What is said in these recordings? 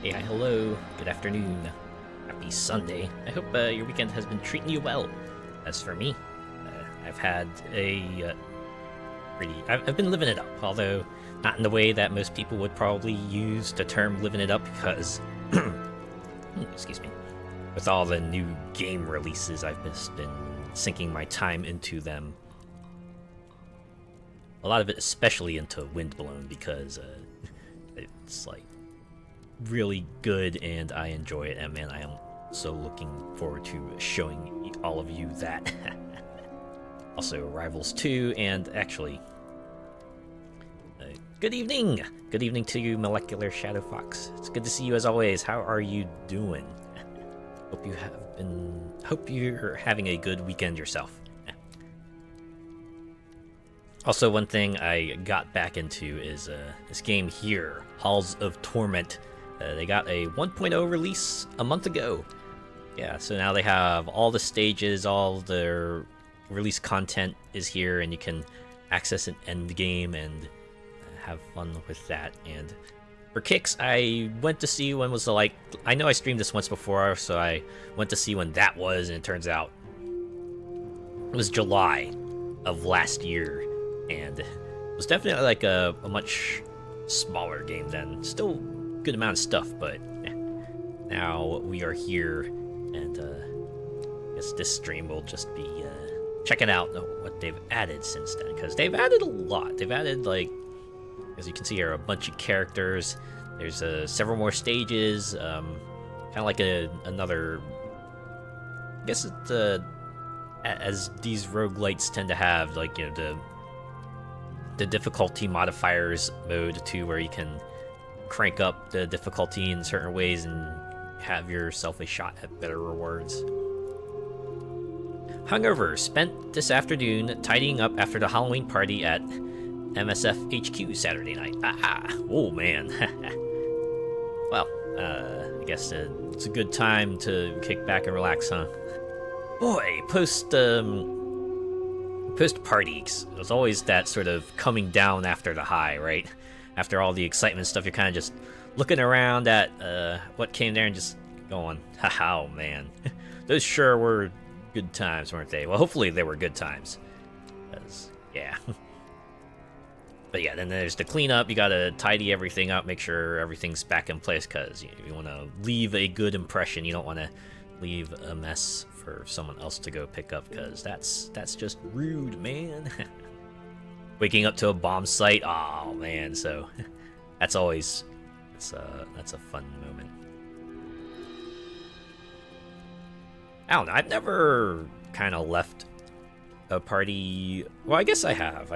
Hey, hi, hello, good afternoon, happy Sunday. I hope your weekend has been treating you well. As for me, I've had a I've been living it up, although not in the way that most people would probably use the term living it up because, excuse me, with all the new game releases, I've just been sinking my time into them. A lot of it especially into Windblown because it's like really good and I enjoy it, and man, I am so looking forward to showing all of you that. Also, Rivals 2, and actually, good evening! Good evening to you, Molecular Shadow Fox. It's good to see you as always. How are you doing? Hope you're having a good weekend yourself. Also, one thing I got back into is this game here, Halls of Torment. They got a 1.0 release a month ago. Yeah, so now they have all the stages, all their release content is here, and you can access an end game and have fun with that. And for kicks, I went to see when was I know I streamed this once before, so I went to see when that was, and it turns out it was July of last year, and it was definitely like a much smaller game then. Still good amount of stuff, but now we are here, and I guess this stream will just be checking out what they've added since then, because they've added a lot. They've added, like, as you can see here, a bunch of characters. There's several more stages, kind of like another, I guess it's as these roguelites tend to have, like, you know, the difficulty modifiers mode too, where you can crank up the difficulty in certain ways and have yourself a shot at better rewards. Hungover, spent this afternoon tidying up after the Halloween party at MSF HQ Saturday night. Oh man. Well, I guess it's a good time to kick back and relax, huh? Boy, post parties, there's always that sort of coming down after the high, right? After all the excitement stuff, you're kind of just looking around at what came there and just going, oh man, those sure were good times, weren't they? Well, hopefully they were good times, yeah. But yeah, then there's the cleanup. You gotta tidy everything up, make sure everything's back in place, because you want to leave a good impression. You don't want to leave a mess for someone else to go pick up, because that's just rude, man. Waking up to a bomb site, oh man, so that's always that's a fun moment. I don't know, I've never kind of left a party. Well, I guess I have.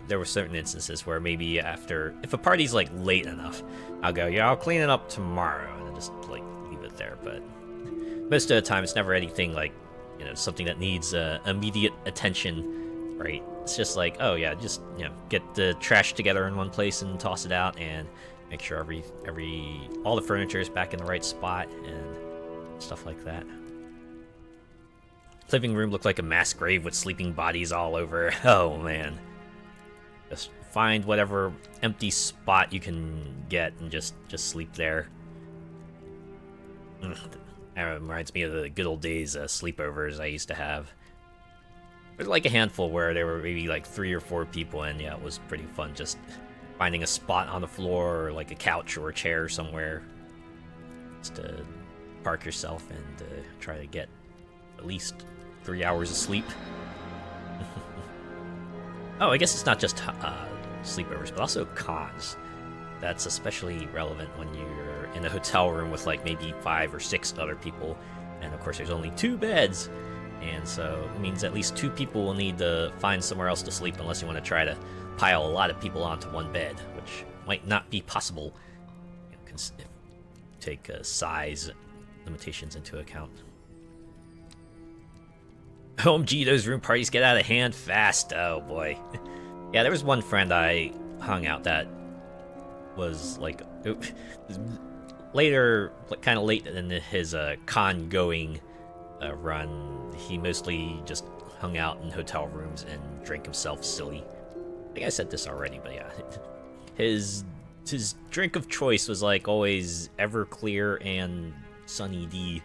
There were certain instances where maybe if a party's like late enough, I'll go, yeah, I'll clean it up tomorrow, and then just like leave it there. But most of the time, it's never anything like, you know, something that needs immediate attention, right? It's just like, oh yeah, just, you know, get the trash together in one place and toss it out, and make sure all the furniture is back in the right spot and stuff like that. Living room looked like a mass grave with sleeping bodies all over. Oh man. Just find whatever empty spot you can get and just sleep there. That reminds me of the good old days sleepovers I used to have. There's like a handful where there were maybe like 3 or 4 people, and yeah, it was pretty fun just finding a spot on the floor or like a couch or a chair somewhere just to park yourself and try to get at least 3 hours of sleep. Oh, I guess it's not just sleepovers, but also cons. That's especially relevant when you're in a hotel room with like maybe 5 or 6 other people, and of course there's only 2 beds, and so it means at least 2 people will need to find somewhere else to sleep, unless you want to try to pile a lot of people onto one bed, which might not be possible, you know, if you take size limitations into account. OMG, those room parties get out of hand fast. Oh boy. Yeah, there was one friend I hung out that was like later, kind of late in his con going run. He mostly just hung out in hotel rooms and drank himself silly. I think I said this already, but yeah, his his drink of choice was like always Everclear and Sunny D,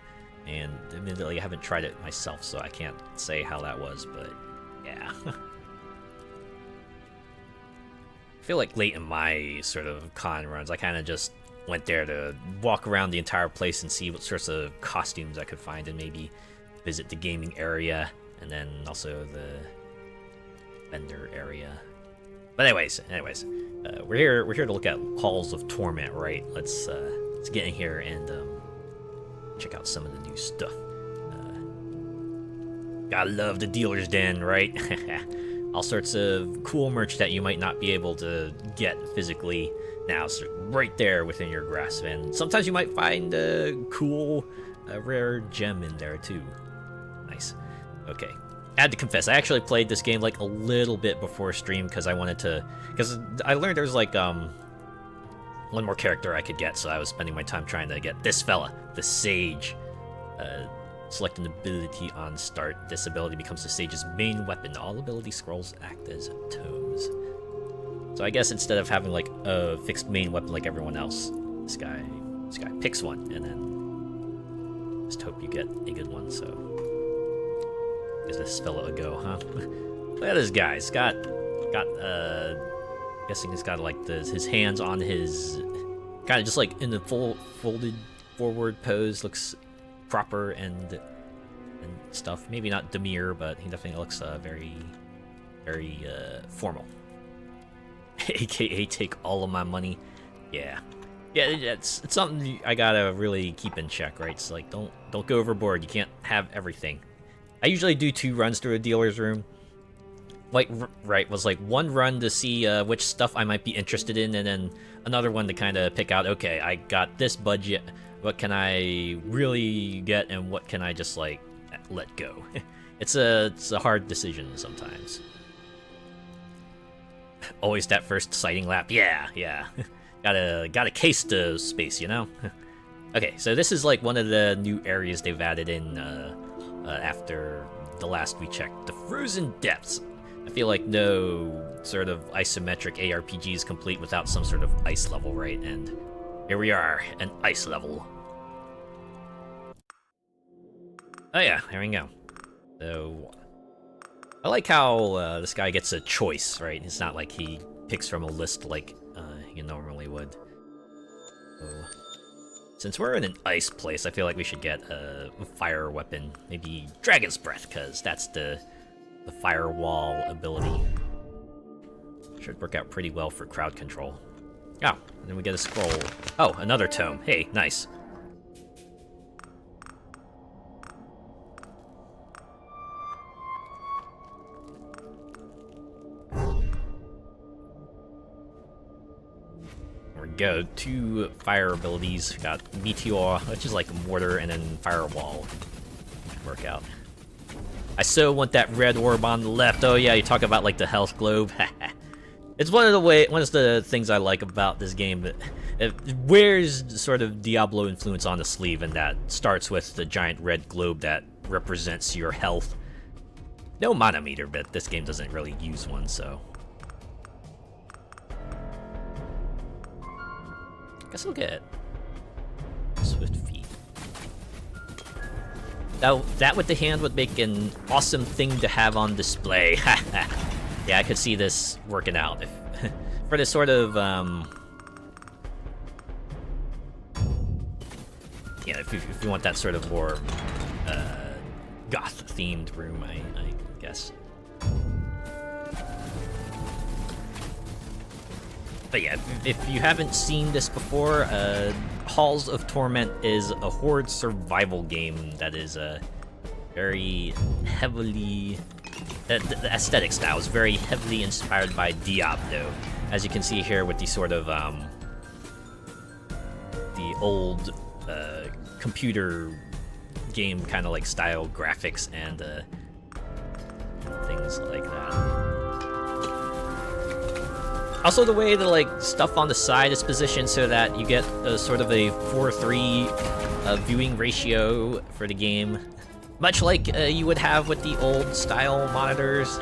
and admittedly I haven't tried it myself, so I can't say how that was, but yeah. I feel like late in my sort of con runs, I kind of just went there to walk around the entire place and see what sorts of costumes I could find, and maybe visit the gaming area, and then also the vendor area. But anyways, we're here to look at Halls of Torment, right? Let's get in here and check out some of the new stuff. Gotta love the dealer's den, right? All sorts of cool merch that you might not be able to get physically now, so right there within your grasp. And sometimes you might find a cool, rare gem in there too. Nice. Okay. I had to confess, I actually played this game like a little bit before stream because I wanted to, because I learned there was like one more character I could get, so I was spending my time trying to get this fella, the Sage. Select an ability on start. This ability becomes the Sage's main weapon. All ability scrolls act as tomes. So I guess instead of having like a fixed main weapon like everyone else, this guy picks one, and then just hope you get a good one. So gives this fella a go, huh? Look at this guy. He's got guessing he's got like his hands on his, kind of just like in the full folded forward pose. Looks proper and stuff. Maybe not demure, but he definitely looks very formal. AKA take all of my money. Yeah, it's something I gotta really keep in check, right? It's like don't go overboard. You can't have everything. I usually do 2 runs through a dealer's room. Like, right, was like 1 run to see which stuff I might be interested in, and then another one to kind of pick out, okay, I got this budget, what can I really get, and what can I just, like, let go? It's a hard decision sometimes. Always that first sighting lap, yeah. gotta case the space, you know? Okay, so this is, like, one of the new areas they've added in, after the last we checked. The Frozen Depths. I feel like no sort of isometric ARPG is complete without some sort of ice level, right? And here we are, an ice level. Oh yeah, here we go. So, I like how this guy gets a choice, right? It's not like he picks from a list like he normally would. So, since we're in an ice place, I feel like we should get a fire weapon. Maybe Dragon's Breath, because that's the firewall ability. Should work out pretty well for crowd control. Oh, and then we get a scroll. Oh, another tome. Hey, nice. There we go. 2 fire abilities. We got Meteor, which is like mortar, and then Firewall. Work out. I so want that red orb on the left. Oh yeah, you talk about like the health globe. It's one of the things I like about this game. It wears sort of Diablo influence on the sleeve, and that starts with the giant red globe that represents your health. No mana meter, but this game doesn't really use one, so. Guess we'll get Swift Feet. That with the hand would make an awesome thing to have on display. Yeah, I could see this working out. For this sort of, yeah, if you want that sort of more goth-themed room, I guess. But yeah, if you haven't seen this before, Halls of Torment is a horde survival game that is very heavily... The aesthetic style is very heavily inspired by Diablo, as you can see here with the sort of the old computer game kind of like style graphics and things like that. Also, the way the like stuff on the side is positioned so that you get a sort of a 4:3 viewing ratio for the game, much like you would have with the old style monitors.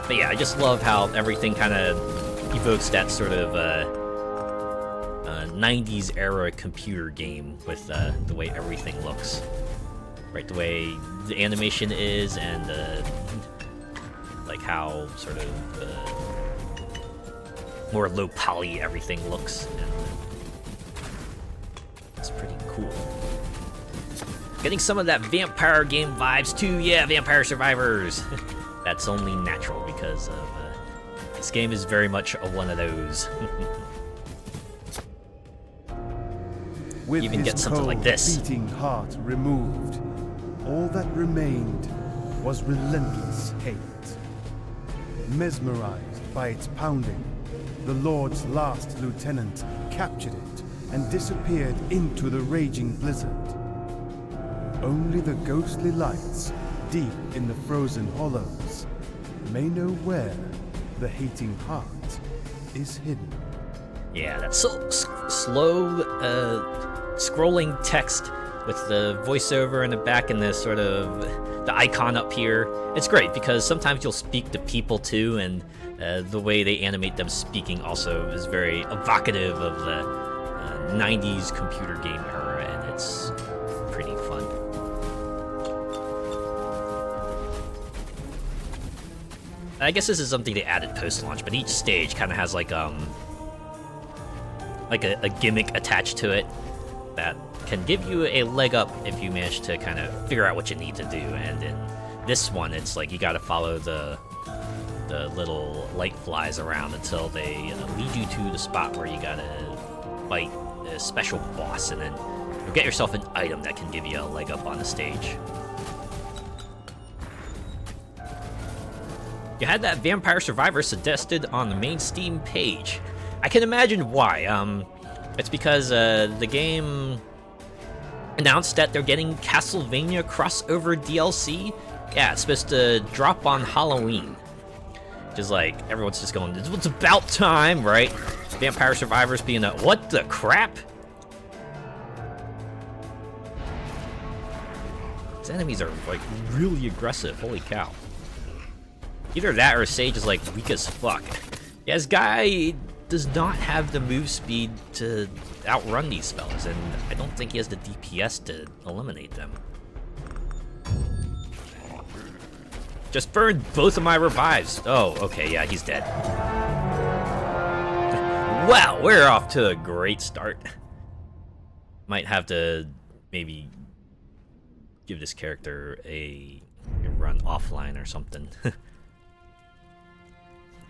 But yeah, I just love how everything kind of evokes that sort of 90s era computer game with the way everything looks. Right, the way the animation is, and like how sort of more low poly everything looks. And it's pretty cool. Getting some of that vampire game vibes too. Yeah, Vampire Survivors. That's only natural because of this game is very much one of those. With even get something cold, like this. Beating heart removed, all that remained was relentless hate. Mesmerized by its pounding, the Lord's last lieutenant captured it and disappeared into the raging blizzard. Only the ghostly lights, deep in the frozen hollows, may know where the hating heart is hidden. Yeah, that's so slow scrolling text with the voiceover in the back and the sort of the icon up here. It's great because sometimes you'll speak to people too, and the way they animate them speaking also is very evocative of the 90s computer game era, and it's pretty fun. I guess this is something they added post-launch, but each stage kind of has like a gimmick attached to it that can give you a leg up if you manage to kind of figure out what you need to do. And in this one, it's like you got to follow the little light flies around until they lead you to the spot where you got to fight a special boss, and then you'll get yourself an item that can give you a leg up on the stage. You had that Vampire Survivor suggested on the main Steam page. I can imagine why. It's because the game announced that they're getting Castlevania crossover DLC. Yeah, it's supposed to drop on Halloween. Just like, everyone's just going, it's about time, right? Vampire Survivors being a, what the crap? These enemies are, like, really aggressive, holy cow. Either that or Sage is, like, weak as fuck. Yeah, this guy does not have the move speed to outrun these fellas, and I don't think he has the DPS to eliminate them. Just burned both of my revives. Oh, okay, yeah, he's dead. Wow, we're off to a great start. Might have to maybe give this character a run offline or something.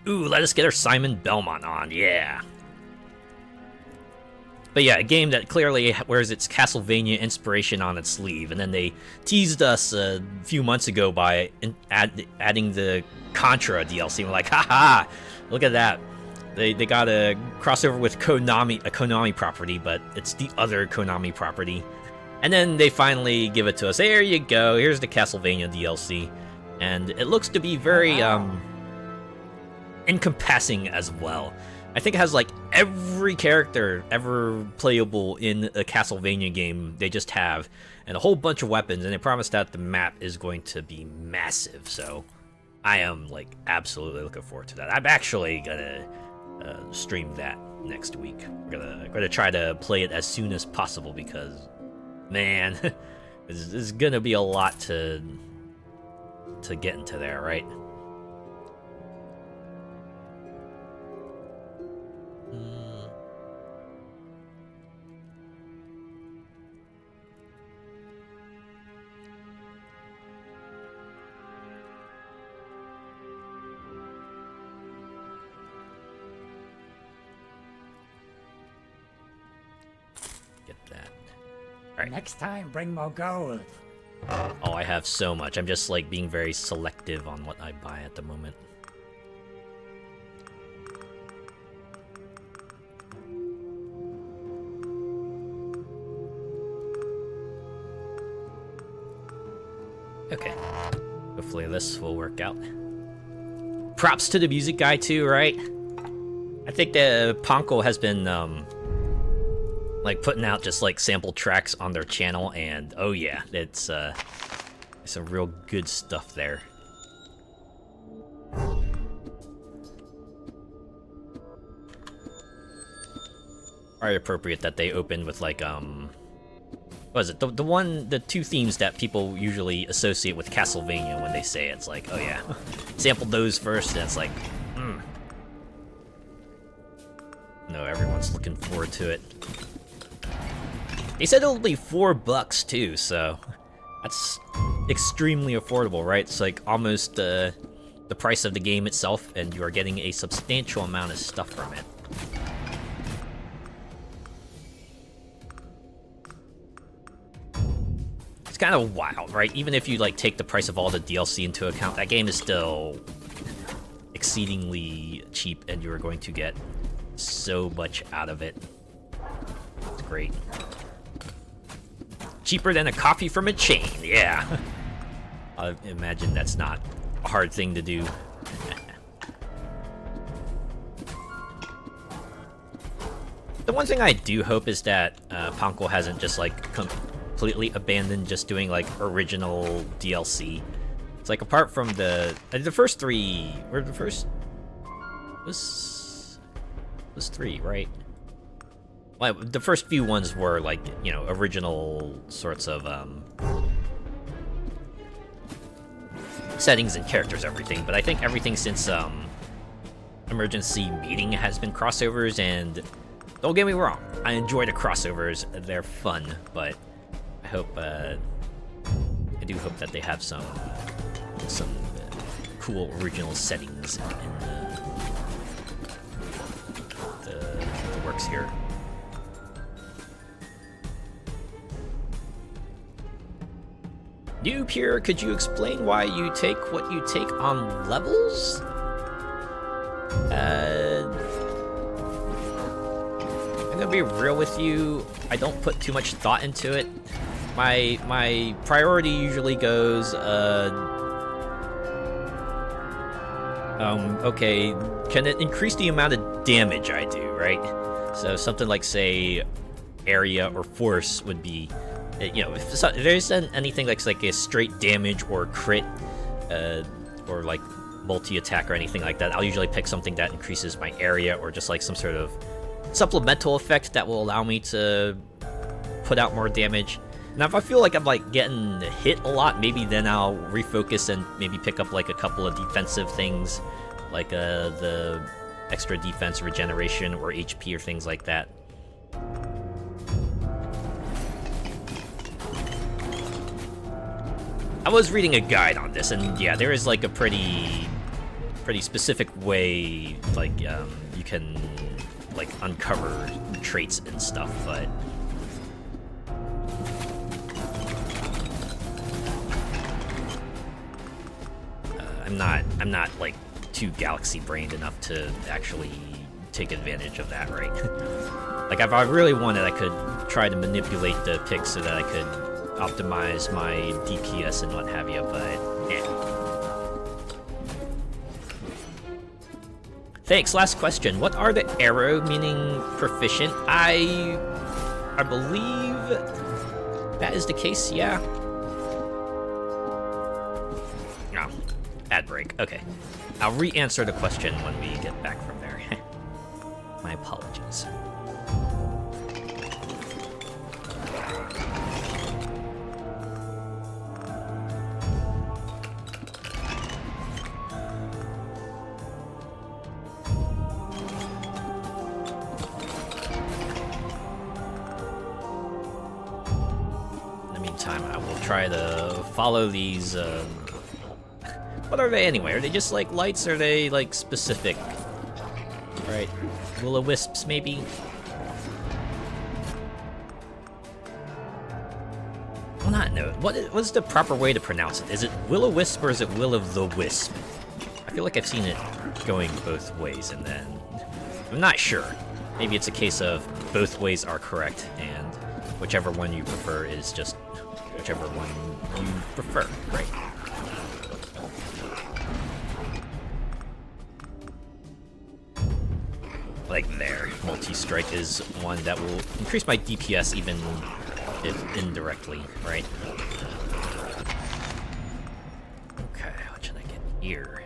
Ooh, let us get our Simon Belmont on, yeah. But yeah, a game that clearly wears its Castlevania inspiration on its sleeve, and then they teased us a few months ago by adding the Contra DLC. We're like, haha, look at that. They got a crossover with Konami, a Konami property, but it's the other Konami property. And then they finally give it to us. There you go, here's the Castlevania DLC. And it looks to be very, encompassing as well. I think it has like every character ever playable in a Castlevania game they just have, and a whole bunch of weapons, and they promised that the map is going to be massive, so I am like absolutely looking forward to that. I'm actually gonna stream that next week. We're gonna try to play it as soon as possible because, man, this is gonna be a lot to get into there, right? Get that. Alright. Next time, bring more gold. Oh, I have so much. I'm just like being very selective on what I buy at the moment. Okay. Hopefully this will work out. Props to the music guy too, right? I think the Ponko has been like putting out just like sample tracks on their channel, and oh yeah, it's some real good stuff there. probably appropriate that they open with like what is it? The two themes that people usually associate with Castlevania when they say it. It's like, oh yeah, sample those first, and it's like, No, everyone's looking forward to it. They said it'll be $4 too, so that's extremely affordable, right? It's like almost the price of the game itself, and you are getting a substantial amount of stuff from it. It's kind of wild, right? Even if you like take the price of all the DLC into account, that game is still exceedingly cheap, and you are going to get so much out of it. It's great. Cheaper than a coffee from a chain, yeah. I imagine that's not a hard thing to do. The one thing I do hope is that Ponko hasn't just like completely abandoned just doing like original DLC. It's like apart from the first three, or the first was 3, right? Well, the first few ones were like, you know, original sorts of settings and characters, everything. But I think everything since Emergency Meeting has been crossovers, and don't get me wrong, I enjoy the crossovers. They're fun, but I hope I do hope that they have some cool original settings in the works here. Noob here, could you explain why you take what you take on levels? I'm gonna be real with you. I don't put too much thought into it. My priority usually goes, okay, can it increase the amount of damage I do, right? So something like, say, area or force would be, you know, if there isn't anything that's like a straight damage or crit, or like multi-attack or anything like that, I'll usually pick something that increases my area, or just like some sort of supplemental effect that will allow me to put out more damage. Now, if I feel like I'm like getting hit a lot, maybe then I'll refocus and maybe pick up like a couple of defensive things, like the extra defense, regeneration, or HP, or things like that. I was reading a guide on this, and yeah, there is like a pretty specific way, like you can like uncover traits and stuff, but I'm not like too galaxy brained enough to actually take advantage of that, right? Like if I really wanted, I could try to manipulate the pick so that I could optimize my DPS and what have you, but yeah. Thanks. Last question. What are the arrow meaning proficient? I believe that is the case, yeah. No. Ad break. Okay. I'll re-answer the question when we get back from there. My apologies. I will try to follow these, what are they anyway? Are they just like lights, or are they like specific? Right, will-o-wisps maybe? Well, not know. What's the proper way to pronounce it? Is it will-o-wisp or is it will-o'-the-wisp? I feel like I've seen it going both ways, and then I'm not sure. Maybe it's a case of both ways are correct, and whichever one you prefer is just whichever one you prefer, right? Like there, multi-strike is one that will increase my DPS even if indirectly, right? Okay, what should I get here?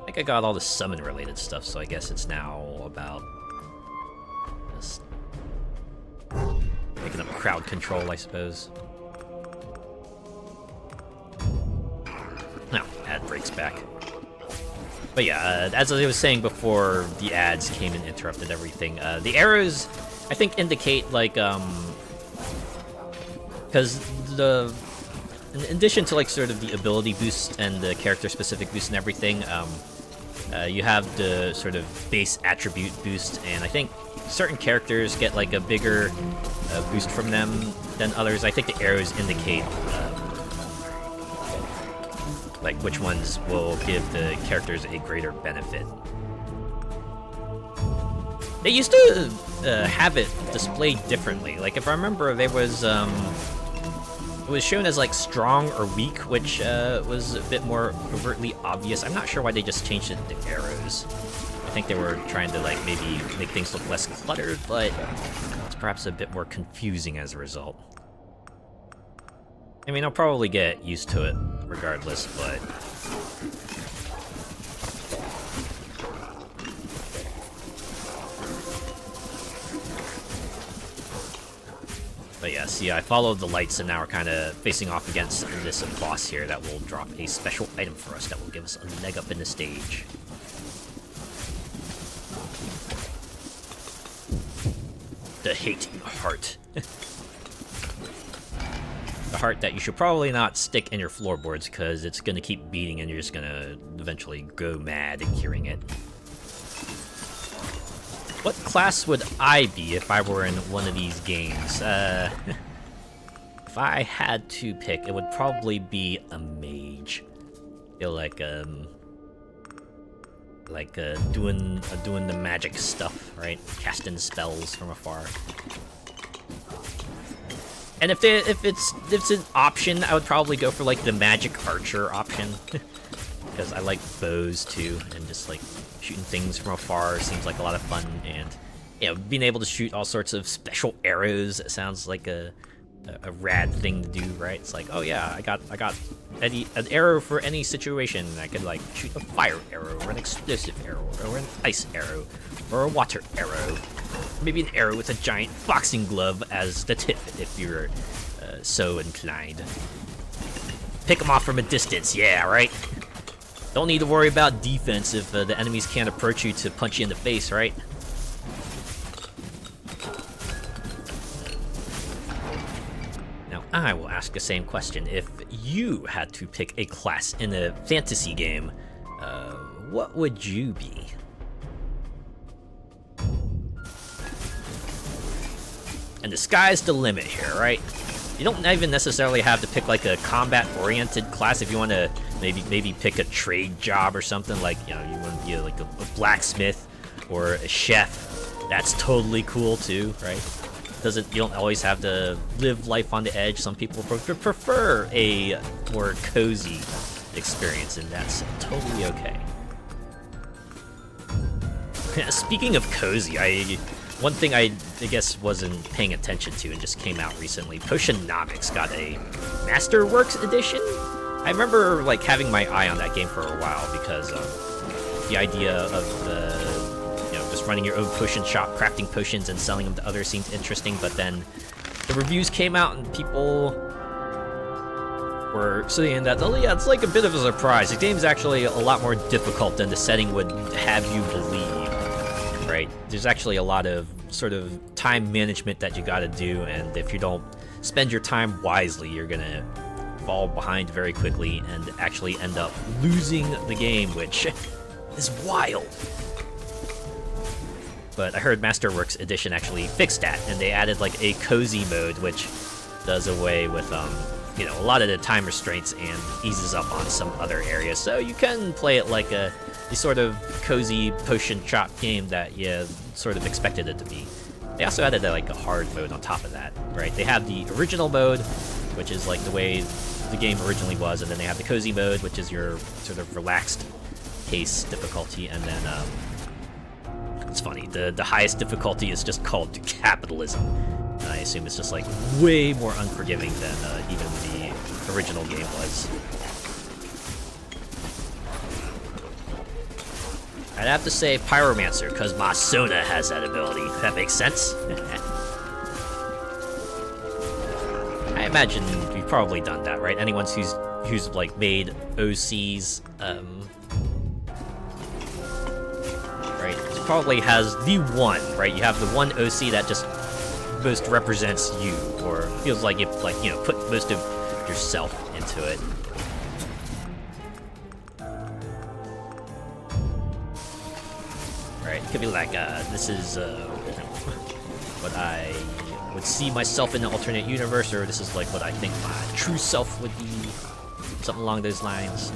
I think I got all the summon-related stuff, so I guess it's now about just Picking up crowd control, I suppose. No, ad breaks back. But yeah, as I was saying before, the ads came and interrupted everything. The arrows, I think, indicate like because in addition to like sort of the ability boost and the character-specific boost and everything, you have the sort of base attribute boost, and I think certain characters get like a bigger boost from them than others. I think the arrows indicate like which ones will give the characters a greater benefit. They used to have it displayed differently. Like if I remember, there was it was shown as like strong or weak, which was a bit more overtly obvious. I'm not sure why they just changed it to arrows. I think they were trying to like maybe make things look less cluttered, but it's perhaps a bit more confusing as a result. I mean, I'll probably get used to it regardless, but... But yeah, see, I followed the lights, and now we're kind of facing off against this boss here that will drop a special item for us that will give us a leg up in the stage. The hate heart. The heart that you should probably not stick in your floorboards because it's going to keep beating and you're just going to eventually go mad at hearing it. What class would I be if I were in one of these games? If I had to pick, it would probably be a mage. I feel like doing the magic stuff, right? Casting spells from afar. And if it's an option, I would probably go for like the magic archer option, because I like bows too, and just like shooting things from afar seems like a lot of fun, and you know, being able to shoot all sorts of special arrows sounds like a rad thing to do, right? It's like, oh yeah, I got an arrow for any situation. I could like shoot a fire arrow, or an explosive arrow, or an ice arrow, or a water arrow. Maybe an arrow with a giant boxing glove as the tip, if you're so inclined. Pick them off from a distance, yeah, right? Don't need to worry about defense if the enemies can't approach you to punch you in the face, right? Now, I will ask the same question. If you had to pick a class in a fantasy game, what would you be? And the sky's the limit here, right? You don't even necessarily have to pick like a combat-oriented class. If you want to maybe pick a trade job or something, like, you know, you want to be like a blacksmith or a chef. That's totally cool too, right? You don't always have to live life on the edge. Some people prefer a more cozy experience, and that's totally okay. Speaking of cozy, one thing I guess wasn't paying attention to and just came out recently, Potionomics got a Masterworks edition. I remember like having my eye on that game for a while because the idea of just running your own potion shop, crafting potions and selling them to others seemed interesting, but then the reviews came out and people were saying that, oh yeah, it's like a bit of a surprise. The game's actually a lot more difficult than the setting would have you believe. Right? There's actually a lot of sort of time management that you gotta do, and if you don't spend your time wisely, you're gonna fall behind very quickly and actually end up losing the game, which is wild. But I heard Masterworks Edition actually fixed that, and they added like a cozy mode, which does away with a lot of the time restraints and eases up on some other areas. So you can play it like a sort of cozy potion shop game that you sort of expected it to be. They also added like a hard mode on top of that, right? They have the original mode, which is like the way the game originally was, and then they have the cozy mode, which is your sort of relaxed pace difficulty, and then it's funny, the highest difficulty is just called capitalism. And I assume it's just like way more unforgiving than even the original game was. I'd have to say Pyromancer, because my Sona has that ability. That makes sense. imagine we've probably done that, right? Anyone who's like made OCs, right, probably has the one, right? You have the one OC that just most represents you, or feels like you've, like, you know, put most of yourself into it. Right, it could be like, this is what I would see myself in an alternate universe, or this is like what I think my true self would be, something along those lines.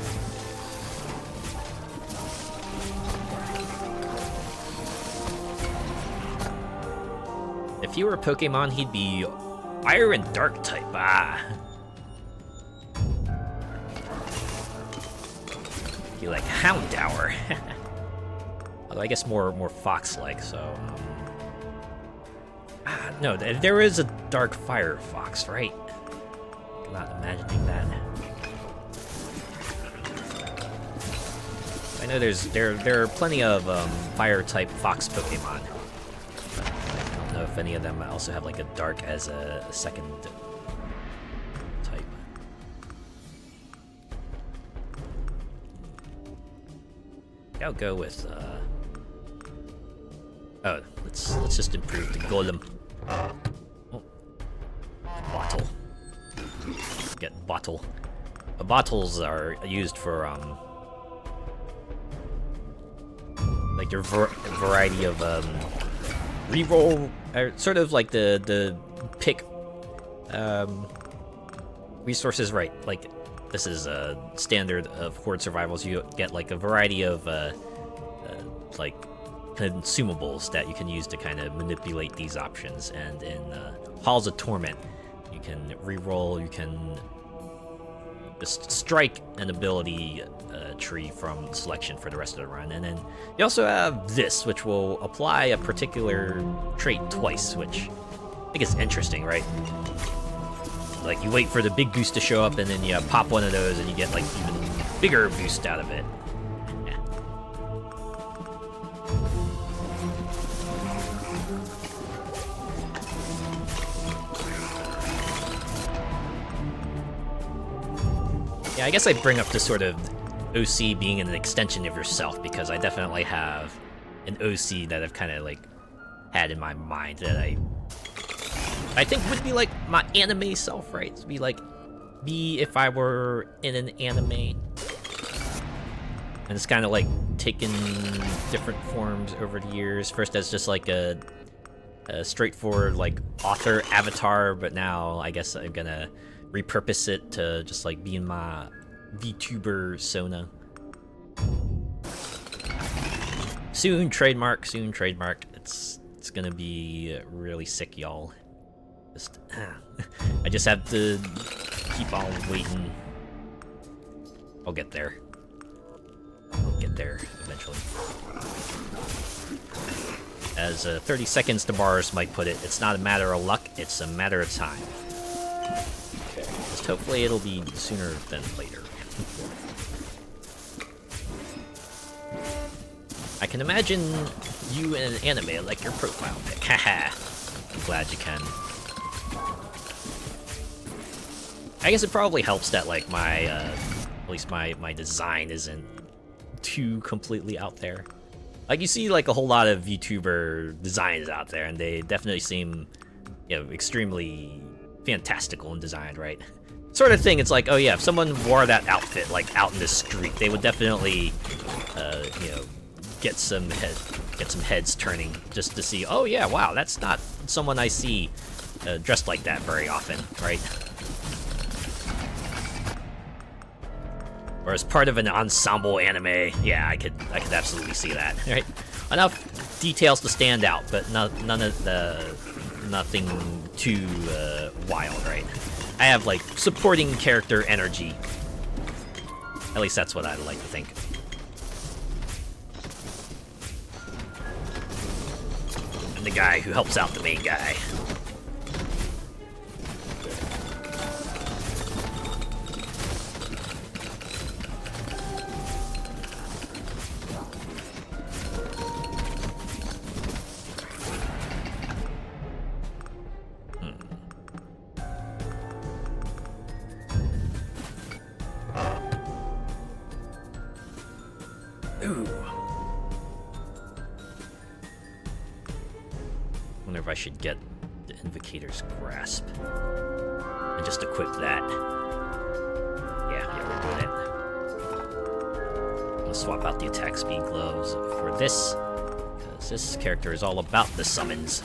If he were a Pokemon, he'd be Fire and Dark type. Be like Houndour. Although I guess more fox-like, so... no, there is a Dark Fire Fox, right? I'm not imagining that. I know there are plenty of Fire-type Fox Pokemon. I don't know if any of them also have like a Dark as a second type. I'll go with oh, let's just improve the Golem. Oh. Bottle. Get bottle. Bottles are used for like your variety of reroll, or sort of like the pick resources, right? Like this is a standard of Horde survivals. You get like a variety of like consumables that you can use to kind of manipulate these options. And in Halls of Torment, you can reroll, you can just strike an ability tree from selection for the rest of the run. And then you also have this, which will apply a particular trait twice, which I think is interesting, right? Like you wait for the big boost to show up, and then you pop one of those and you get like even bigger boost out of it. Yeah, I guess I bring up this sort of OC being an extension of yourself, because I definitely have an OC that I've kind of like had in my mind that I think would be like my anime self, right? To be like me if I were in an anime. And it's kind of like taken different forms over the years. First as just like a straightforward like author avatar, but now I guess I'm gonna repurpose it to just like being my VTuber Sona. Soon trademark. It's gonna be really sick, y'all. Just I just have to keep on waiting. I'll get there. I'll get there eventually. As 30 seconds to Bars might put it, it's not a matter of luck, it's a matter of time. Just hopefully it'll be sooner than later. I can imagine you in an anime like your profile pic. Haha. I'm glad you can. I guess it probably helps that like my at least my design isn't too completely out there. Like you see like a whole lot of VTuber designs out there, and they definitely seem, you know, extremely fantastical in design, right? Sort of thing. It's like, oh yeah, if someone wore that outfit like out in the street, they would definitely, you know, get some heads turning just to see. Oh yeah, wow, that's not someone I see dressed like that very often, right? Or as part of an ensemble anime, yeah, I could absolutely see that, right? Enough details to stand out, but nothing too wild, right? I have like supporting character energy. At least that's what I like to think. I'm the guy who helps out the main guy. Ooh. Wonder if I should get the Invocator's Grasp and just equip that. Yeah, we're doing it. I'll swap out the attack speed gloves for this, because this character is all about the summons.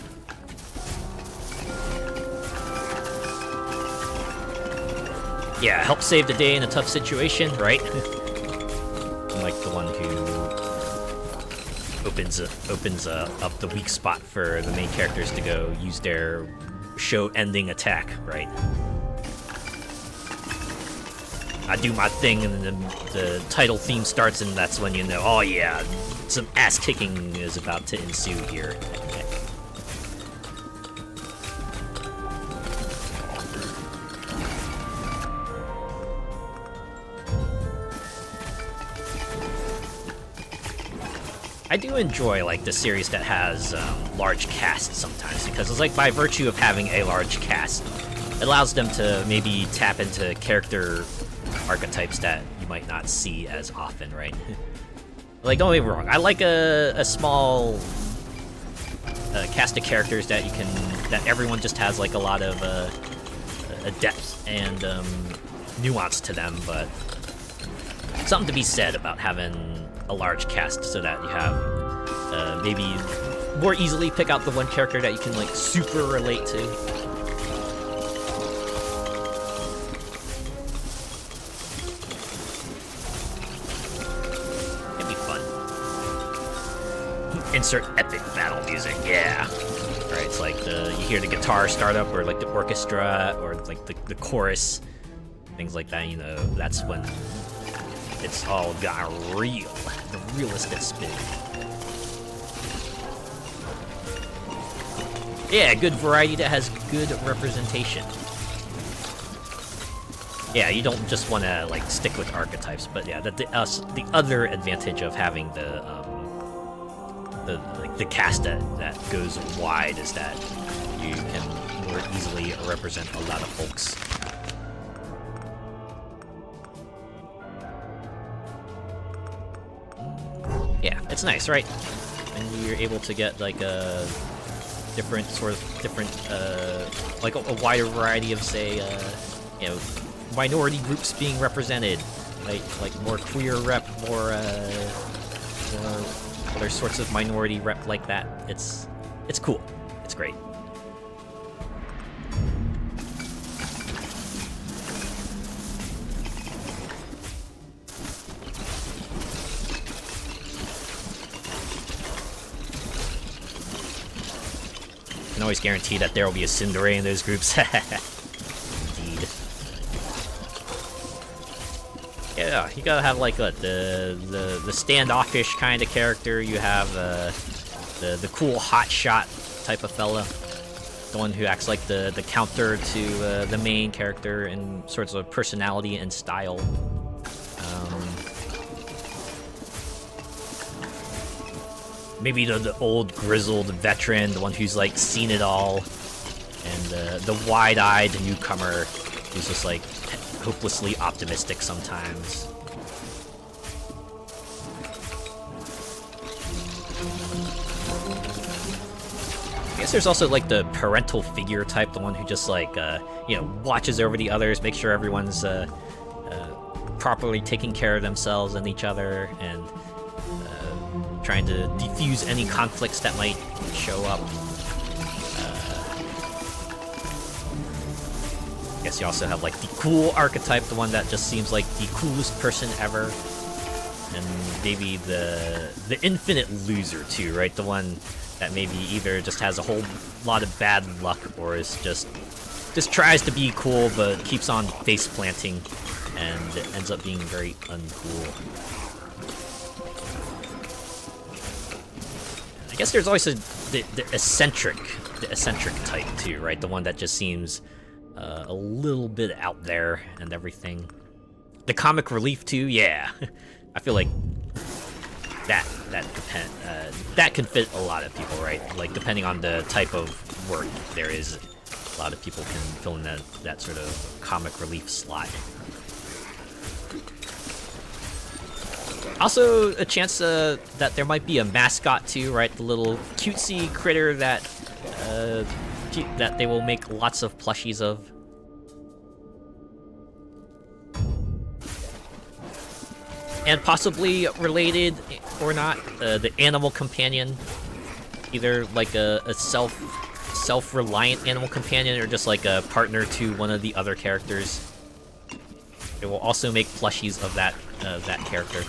Yeah, help save the day in a tough situation, right? I'm like the one who opens up the weak spot for the main characters to go use their show-ending attack, right? I do my thing, and then the title theme starts, and that's when you know, oh yeah, some ass-kicking is about to ensue here. I do enjoy, like, the series that has large casts sometimes, because it's like by virtue of having a large cast, it allows them to maybe tap into character archetypes that you might not see as often, right? Like, don't get me wrong, I like a small cast of characters that everyone just has like a lot of a depth and nuance to them, but something to be said about having a large cast so that you have maybe more easily pick out the one character that you can like super relate to. It'd be fun. Insert epic battle music, yeah. Alright, it's like you hear the guitar start up, or like the orchestra, or like the chorus, things like that, you know, that's when it's all got real. The realest it's been. Yeah, good variety that has good representation. Yeah, you don't just want to like stick with archetypes, but yeah, the other advantage of having the cast that goes wide is that you can more easily represent a lot of folks. Yeah, it's nice, right? And you're able to get like a different, like a wider variety of, say, you know, minority groups being represented, right? Like more queer rep, more other sorts of minority rep like that. It's cool. It's great. Can always guarantee that there will be a Tsundere in those groups. Indeed. Yeah, you gotta have like what, the standoffish kind of character. You have the cool hotshot type of fella, the one who acts like the counter to the main character in sorts of personality and style. Maybe the old grizzled veteran, the one who's like seen it all, and the wide-eyed newcomer who's just like hopelessly optimistic sometimes. I guess there's also like the parental figure type, the one who just like you know, watches over the others, makes sure everyone's properly taking care of themselves and each other, and trying to defuse any conflicts that might show up. I guess you also have like the cool archetype, the one that just seems like the coolest person ever, and maybe the infinite loser too, right? The one that maybe either just has a whole lot of bad luck, or is just tries to be cool but keeps on face planting and ends up being very uncool. I guess there's always the eccentric type too, right? The one that just seems a little bit out there and everything. The comic relief too, yeah. I feel like that can fit a lot of people, right? Like depending on the type of work there is, a lot of people can fill in that sort of comic relief slot. Also, a chance that there might be a mascot too, right? The little cutesy critter that that they will make lots of plushies of. And possibly related or not, the animal companion, either like a self-reliant animal companion or just like a partner to one of the other characters. It will also make plushies of that character.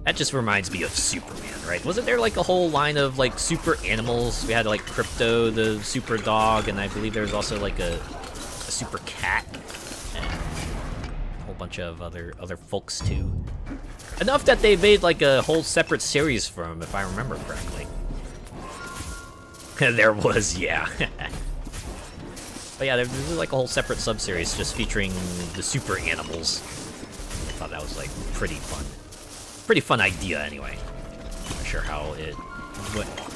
That just reminds me of Superman, right? Wasn't there like a whole line of like super animals? We had like Crypto, the super dog, and I believe there was also like a super cat, and a whole bunch of other folks too. Enough that they made like a whole separate series from him, if I remember correctly. There was, yeah. But yeah, there was like a whole separate sub-series just featuring the super animals. I thought that was like pretty fun. Pretty fun idea, anyway. Not sure how it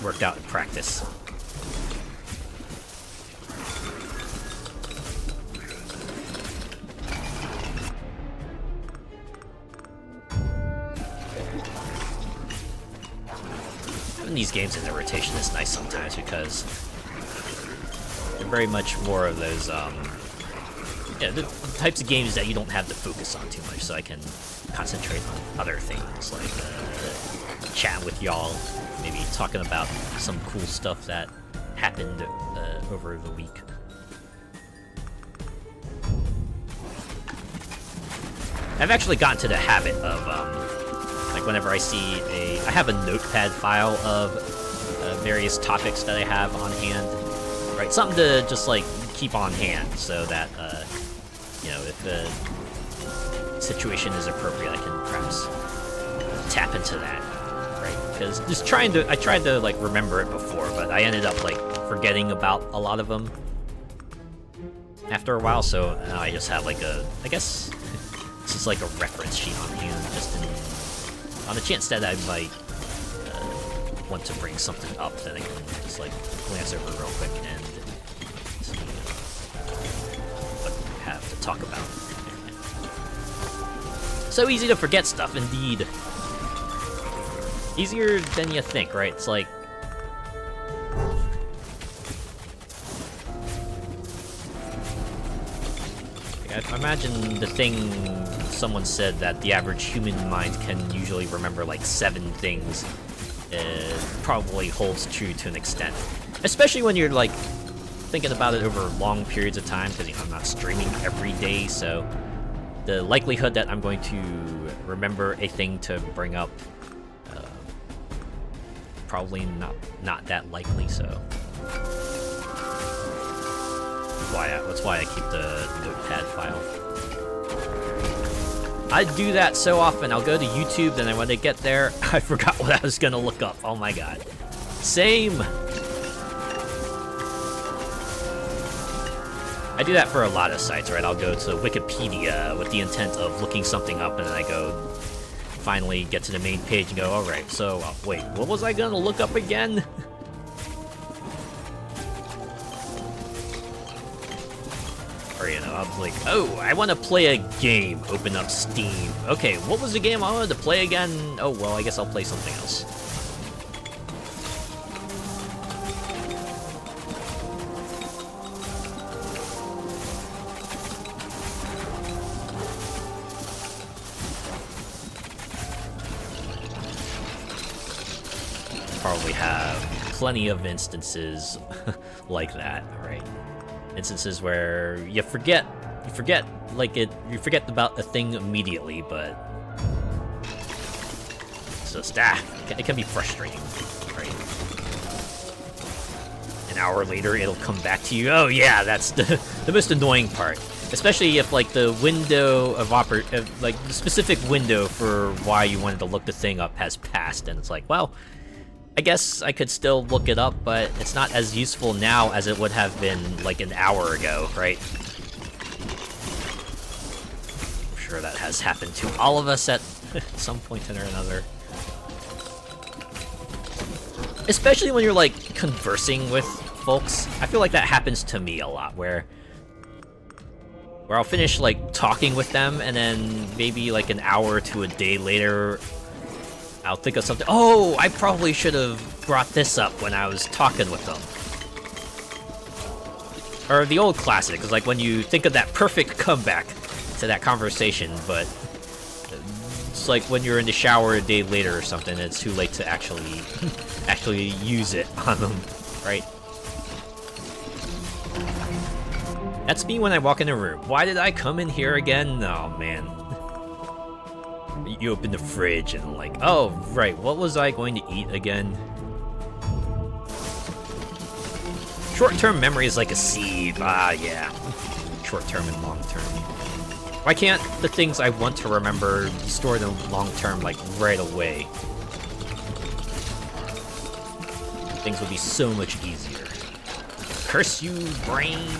worked out in practice. Having these games in the rotation is nice sometimes because they're very much more of those, yeah, the types of games that you don't have to focus on too much, so I can concentrate on other things, like chat with y'all, maybe talking about some cool stuff that happened over the week. I've actually gotten to the habit of, like, whenever I see I have a notepad file of various topics that I have on hand, right? Something to just, like, keep on hand so that, you know, if the situation is appropriate, I can perhaps tap into that, right? Because just I tried to like remember it before, but I ended up like forgetting about a lot of them after a while. So now I just have like I guess it's just like a reference sheet on hand, just on the chance that I might want to bring something up that I can just like glance over real quick and see what we have to talk about. So easy to forget stuff, indeed. Easier than you think, right? It's like... I imagine the thing someone said that the average human mind can usually remember like 7 things probably holds true to an extent. Especially when you're like thinking about it over long periods of time, because you know, I'm not streaming every day, so the likelihood that I'm going to remember a thing to bring up probably not that likely, so that's why I keep the notepad file. I do that so often. I'll go to YouTube, then when I get there, I forgot what I was gonna look up. Oh my god. Same! I do that for a lot of sites, right? I'll go to Wikipedia with the intent of looking something up, and then I go finally get to the main page and go, alright, so, wait, what was I gonna look up again? Or, you know, I'm like, oh, I want to play a game. Open up Steam. Okay, what was the game I wanted to play again? Oh, well, I guess I'll play something else. Probably have plenty of instances like that, right? Instances where you forget about a thing immediately, but it's just it can be frustrating, right? An hour later, it'll come back to you. Oh yeah, that's the most annoying part. Especially if like the window of like the specific window for why you wanted to look the thing up has passed, and it's like, well, I guess I could still look it up, but it's not as useful now as it would have been like an hour ago, right? I'm sure that has happened to all of us at some point or another. Especially when you're like conversing with folks. I feel like that happens to me a lot, where I'll finish, like, talking with them, and then maybe, like, an hour to a day later, I'll think of something. Oh, I probably should have brought this up when I was talking with them. Or the old classic, is like when you think of that perfect comeback to that conversation, but it's like when you're in the shower a day later or something, it's too late to actually use it on them, right? That's me when I walk in a room. Why did I come in here again? Oh, man. You open the fridge and like, oh, right, what was I going to eat again? Short-term memory is like a seed. Ah, yeah. Short-term and long-term. Why can't the things I want to remember store them long-term, like, right away? Things would be so much easier. Curse you, brain!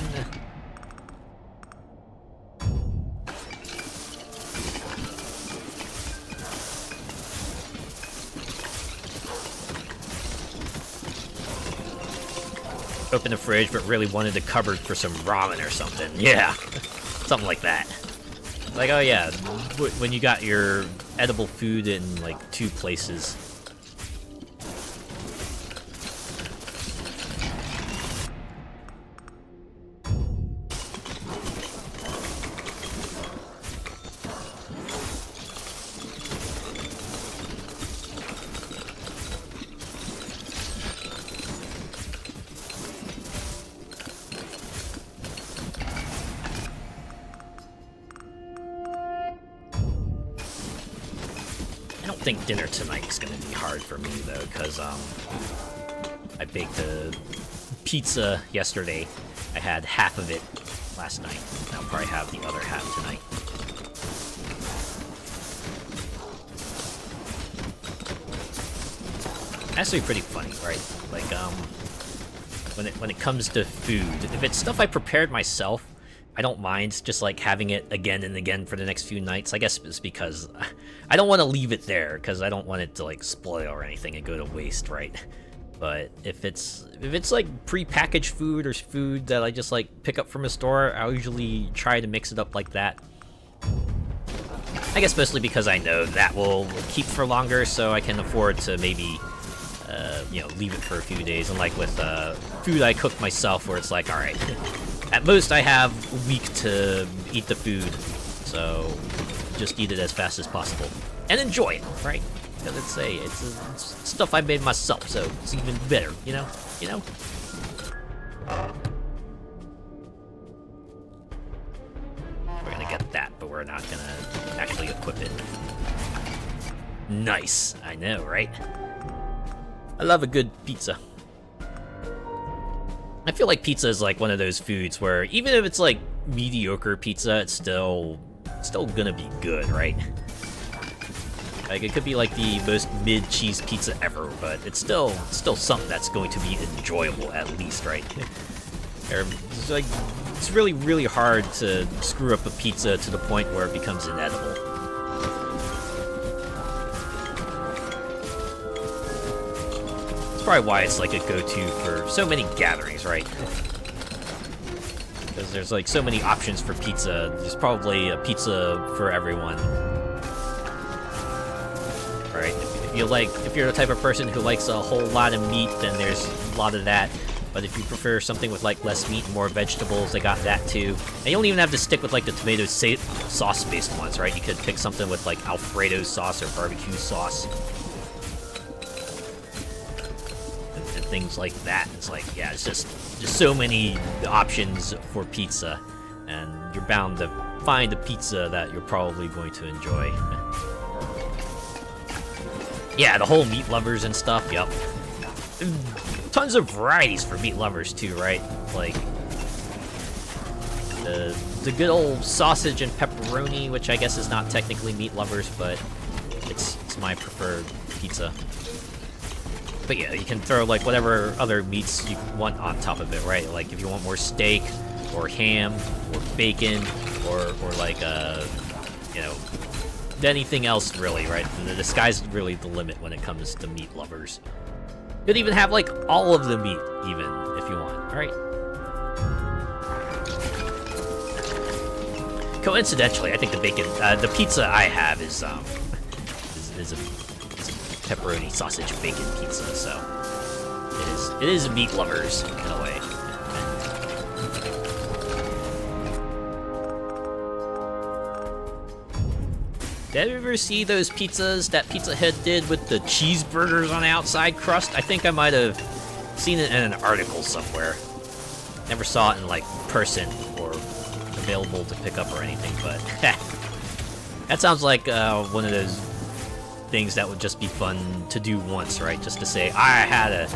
Open the fridge, but really wanted the cupboard for some ramen or something. Yeah, something like that. Like, oh yeah, when you got your edible food in, like, 2 places. I don't think dinner tonight is gonna be hard for me though, because I baked a pizza yesterday. I had half of it last night. I'll probably have the other half tonight. Actually pretty funny, right? Like, when it comes to food, if it's stuff I prepared myself, I don't mind just, like, having it again and again for the next few nights. I guess it's because I don't want to leave it there, because I don't want it to, like, spoil or anything and go to waste, right? But if it's like pre-packaged food or food that I just, like, pick up from a store, I'll usually try to mix it up like that. I guess mostly because I know that will keep for longer, so I can afford to maybe, you know, leave it for a few days. And like with food I cook myself, where it's like, all right, at most I have a week to eat the food, so just eat it as fast as possible and enjoy it, right? Because it's stuff I made myself, so it's even better, you know? You know? We're gonna get that, but we're not gonna actually equip it. Nice, I know, right? I love a good pizza. I feel like pizza is like one of those foods where even if it's like mediocre pizza, it's still gonna be good, right? Like, it could be like the most mid-cheese pizza ever, but it's still something that's going to be enjoyable at least, right? It's like, it's really, really hard to screw up a pizza to the point where it becomes inedible. It's probably why it's like a go-to for so many gatherings, right? Because there's like so many options for pizza. There's probably a pizza for everyone. Right? If you're the type of person who likes a whole lot of meat, then there's a lot of that. But if you prefer something with like less meat and more vegetables, they got that too. And you don't even have to stick with like the tomato sauce-based ones, right? You could pick something with like Alfredo sauce or barbecue sauce. And things like that. It's like, yeah, it's just so many options for pizza. And you're bound to find a pizza that you're probably going to enjoy. Yeah, the whole meat lovers and stuff, yep. Tons of varieties for meat lovers too, right? Like the good old sausage and pepperoni, which I guess is not technically meat lovers, but it's my preferred pizza. But yeah, you can throw like whatever other meats you want on top of it, right? Like if you want more steak or ham or bacon or like you know, anything else really, right? The sky's really the limit when it comes to meat lovers. Could even have like all of the meat, even if you want. All right. Coincidentally, I think the bacon, the pizza I have is a pepperoni sausage bacon pizza. So it is meat lovers in a way. Did you ever see those pizzas that Pizza Hut did with the cheeseburgers on the outside crust? I think I might have seen it in an article somewhere. Never saw it in, like, person or available to pick up or anything, but that sounds like one of those things that would just be fun to do once, right? Just to say, I had a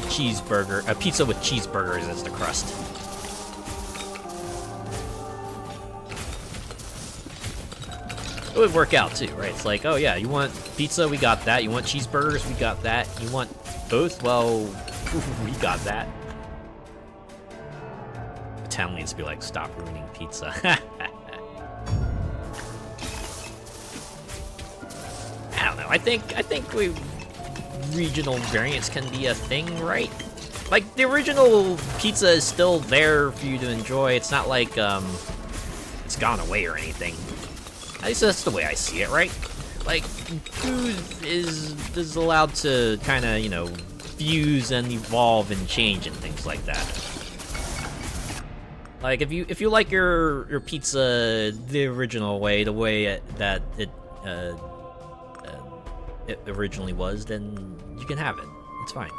cheeseburger, a pizza with cheeseburgers as the crust. It would work out too, right? It's like, oh yeah, you want pizza? We got that. You want cheeseburgers? We got that. You want both? Well, we got that. Italians be like, stop ruining pizza. I don't know. I think regional variants can be a thing, right? Like, the original pizza is still there for you to enjoy. It's not like it's gone away or anything. At least that's the way I see it, right? Like, food is allowed to kind of, you know, fuse and evolve and change and things like that. Like, if you like your pizza the original way, the way that it originally was, then you can have it. It's fine.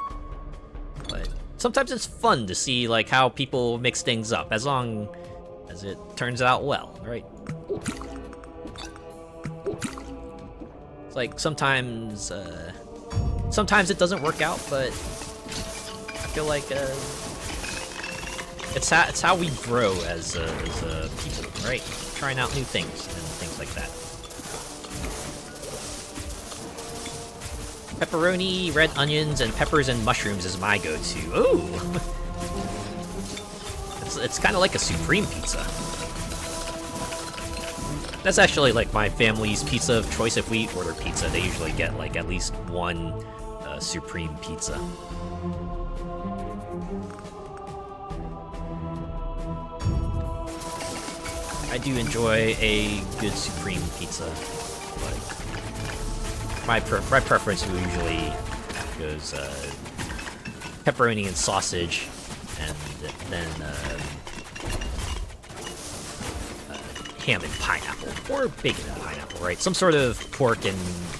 But sometimes it's fun to see like how people mix things up, as long as it turns out well, right? It's like sometimes it doesn't work out, but I feel like it's how we grow as people, right? Trying out new things and things like that. Pepperoni, red onions, and peppers and mushrooms is my go-to. Ooh! It's kind of like a supreme pizza. That's actually like my family's pizza of choice. If we order pizza, they usually get like at least one supreme pizza. I do enjoy a good supreme pizza, but my preference usually goes pepperoni and sausage, and then ham and pineapple, or bacon and pineapple, right? Some sort of pork and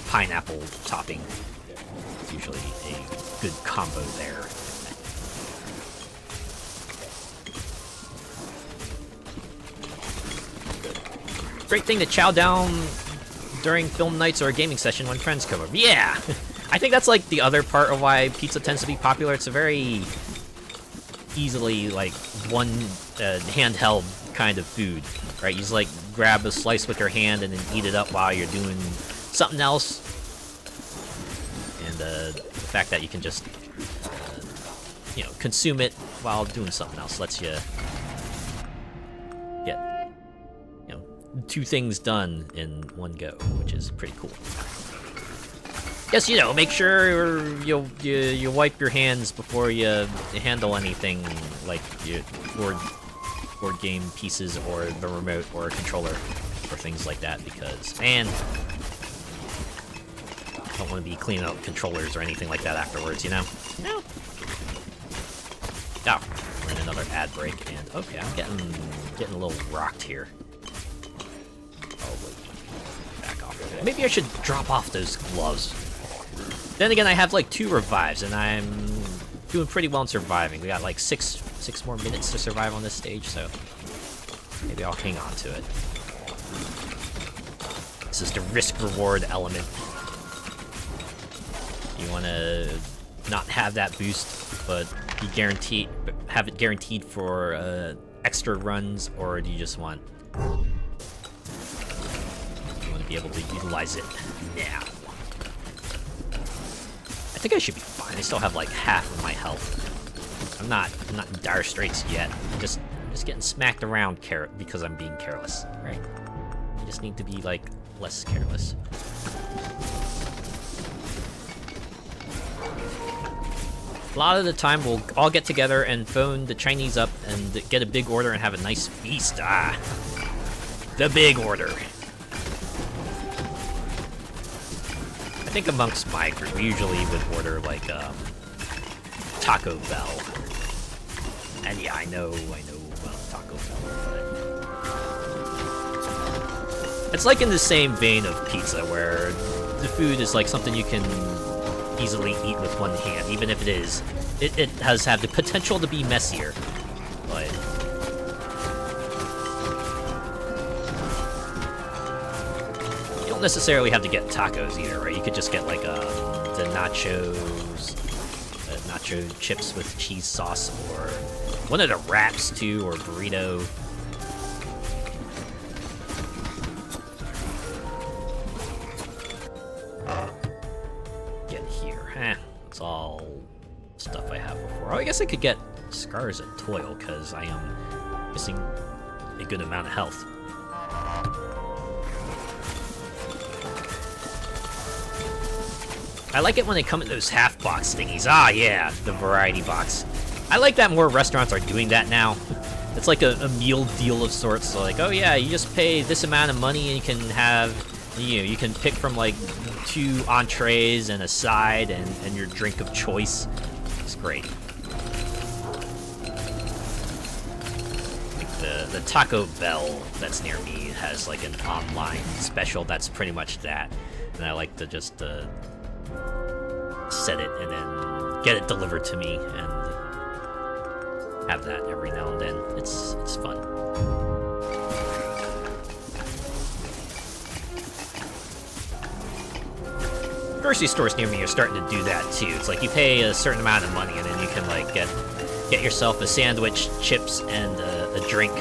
pineapple topping. It's usually a good combo there. Great thing to chow down during film nights or a gaming session when friends come over. Yeah! I think that's like the other part of why pizza tends to be popular. It's a very easily, like, one handheld kind of food, right? You just like grab a slice with your hand and then eat it up while you're doing something else. And the fact that you can just you know, consume it while doing something else lets you get, you know, two things done in one go, which is pretty cool. Yes, you know, make sure you wipe your hands before you handle anything like your board game pieces or the remote or a controller or things like that, because, man, I don't want to be cleaning out controllers or anything like that afterwards, you know? No. Oh, we're in another ad break, and okay, I'm getting a little rocked here. Oh, wait. Back off. Maybe I should drop off those gloves. Then again, I have like 2 revives, and I'm doing pretty well in surviving. We got like six more minutes to survive on this stage, so maybe I'll hang on to it. This is the risk-reward element. You want to not have that boost, but have it guaranteed for extra runs, or do you just want to be able to utilize it now? I think I should be fine. I still have like half of my health. I'm not in dire straits yet. I'm just getting smacked around because I'm being careless, right? I just need to be like less careless. A lot of the time, we'll all get together and phone the Chinese up and get a big order and have a nice feast. Ah, the big order. I think amongst my group, we usually would order like Taco Bell. And yeah, I know Taco Bell. But it's like in the same vein of pizza, where the food is like something you can easily eat with one hand, even if it has the potential to be messier. But you don't necessarily have to get tacos either, right? You could just get like the nacho chips with cheese sauce, or one of the wraps too, or burrito. Get here, It's all stuff I have before. Oh, I guess I could get Scars of Toil, because I am missing a good amount of health. I like it when they come in those half-box thingies. Ah, yeah, the variety box. I like that more restaurants are doing that now. It's like a meal deal of sorts. So like, oh yeah, you just pay this amount of money and you can have, you can pick from like 2 entrees and a side and your drink of choice. It's great. Like the Taco Bell that's near me has like an online special that's pretty much that. And I like to just set it and then get it delivered to me and have that every now and then. It's fun. Grocery stores near me are starting to do that too. It's like you pay a certain amount of money and then you can like get yourself a sandwich, chips, and a drink.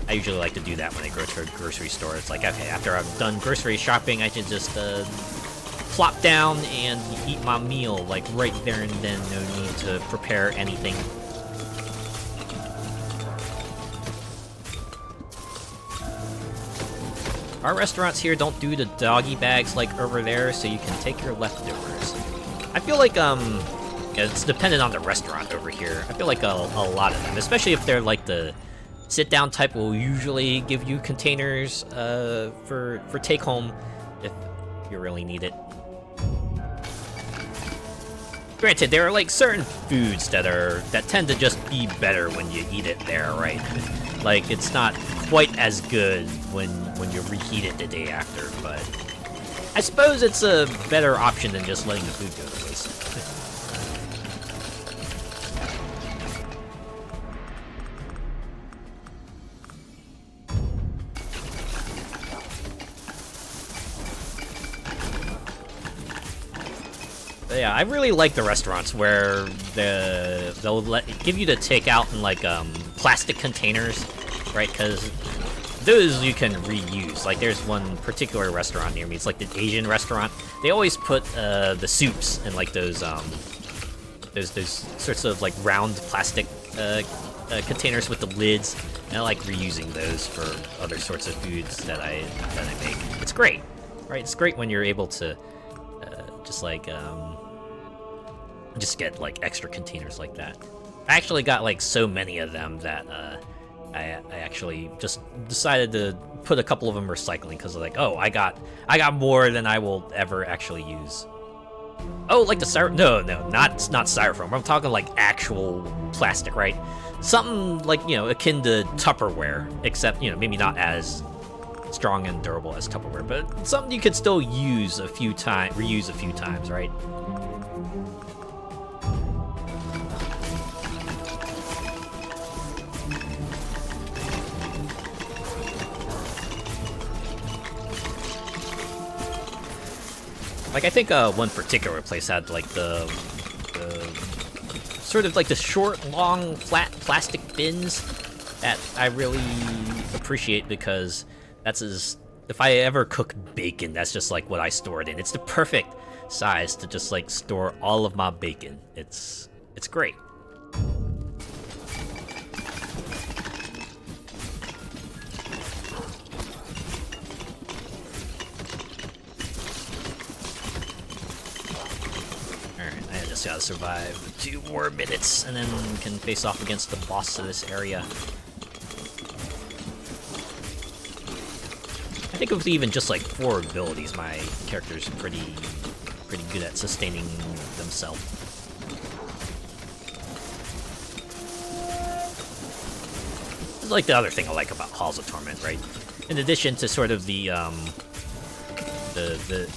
I usually like to do that when I go to a grocery store. It's like, okay, after I'm done grocery shopping, I can just plop down and eat my meal, like right there and then. No need to prepare anything. Our restaurants here don't do the doggy bags like over there, so you can take your leftovers. I feel like it's dependent on the restaurant over here. I feel like a lot of them, especially if they're like the sit-down type, will usually give you containers for take home if you really need it. Granted, there are like certain foods that tend to just be better when you eat it there, right? Like it's not quite as good when you reheat it the day after, but I suppose it's a better option than just letting the food go to waste. Yeah, I really like the restaurants where they'll give you the takeout in like plastic containers, right? Because those you can reuse. Like there's one particular restaurant near me. It's like the Asian restaurant. They always put the soups in like those sorts of like round plastic containers with the lids. And I like reusing those for other sorts of foods that I make. It's great, right? It's great when you're able to just get like extra containers like that. I actually got like so many of them that I actually just decided to put a couple of them recycling because like, oh, I got more than I will ever actually use. Oh, like the no, not styrofoam. I'm talking like actual plastic, right? Something like, akin to Tupperware, except, maybe not as strong and durable as Tupperware, but something you could still use reuse a few times, right? Like, I think one particular place had like the sort of like the short, long, flat plastic bins that I really appreciate because if I ever cook bacon, that's just like what I store it in. It's the perfect size to just like store all of my bacon. It's great. just gotta survive 2 more minutes, and then can face off against the boss of this area. I think with even just like 4 abilities, my character's pretty good at sustaining themselves. This is like the other thing I like about Halls of Torment, right? In addition to sort of the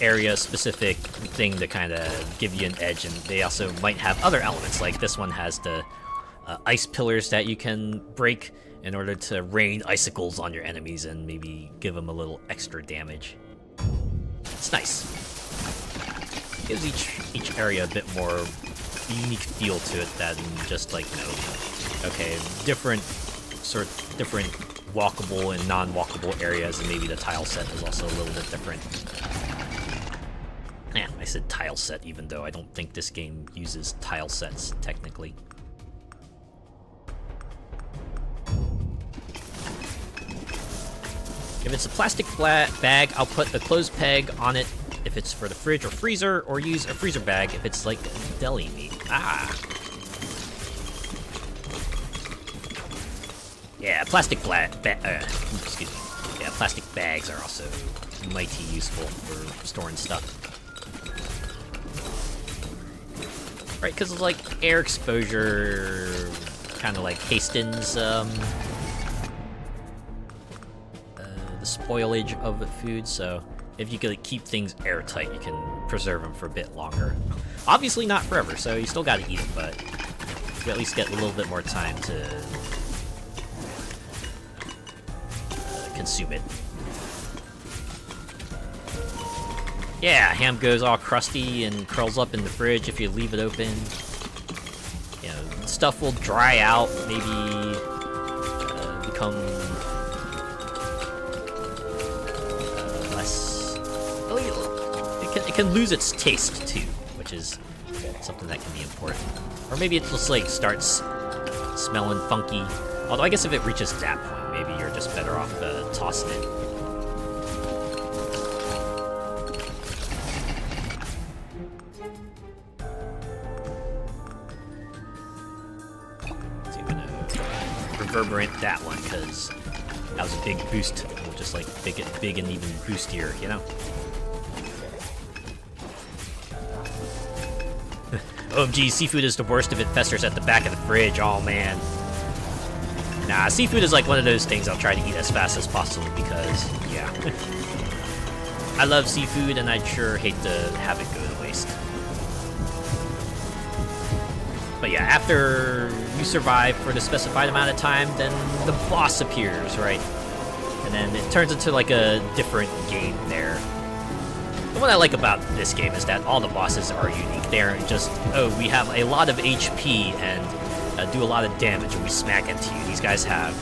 area-specific thing to kind of give you an edge, and they also might have other elements, like this one has the ice pillars that you can break in order to rain icicles on your enemies and maybe give them a little extra damage. It's nice. Gives each area a bit more unique feel to it than just like, you know, okay, different walkable and non-walkable areas, and maybe the tile set is also a little bit different. Yeah, I said tile set, even though I don't think this game uses tile sets technically. If it's a plastic bag, I'll put a closed peg on it if it's for the fridge or freezer, or use a freezer bag if it's like deli meat. Yeah, plastic excuse me. Yeah, plastic bags are also mighty useful for storing stuff. Right, because like air exposure kind of like hastens the spoilage of food, so if you could keep things airtight, you can preserve them for a bit longer. Obviously not forever, so you still gotta eat them, but you at least get a little bit more time to consume it. Yeah, ham goes all crusty and curls up in the fridge if you leave it open. You know, stuff will dry out, maybe become less. It can lose its taste too, which is something that can be important. Or maybe it just like starts smelling funky. Although I guess if it reaches that point, maybe you're just better off tossing it. So I'm gonna reverberate that one because that was a big boost. We'll just like make it big and even boostier, you know? OMG, seafood is the worst if it festers at the back of the fridge. Oh man. Nah, seafood is like one of those things I'll try to eat as fast as possible because, yeah. I love seafood and I'd sure hate to have it go to waste. But yeah, after you survive for the specified amount of time, then the boss appears, right? And then it turns into like a different game there. And what I like about this game is that all the bosses are unique. They're just, oh, we have a lot of HP and do a lot of damage when we smack into you. These guys have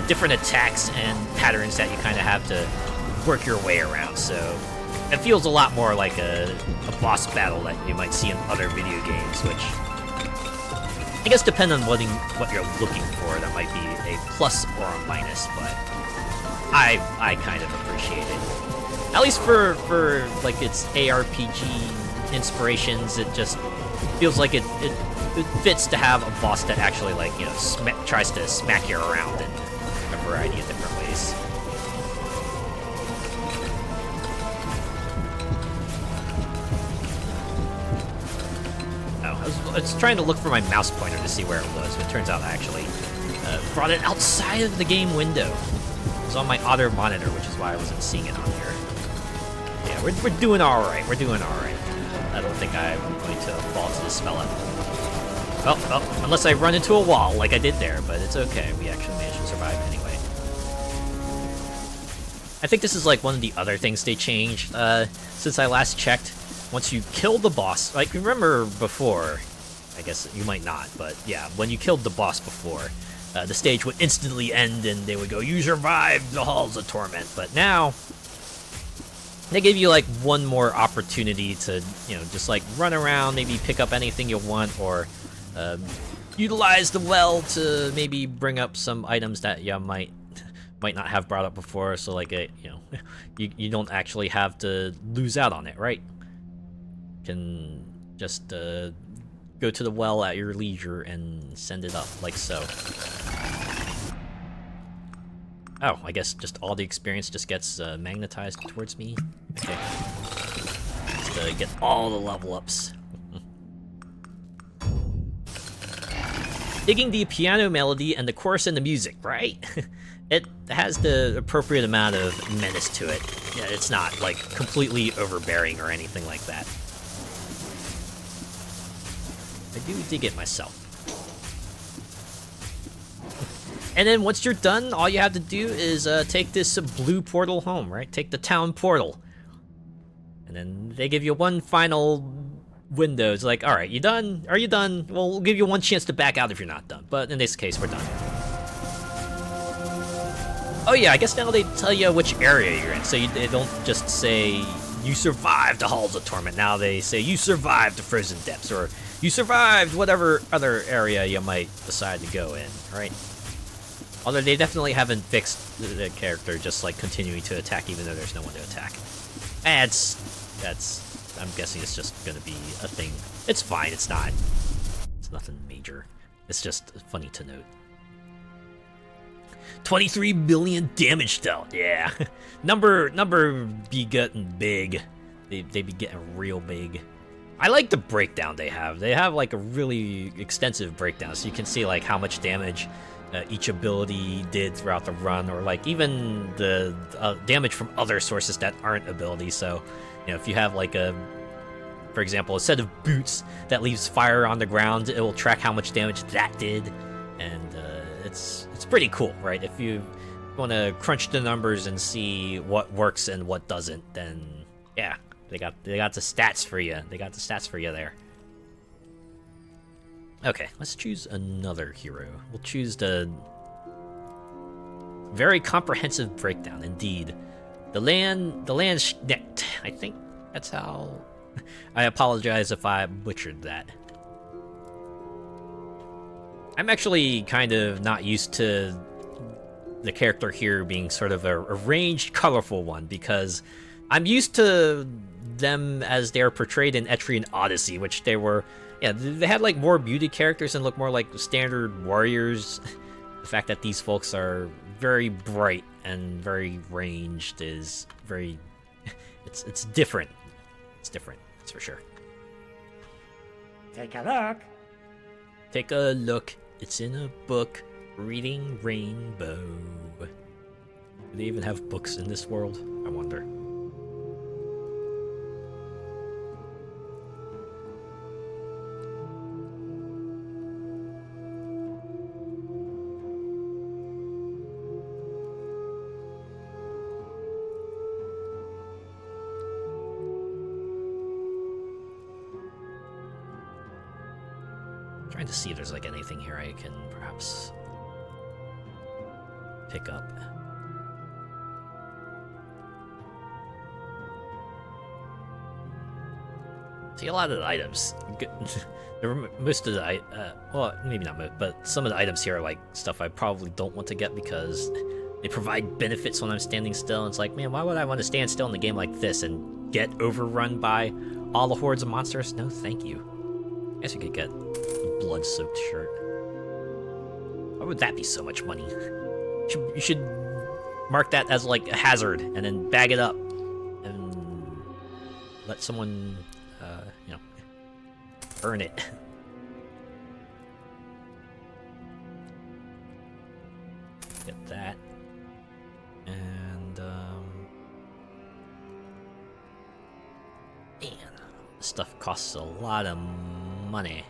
different attacks and patterns that you kind of have to work your way around, so it feels a lot more like a boss battle that you might see in other video games, which I guess depending on what you're looking for, that might be a plus or a minus, but I kind of appreciate it. At least for like its ARPG inspirations, it just feels like it fits to have a boss that actually, like, you know, tries to smack you around in a variety of different ways. Oh, I was trying to look for my mouse pointer to see where it was, but it turns out I actually brought it outside of the game window. It was on my other monitor, which is why I wasn't seeing it on here. Yeah, we're doing alright, we're doing alright. I don't think I'm going to fall to this fella. Oh, unless I run into a wall like I did there, but it's okay. We actually managed to survive anyway. I think this is like one of the other things they changed since I last checked. Once you kill the boss, like, remember before, I guess you might not, but yeah, when you killed the boss before, the stage would instantly end and they would go, you survived the Halls of Torment. But now, they give you like one more opportunity to, you know, just like run around, maybe pick up anything you want, or utilize the well to maybe bring up some items that you might not have brought up before. So like, you know, you don't actually have to lose out on it, right? You can just go to the well at your leisure and send it up, like so. Oh, I guess just all the experience just gets magnetized towards me. Okay. Just get all the level ups. Digging the piano melody and the chorus and the music, right? It has the appropriate amount of menace to it. Yeah, it's not, like, completely overbearing or anything like that. I do dig it myself. And then once you're done, all you have to do is take this blue portal home, right? Take the town portal. And then they give you one final window. It's like, alright, you done? Are you done? Well, we'll give you one chance to back out if you're not done. But in this case, we're done. Oh yeah, I guess now they tell you which area you're in. So they don't just say, you survived the Halls of Torment. Now they say, you survived the Frozen Depths. Or, you survived whatever other area you might decide to go in, right? Although they definitely haven't fixed the character just like continuing to attack even though there's no one to attack. And I'm guessing it's just gonna be a thing. It's fine, it's nothing major. It's just funny to note. 23 million damage dealt, yeah. number be getting big. They be getting real big. I like the breakdown they have. They have like a really extensive breakdown so you can see like how much damage each ability did throughout the run, or like even the damage from other sources that aren't abilities. So, you know, if you have like for example, a set of boots that leaves fire on the ground, it will track how much damage that did, and it's pretty cool, right? If you want to crunch the numbers and see what works and what doesn't, then yeah, they got the stats for you. They got the stats for you there. Okay, let's choose another hero. We'll choose the very comprehensive breakdown, indeed. The Landsknecht. I think that's how. I apologize if I butchered that. I'm actually kind of not used to the character here being sort of a ranged, colorful one, because I'm used to them as they're portrayed in Etrian Odyssey, which they were. Yeah, they had like more beauty characters and look more like standard warriors. The fact that these folks are very bright and very ranged is very... It's different. It's different, that's for sure. Take a look. Take a look. It's in a book. Reading Rainbow. Do they even have books in this world? I wonder. Trying to see if there's like anything here I can perhaps pick up. See, a lot of the items, most of the, well, maybe not most, but some of the items here are like stuff I probably don't want to get because they provide benefits when I'm standing still. And it's like, man, why would I want to stand still in a game like this and get overrun by all the hordes of monsters? No, thank you. I guess we could get a blood-soaked shirt. Why would that be so much money? You should mark that as like a hazard and then bag it up and let someone, you know, earn it. Get that. And, man, this stuff costs a lot of money.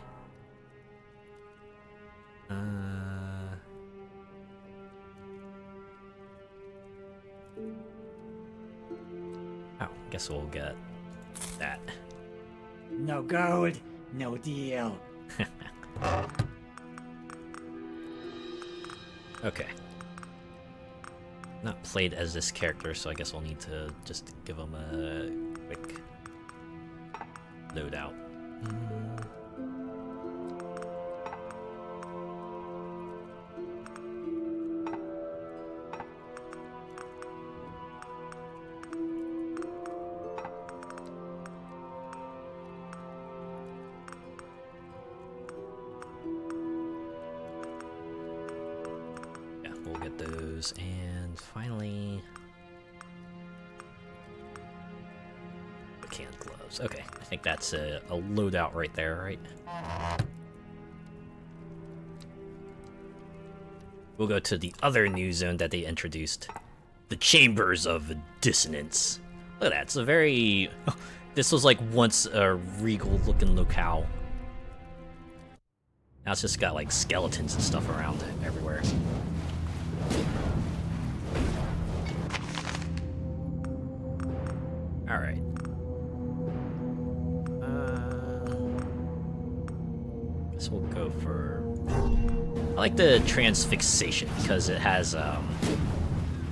Oh, guess we'll get that. No gold, no deal. Okay. Not played as this character, so I guess we'll need to just give him a quick loadout. we'll get those. And finally, the canned gloves. Okay, I think that's a loadout right there, right? We'll go to the other new zone that they introduced. The Chambers of Dissonance. Look at that, it's a very... This was like once a regal-looking locale. Now it's just got like skeletons and stuff around everywhere. Alright. Guess we'll go for... I like the transfixation because it has,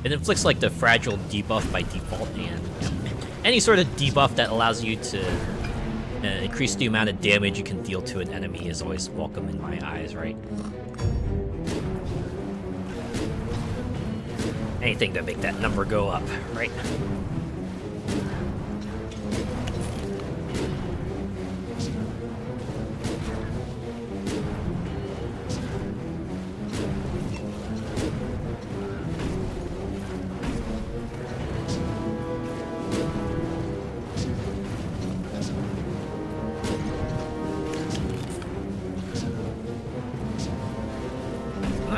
it inflicts like the fragile debuff by default, and you know, any sort of debuff that allows you to increase the amount of damage you can deal to an enemy is always welcome in my eyes, right? Anything to make that number go up, right?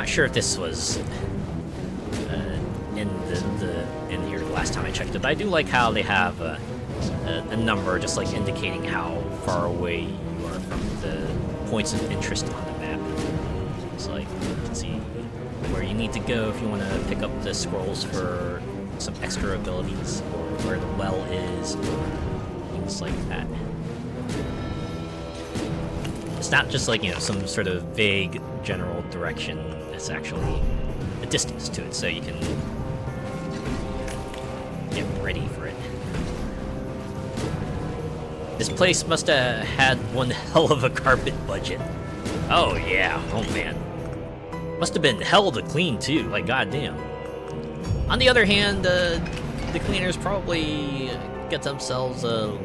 Sure if this was in here the last time I checked it, but I do like how they have a number just like indicating how far away you are from the points of interest on the map. It's like you can see where you need to go if you want to pick up the scrolls for some extra abilities, or where the well is, or things like that. It's not just like, you know, some sort of vague general direction. It's actually a distance to it, so you can get ready for it. This place must have had one hell of a carpet budget. Oh yeah, oh man. Must have been hell to clean too, like goddamn. On the other hand, the cleaners probably get themselves well,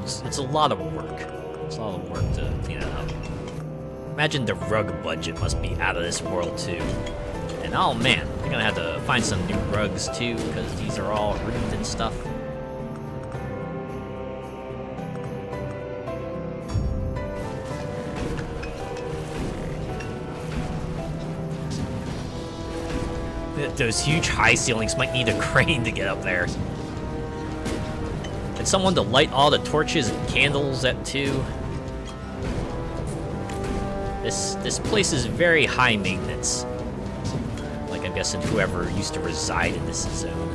it's a lot of work. It's a lot of work to clean it up. Imagine the rug budget must be out of this world too. And oh man, they're gonna have to find some new rugs too, because these are all ruined and stuff. Those huge high ceilings might need a crane to get up there. And someone to light all the torches and candles at too. This place is very high maintenance. Like I'm guessing whoever used to reside in this zone.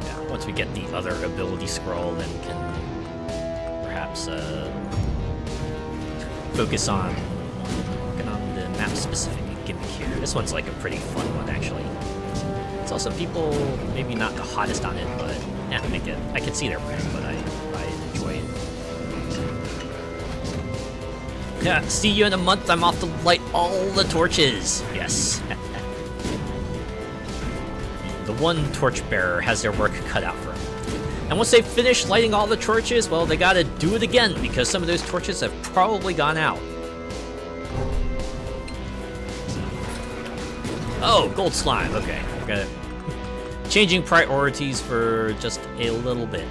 Yeah, once we get the other ability scroll, then we can perhaps focus on map-specific gimmick here. This one's like a pretty fun one, actually. It's also people maybe not the hottest on it, but yeah, I can see their point, but I enjoy it. Yeah, see you in a month. I'm off to light all the torches. Yes. The one torchbearer has their work cut out for him. And once they finish lighting all the torches, well, they gotta do it again, because some of those torches have probably gone out. Oh, gold slime. Okay, got it. Changing priorities for just a little bit.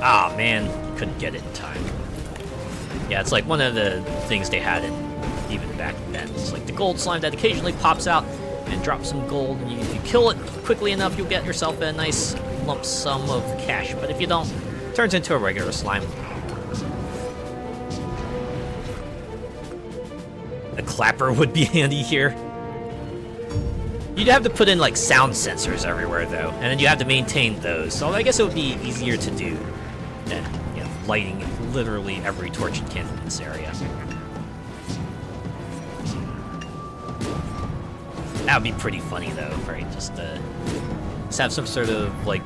Ah, man, couldn't get it in time. Yeah, it's like one of the things they had in even back then. It's like the gold slime that occasionally pops out and drops some gold, and if you kill it quickly enough, you'll get yourself a nice lump sum of cash, but if you don't, it turns into a regular slime. A clapper would be handy here. You'd have to put in like sound sensors everywhere though, and then you have to maintain those, so I guess it would be easier to do than, you know, lighting literally every torch and candle in this area. That would be pretty funny though, right? Just Just have some sort of like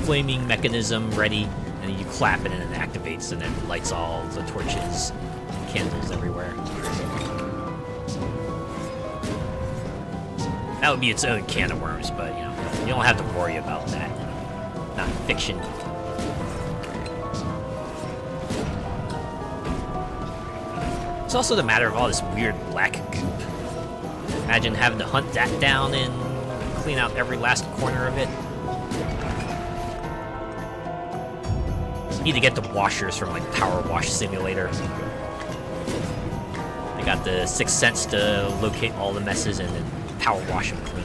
flaming mechanism ready, and then you clap it and it activates, and it lights all the torches and candles everywhere. That would be its own can of worms, but you know, you don't have to worry about that. Not fiction. It's also the matter of all this weird black goop. Imagine having to hunt that down and clean out every last corner of it. Need to get the washers from like Power Wash Simulator. They got the Sixth Sense to locate all the messes and then power wash them clean.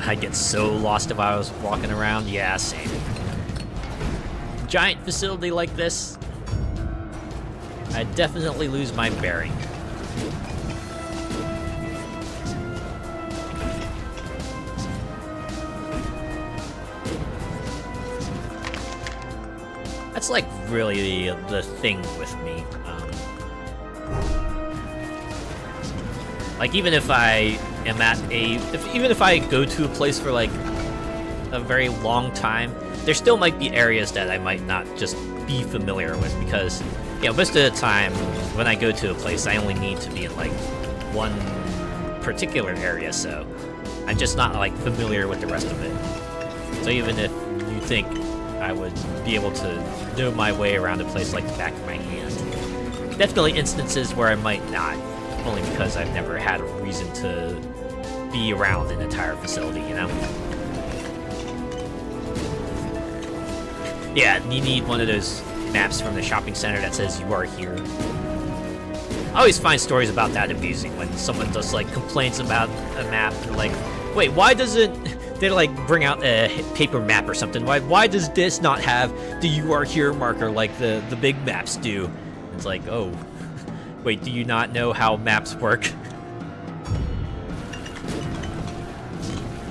I'd get so lost if I was walking around. Yeah, same. Giant facility like this, I'd definitely lose my bearing. That's like really the thing with me. Like even if I am at even if I go to a place for like a very long time, there still might be areas that I might not just be familiar with, because you know, most of the time when I go to a place, I only need to be in like one particular area, so I'm just not like familiar with the rest of it. So even if you think I would be able to know my way around a place like the back of my hand, definitely instances where I might not, only because I've never had a reason to be around an entire facility, you know? Yeah, you need one of those maps from the shopping center that says you are here. I always find stories about that amusing when someone just like complains about a map and like, wait, why doesn't they like bring out a paper map or something? Why does this not have the you are here marker like the big maps do? It's like, oh, wait, do you not know how maps work?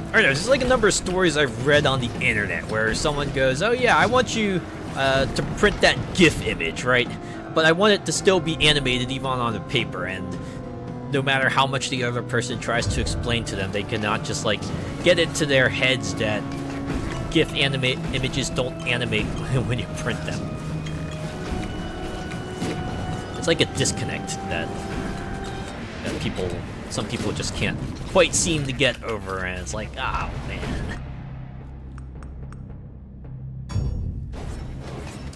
I don't know, there's like a number of stories I've read on the internet where someone goes, oh yeah, I want you to print that GIF image, right? But I want it to still be animated even on the paper, and no matter how much the other person tries to explain to them, they cannot just like get it to their heads that GIF images don't animate when you print them. It's like a disconnect that some people just can't quite seem to get over, and it's like, oh man.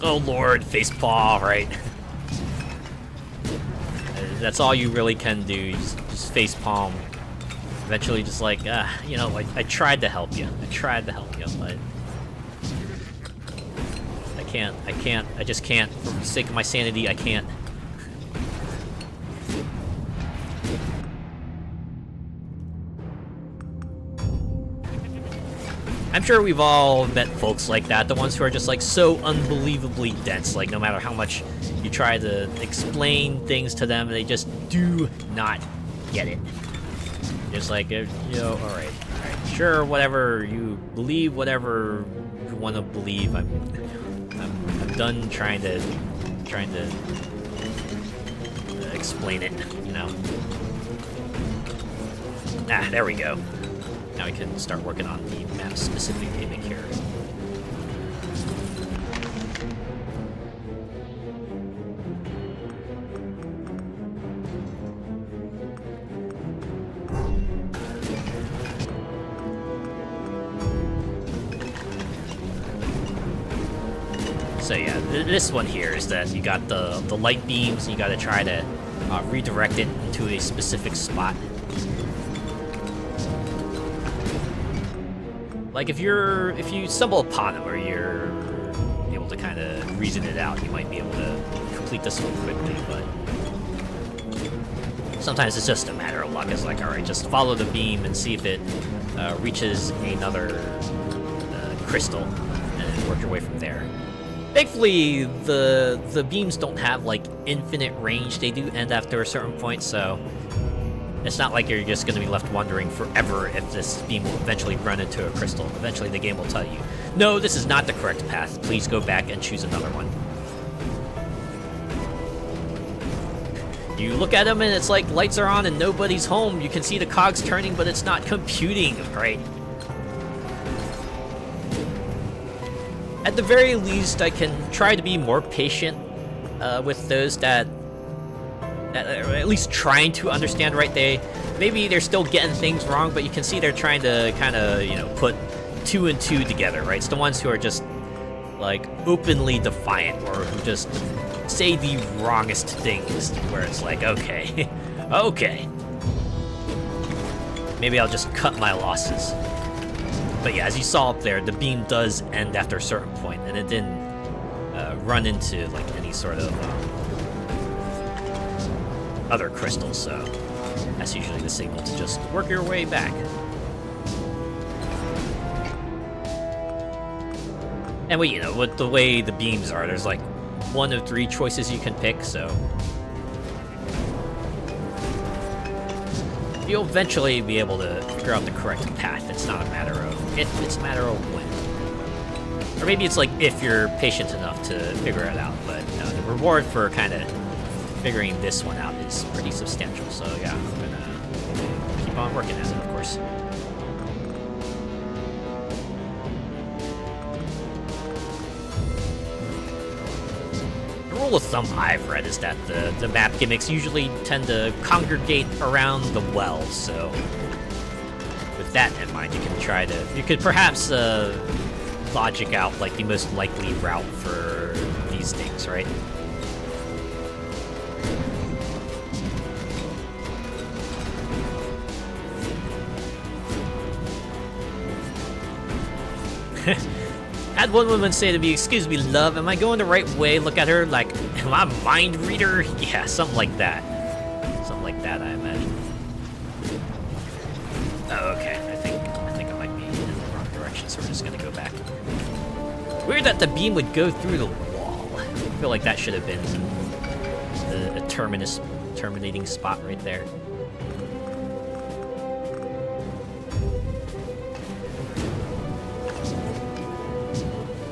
Oh lord, facepaw, right? That's all you really can do, just facepalm. Eventually just like, you know, I tried to help you. But I just can't, for the sake of my sanity, I can't. I'm sure we've all met folks like that, the ones who are just like so unbelievably dense, like no matter how much you try to explain things to them, they just do not get it. Just like, you know, alright, sure, whatever you believe, whatever you want to believe, I'm done trying to explain it, you know. Ah, there we go. Now we can start working on the map-specific gimmick here. So yeah, this one here is that you got the light beams, and you got to try to redirect it into a specific spot. Like if you stumble upon them, or you're able to kind of reason it out, you might be able to complete this one quickly, but sometimes it's just a matter of luck. It's like, alright, just follow the beam and see if it reaches another crystal, and then work your way from there. Thankfully, the beams don't have like infinite range. They do end after a certain point, so it's not like you're just going to be left wondering forever if this beam will eventually run into a crystal. Eventually the game will tell you, no, this is not the correct path. Please go back and choose another one. You look at them and it's like lights are on and nobody's home. You can see the cogs turning, but it's not computing, right? At the very least, I can try to be more patient with those that are at least trying to understand, right? Maybe they're still getting things wrong, but you can see they're trying to kind of, you know, put 2 and 2 together, right? It's the ones who are just, like, openly defiant, or who just say the wrongest things, where it's like, okay, okay. Maybe I'll just cut my losses. But yeah, as you saw up there, the beam does end after a certain point, and it didn't run into, like, any sort of other crystals, so that's usually the signal to just work your way back. And you know, with the way the beams are, there's like 1 of 3 choices you can pick, so you'll eventually be able to figure out the correct path. It's not a matter of if, it's a matter of when. Or maybe it's like if you're patient enough to figure it out, but the reward for kind of figuring this one out is pretty substantial, so yeah, I'm gonna keep on working at it, of course. The rule of thumb I've read is that the map gimmicks usually tend to congregate around the well, so with that in mind, you could perhaps logic out like the most likely route for these things, right? Had one woman say to me, "Excuse me, love, am I going the right way?" Look at her like, "Am I a mind reader?" Yeah, something like that. Something like that, I imagine. Oh, okay. I think I might be in the wrong direction, so we're just gonna go back. Weird that the beam would go through the wall. I feel like that should have been the terminating spot right there.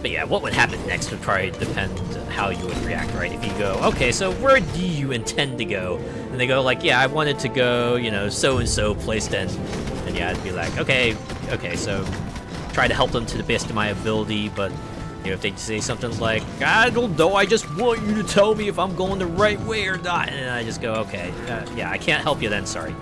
But yeah, what would happen next would probably depend on how you would react, right? If you go, okay, so where do you intend to go? And they go like, yeah, I wanted to go, you know, so-and-so place, then yeah, I'd be like, okay, so try to help them to the best of my ability, but, you know, if they say something like, I don't know, I just want you to tell me if I'm going the right way or not, and I just go, okay, yeah, I can't help you then, sorry.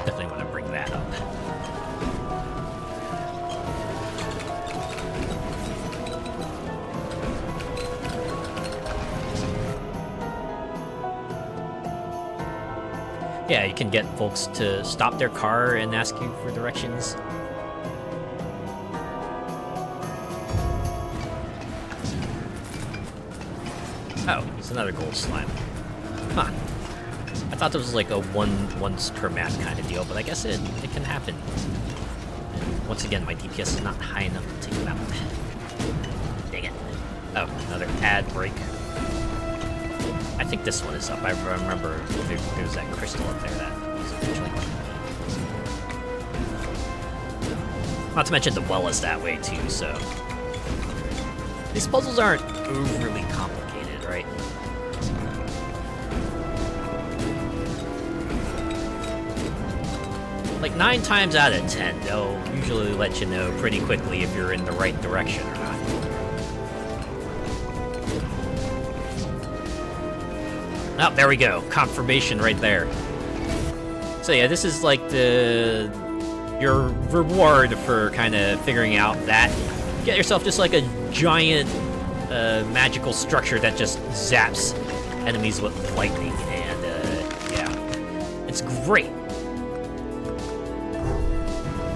Definitely want to bring that up. Yeah, you can get folks to stop their car and ask you for directions. Oh, it's another gold slime. Huh. I thought this was like a once per map kind of deal, but I guess it can happen. And once again, my DPS is not high enough to take them out. Dang it. Oh, another ad break. I think this one is up. I remember there was that crystal up there that was eventually. Not to mention the well is that way too, so these puzzles aren't overly complicated, right? Like 9 times out of 10, they'll usually let you know pretty quickly if you're in the right direction or not. Oh, there we go. Confirmation right there. So yeah, this is like your reward for kind of figuring out that. Get yourself just like a giant magical structure that just zaps enemies with lightning, and yeah, it's great.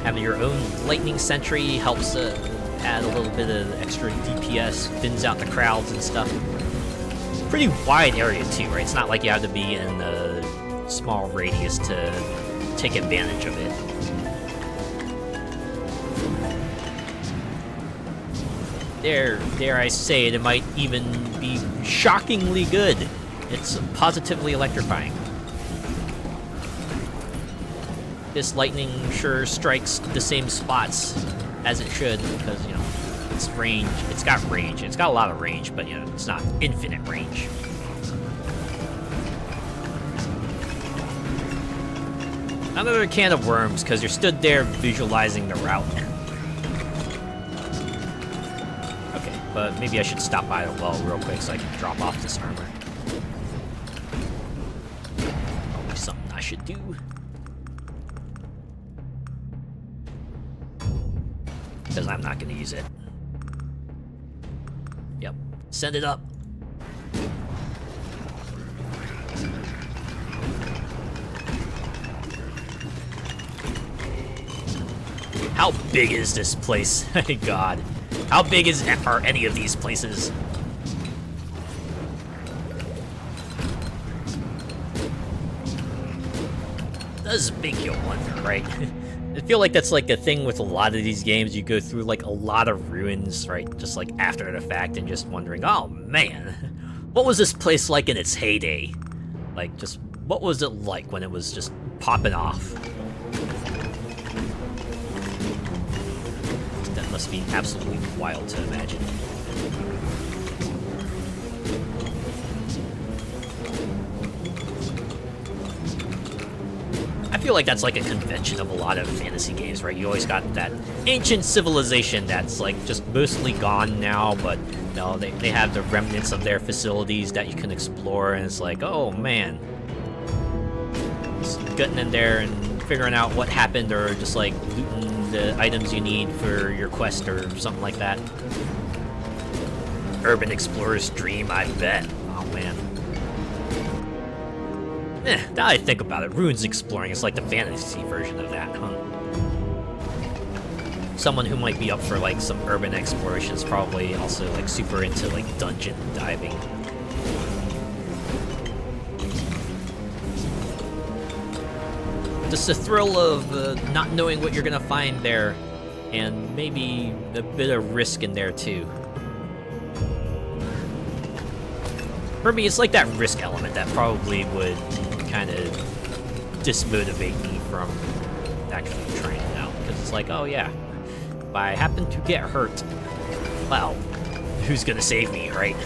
Having your own lightning sentry helps add a little bit of extra DPS, thins out the crowds and stuff. Pretty wide area too, right? It's not like you have to be in a small radius to take advantage of it. Dare I say it might even might be shockingly good. It's positively electrifying. This lightning sure strikes the same spots as it should, because, you know, it's range. It's got range. It's got a lot of range, but, you know, it's not infinite range. Another can of worms, because you're stood there visualizing the route. Okay, but maybe I should stop by the well real quick so I can drop off this armor. Probably something I should do. Because I'm not going to use it. Yep. Send it up. How big is this place? God. How big are any of these places? It does make you wonder, right? I feel like that's like a thing with a lot of these games. You go through like a lot of ruins, right? Just like after the fact and just wondering, oh man, what was this place like in its heyday? Like, just what was it like when it was just popping off? That must be absolutely wild to imagine. I feel like that's like a convention of a lot of fantasy games, right? You always got that ancient civilization that's like just mostly gone now, but you know, they have the remnants of their facilities that you can explore, and it's like, oh man. Just getting in there and figuring out what happened, or just like looting the items you need for your quest or something like that. Urban explorer's dream, I bet. Oh man. Now I think about it, ruins exploring is like the fantasy version of that, huh? Someone who might be up for like some urban exploration is probably also like super into like dungeon diving. Just the thrill of not knowing what you're gonna find there, and maybe a bit of risk in there too. For me, it's like that risk element that probably would kind of dismotivate me from actually trying it out, because it's like, oh yeah, if I happen to get hurt, well, who's gonna save me, right?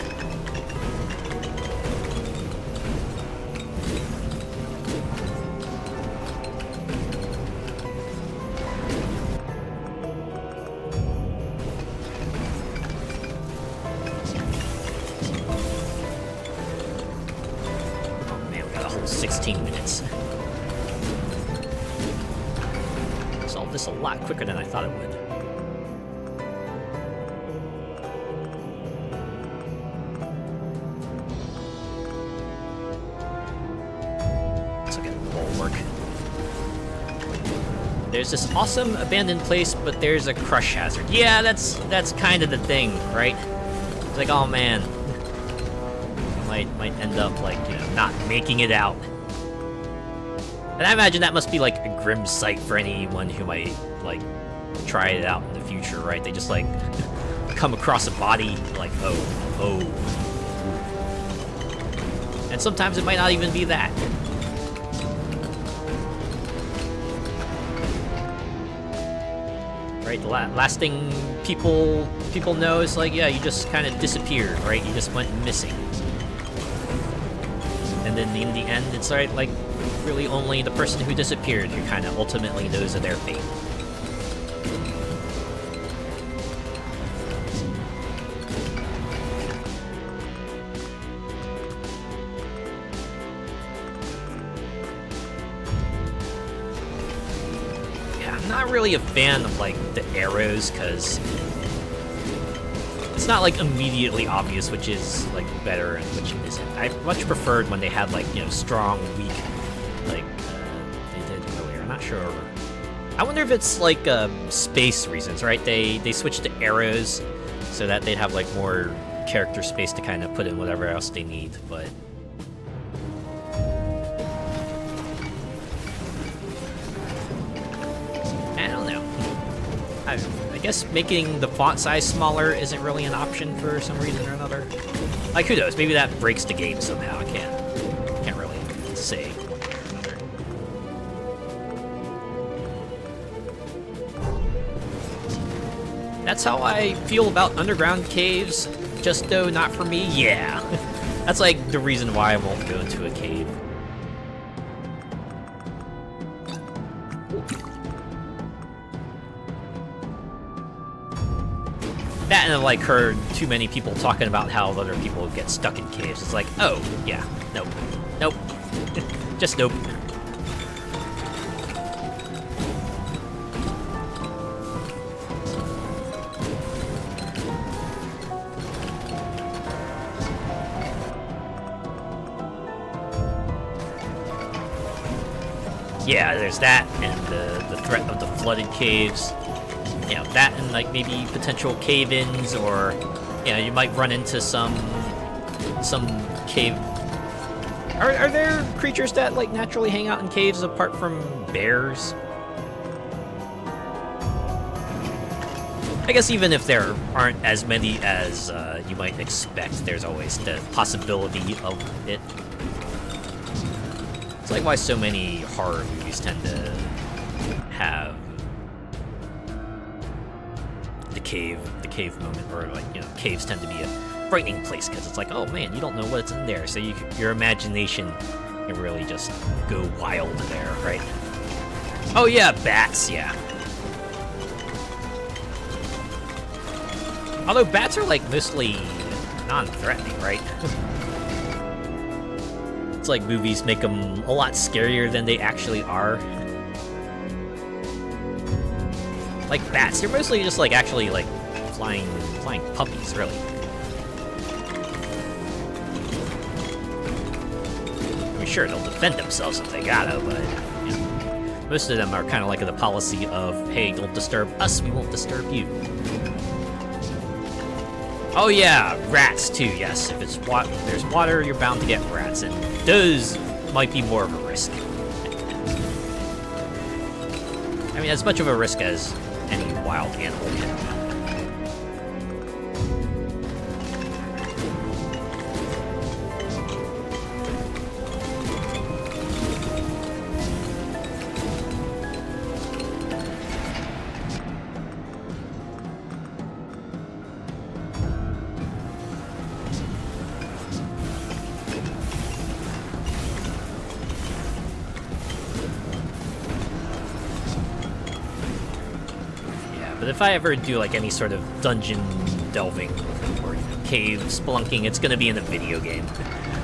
This a lot quicker than I thought it would. Let's look at bulwark. There's this awesome abandoned place, but there's a crush hazard. Yeah, that's kind of the thing, right? It's like, oh man, might end up like, you know, not making it out. And I imagine that must be like a grim sight for anyone who might like try it out in the future, right? They just like come across a body like, oh. And sometimes it might not even be that. Right, the last thing people know is like, yeah, you just kind of disappeared, right? You just went missing. And then in the end, it's like really only the person who disappeared who kind of ultimately knows of their fate. Yeah, I'm not really a fan of like the arrows, because it's not like immediately obvious which is like better and which isn't. I much preferred when they had like, you know, strong, weak, like they did earlier. I'm not sure. I wonder if it's like space reasons, right? They switched to arrows so that they'd have like more character space to kind of put in whatever else they need, but I don't know. I guess making the font size smaller isn't really an option for some reason or another. Like, who knows? Maybe that breaks the game somehow. I can't really say one way or another. That's how I feel about underground caves. Just though not for me. Yeah, that's like the reason why I won't go into a cave. That, and I've like heard too many people talking about how other people get stuck in caves. It's like, oh yeah, nope, nope, just nope. Yeah, there's that, and the threat of the flooded caves. You know, that and like maybe potential cave-ins, or you know, you might run into some cave. Are there creatures that like naturally hang out in caves apart from bears? I guess even if there aren't as many as you might expect, there's always the possibility of it. It's like why so many horror movies tend to have the cave moment, or like, you know, caves tend to be a frightening place because it's like, oh man, you don't know what's in there, so your imagination can really just go wild there, right? Oh yeah, bats, yeah. Although bats are like mostly non-threatening, right? It's like movies make them a lot scarier than they actually are. Like bats, they're mostly just like actually like flying puppies, really. I mean, sure, they'll defend themselves if they gotta, but you know, most of them are kind of like the policy of, hey, don't disturb us, we won't disturb you. Oh yeah, rats too, yes. If there's water, you're bound to get rats, and those might be more of a risk. I mean, as much of a risk as any wild animal can. But if I ever do like any sort of dungeon delving or cave spelunking, it's gonna be in a video game.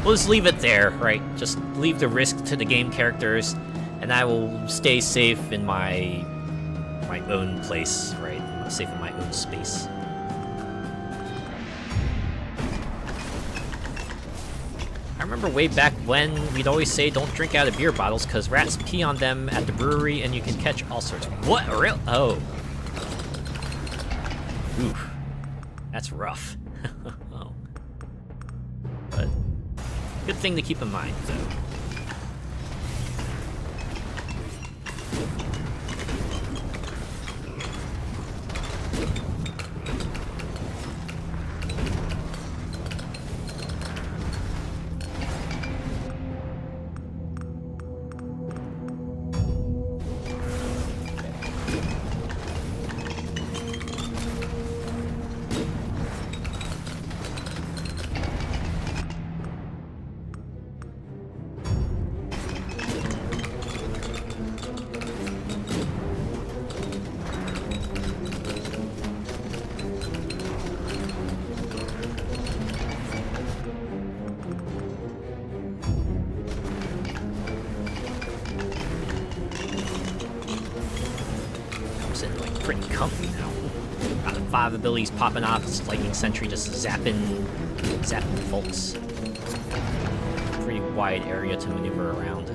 We'll just leave it there, right? Just leave the risk to the game characters, and I will stay safe in my own place, right? Safe in my own space. I remember way back when we'd always say don't drink out of beer bottles because rats pee on them at the brewery and you can catch all sorts of... What? Real? Oh. Oof, that's rough. Oh. But good thing to keep in mind, though. Pretty comfy now. Got the 5 abilities popping off. This lightning sentry just zapping folks. Pretty wide area to maneuver around.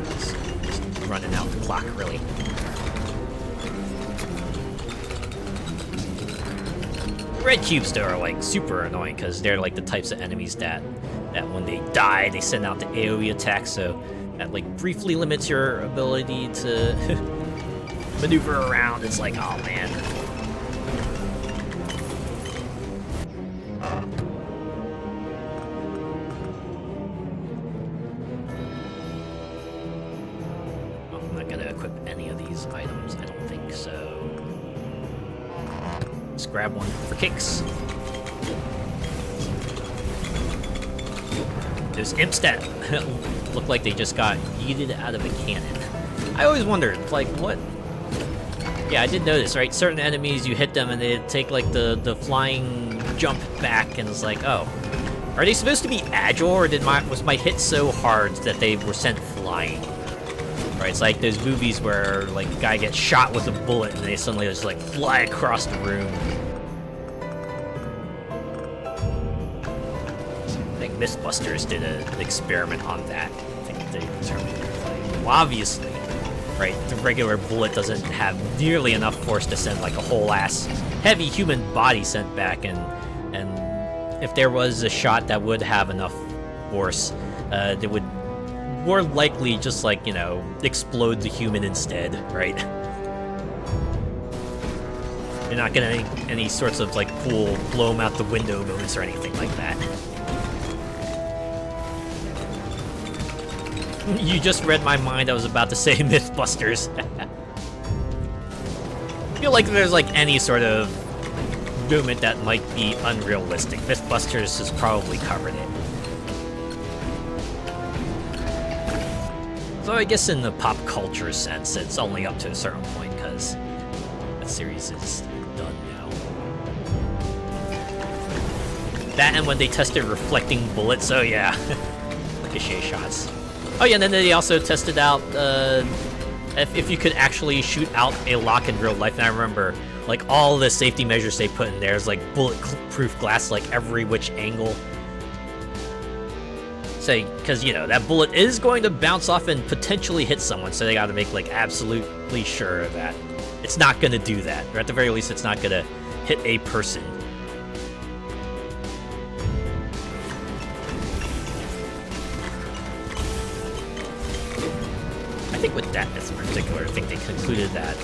Just running out the clock, really. Red cubes, though, are like super annoying because they're like the types of enemies that when they die, they send out the AoE attack. So that like briefly limits your ability to maneuver around. It's like, oh man. gonna equip any of these items. I don't think so. Let's grab one for kicks. Those imps that look like they just got yeeted out of a cannon. I always wondered, like, what? Yeah, I did notice, right? Certain enemies, you hit them and they take, like, the flying jump back, and it's like, oh. Are they supposed to be agile, or was my hit so hard that they were sent flying? Right, it's like those movies where, like, a guy gets shot with a bullet and they suddenly just, like, fly across the room. I think Mythbusters did an experiment on that. I think they determined, like, well, obviously, right, the regular bullet doesn't have nearly enough force to send, like, a whole-ass heavy human body sent back, and if there was a shot that would have enough force, they would more likely just, like, you know, explode the human instead, right? You're not getting any sorts of, like, cool blow 'em out the window moments or anything like that. You just read my mind. I was about to say Mythbusters. I feel like there's, like, any sort of movement that might be unrealistic. Mythbusters has probably covered it. So I guess in the pop culture sense, it's only up to a certain point, because that series is done now. That and when they tested reflecting bullets, oh yeah. Ricochet shots. Oh yeah, and then they also tested out if you could actually shoot out a lock in real life. And I remember, like, all the safety measures they put in there is, like, bulletproof glass, like, every which angle. So, because, you know, that bullet is going to bounce off and potentially hit someone, so they gotta make, like, absolutely sure that it's not gonna do that. Or at the very least, it's not gonna hit a person. I think with that in particular, I think they concluded that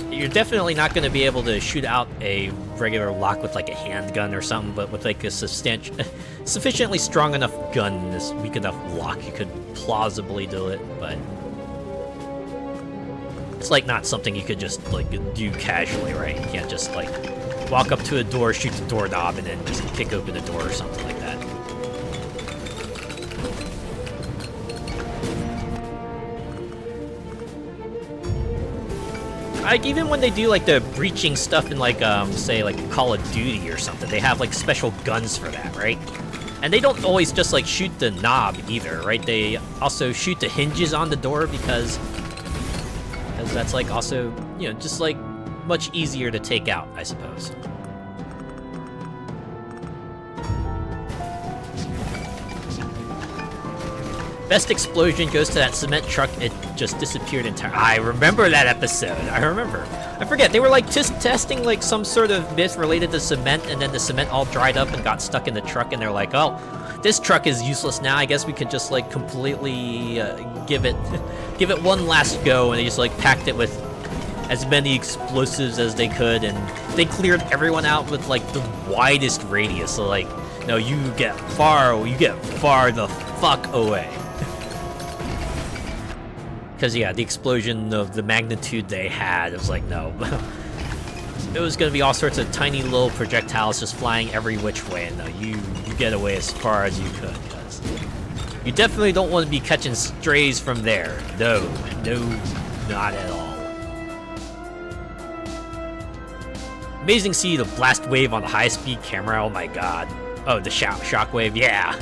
you're definitely not going to be able to shoot out a regular lock with, like, a handgun or something, but with, like, a sufficiently strong enough gun and this weak enough lock, you could plausibly do it, but it's, like, not something you could just, like, do casually, right? You can't just, like, walk up to a door, shoot the doorknob, and then just kick open the door or something like that. Like, even when they do, like, the breaching stuff in, like, say, like, Call of Duty or something, they have, like, special guns for that, right? And they don't always just, like, shoot the knob either, right? They also shoot the hinges on the door because that's, like, also, you know, just, like, much easier to take out, I suppose. Best explosion goes to that cement truck. It just disappeared entirely. I remember that episode. I remember. I forget. They were, like, just testing, like, some sort of myth related to cement, and then the cement all dried up and got stuck in the truck, and they're like, oh, this truck is useless now. I guess we could just, like, completely give it one last go, and they just, like, packed it with as many explosives as they could, and they cleared everyone out with, like, the widest radius. So, like, no, you get far the fuck away. Because, yeah, the explosion of the magnitude they had, it was like, no. It was going to be all sorts of tiny little projectiles just flying every which way, and no, you get away as far as you could, because you definitely don't want to be catching strays from there. No, not at all. Amazing to see the blast wave on the high-speed camera, oh my god. Oh, the shockwave, yeah.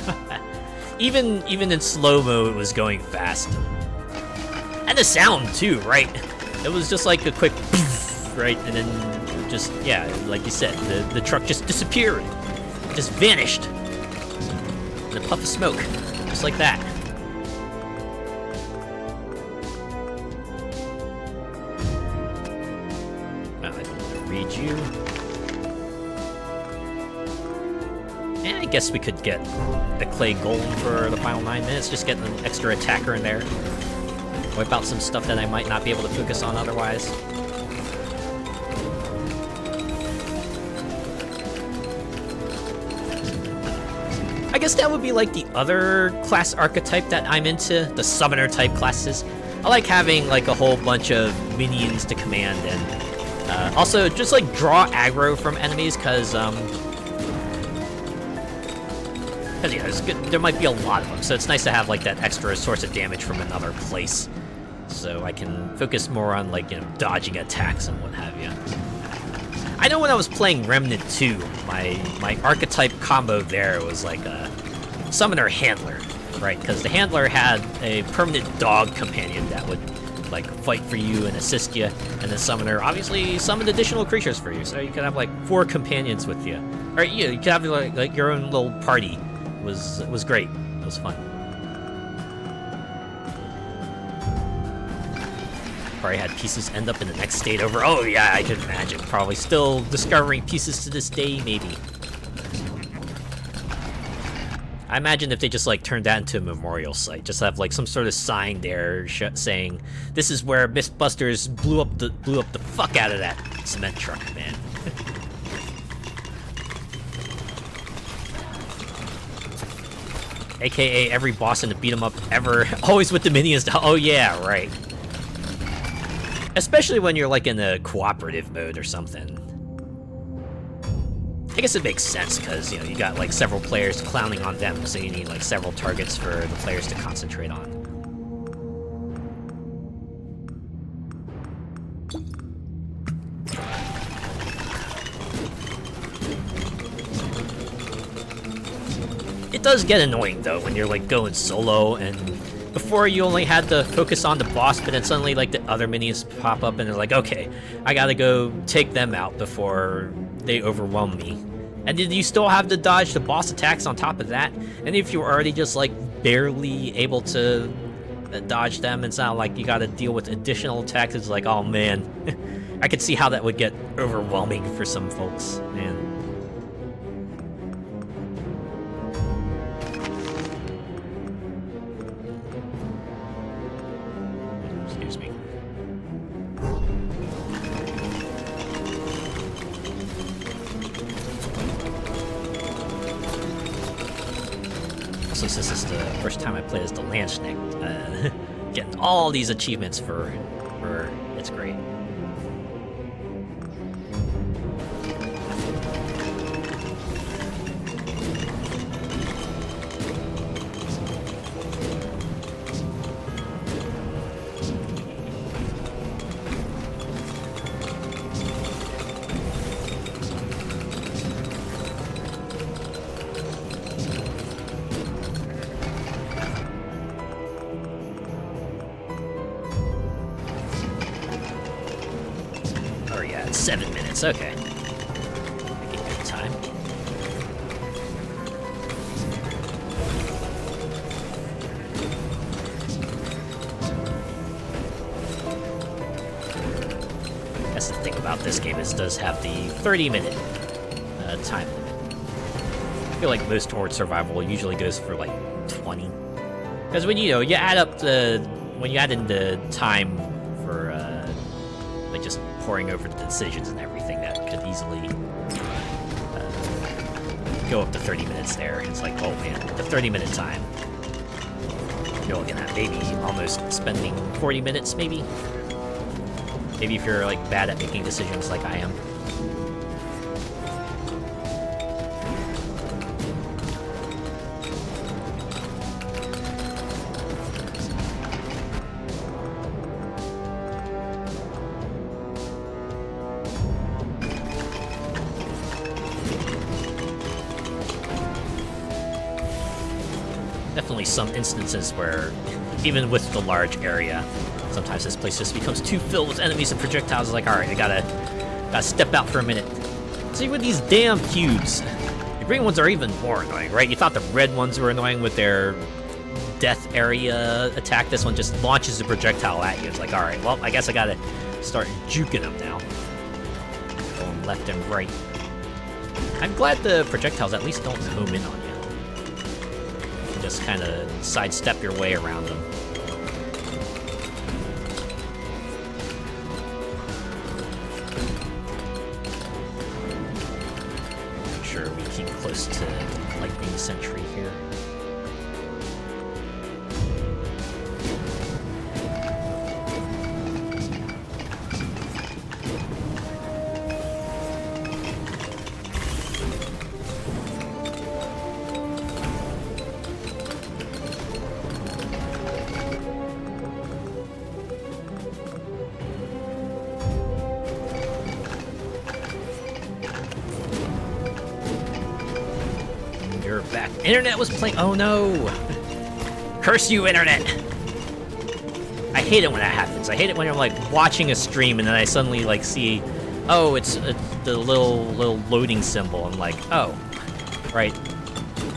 Even in slow-mo, it was going fast. And the sound, too, right? It was just like a quick poof, right? And then just, yeah, like you said, the truck just disappeared. It just vanished. In a puff of smoke. Just like that. Well, I don't want to read you. And I guess we could get the clay golem for the final 9 minutes. Just get an extra attacker in there. Wipe out some stuff that I might not be able to focus on otherwise. I guess that would be like the other class archetype that I'm into, the summoner type classes. I like having like a whole bunch of minions to command, and also just like draw aggro from enemies, because yeah, it's good. There might be a lot of them, so it's nice to have like that extra source of damage from another place, so I can focus more on like, you know, dodging attacks and what have you. I know when I was playing Remnant 2, my archetype combo there was like a summoner handler, right? Because the handler had a permanent dog companion that would like fight for you and assist you, and the summoner obviously summoned additional creatures for you, so you could have like 4 companions with you, or you could have like your own little party. It was great. It was fun. Probably had pieces end up in the next state over. Oh yeah, I can imagine. Probably still discovering pieces to this day, maybe. I imagine if they just like turned that into a memorial site, just have like some sort of sign there saying, "This is where Mythbusters blew up the fuck out of that cement truck, man." AKA every boss in the beat 'em up ever, always with the minions. Oh yeah, right. Especially when you're like in a cooperative mode or something. I guess it makes sense, because, you know, you got like several players clowning on them, so you need like several targets for the players to concentrate on. It does get annoying though when you're like going solo, and before you only had to focus on the boss, but then suddenly like the other minions pop up and they're like, okay, I gotta go take them out before they overwhelm me. And did you still have to dodge the boss attacks on top of that? And if you were already just like barely able to dodge them, it's not like you gotta deal with additional attacks. It's like, oh man, I could see how that would get overwhelming for some folks, man. Since this is the first time I played as the Landsknecht, getting all these achievements for it's great. Oh yeah, it's 7 minutes, okay. Making good time. That's the thing about this game, is it does have the 30-minute time limit. I feel like most horde survival usually goes for like 20. Because when you add up when you add in the time for like just poring over the decisions and everything, that could easily go up to 30 minutes there. It's like, oh man, the 30-minute time. You're looking at maybe almost spending 40 minutes, maybe? Maybe if you're like bad at making decisions like I am. Definitely some instances where, even with the large area, sometimes this place just becomes too filled with enemies and projectiles. It's like, alright, I gotta step out for a minute. See, with these damn cubes, the green ones are even more annoying, right? You thought the red ones were annoying with their death area attack. This one just launches the projectile at you. It's like, alright, well, I guess I gotta start juking them now. Going left and right. I'm glad the projectiles at least don't home in on you. Just kind of sidestep your way around them. Make sure we keep close to the lightning century here. You're back. Internet was playing. Oh no! Curse you, internet! I hate it when that happens. I hate it when I'm like watching a stream and then I suddenly like see, oh, it's the little loading symbol. I'm like, oh, right.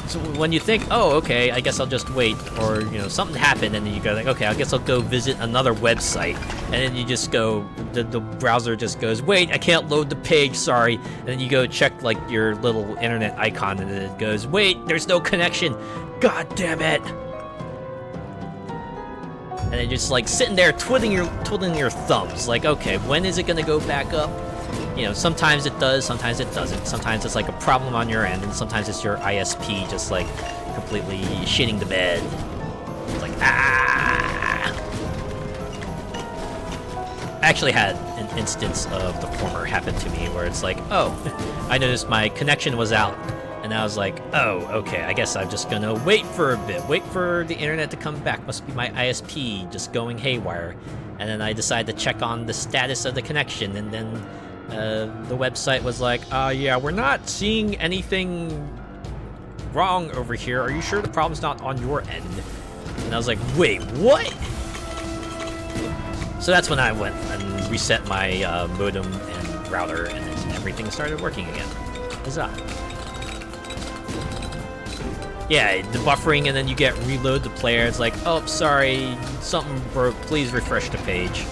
So when you think, oh, okay, I guess I'll just wait, or you know, something happened, and then you go like, okay, I guess I'll go visit another website, and then you just go, the browser just goes, wait, I can't load the page, sorry, and then you go check like your little internet icon, and then it goes, wait, there's no connection, god damn it, and then just like sitting there twiddling your thumbs, like, okay, when is it gonna go back up? You know, sometimes it does, sometimes it doesn't. Sometimes it's like a problem on your end, and sometimes it's your ISP just like completely shitting the bed. It's like, ah! I actually had an instance of the former happen to me where it's like, oh, I noticed my connection was out, and I was like, oh, okay, I guess I'm just gonna wait for a bit, wait for the internet to come back. Must be my ISP just going haywire. And then I decided to check on the status of the connection, and then the website was like, yeah, we're not seeing anything wrong over here. Are you sure the problem's not on your end? And I was like, wait, what? So that's when I went and reset my modem and router, and then everything started working again. Huzzah. Yeah, the buffering, and then you get reload the player. It's like, oh, sorry, something broke. Please refresh the page.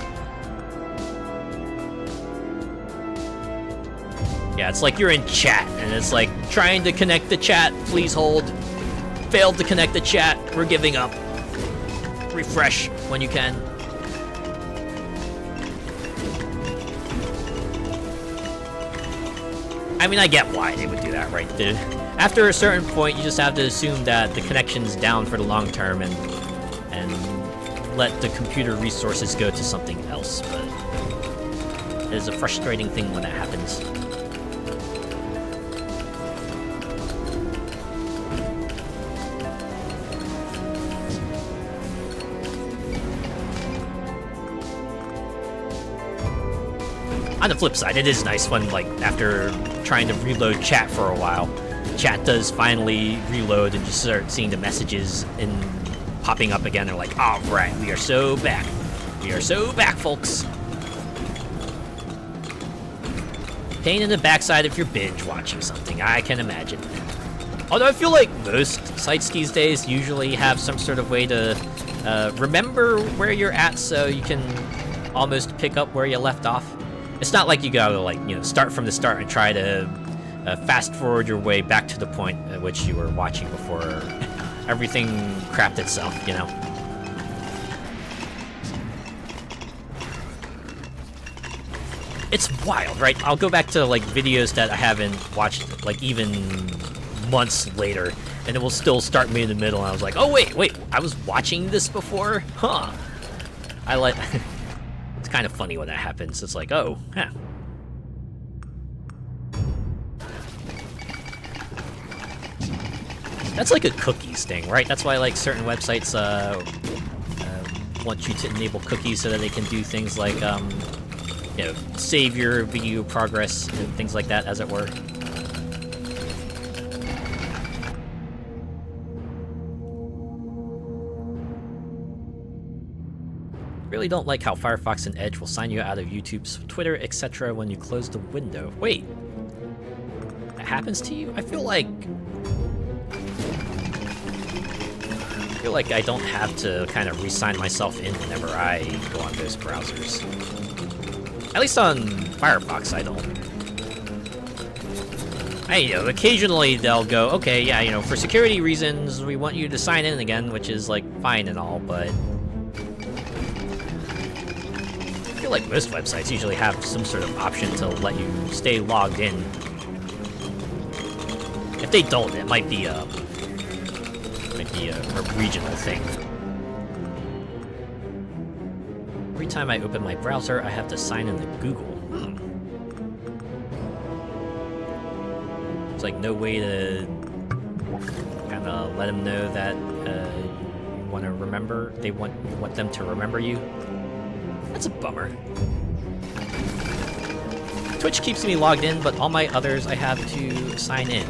Yeah, it's like you're in chat, and it's like, trying to connect the chat, please hold. Failed to connect the chat, we're giving up. Refresh when you can. I mean, I get why they would do that, right? After a certain point, you just have to assume that the connection's down for the long term and let the computer resources go to something else, but it is a frustrating thing when that happens. On the flip side, it is nice when, like, after trying to reload chat for a while, chat does finally reload and you start seeing the messages popping up again. They're like, all right, we are so back. We are so back, folks. Pain in the backside if you're binge watching something, I can imagine. Although I feel like most sites these days usually have some sort of way to remember where you're at so you can almost pick up where you left off. It's not like you gotta, like, you know, start from the start and try to fast forward your way back to the point at which you were watching before everything crapped itself, you know? It's wild, right? I'll go back to, like, videos that I haven't watched, like, even months later, and it will still start me in the middle, and I was like, oh, wait, I was watching this before? Huh. I like... It's kind of funny when that happens. It's like, oh, huh. That's like a cookies thing, right? That's why, like, certain websites want you to enable cookies so that they can do things like, you know, save your video progress and things like that, as it were. Really don't like how Firefox and Edge will sign you out of YouTube's Twitter, etc. when you close the window. Wait, that happens to you? I feel like I don't have to kind of re-sign myself in whenever I go on those browsers. At least on Firefox, I don't. You know, occasionally they'll go, okay, yeah, you know, for security reasons, we want you to sign in again, which is, like, fine and all, but I feel like most websites usually have some sort of option to let you stay logged in. If they don't, it might be Might be a regional thing. Every time I open my browser, I have to sign into Google. There's like no way to kind of let them know that you want to remember. You want them to remember you. That's a bummer. Twitch keeps me logged in, but all my others I have to sign in.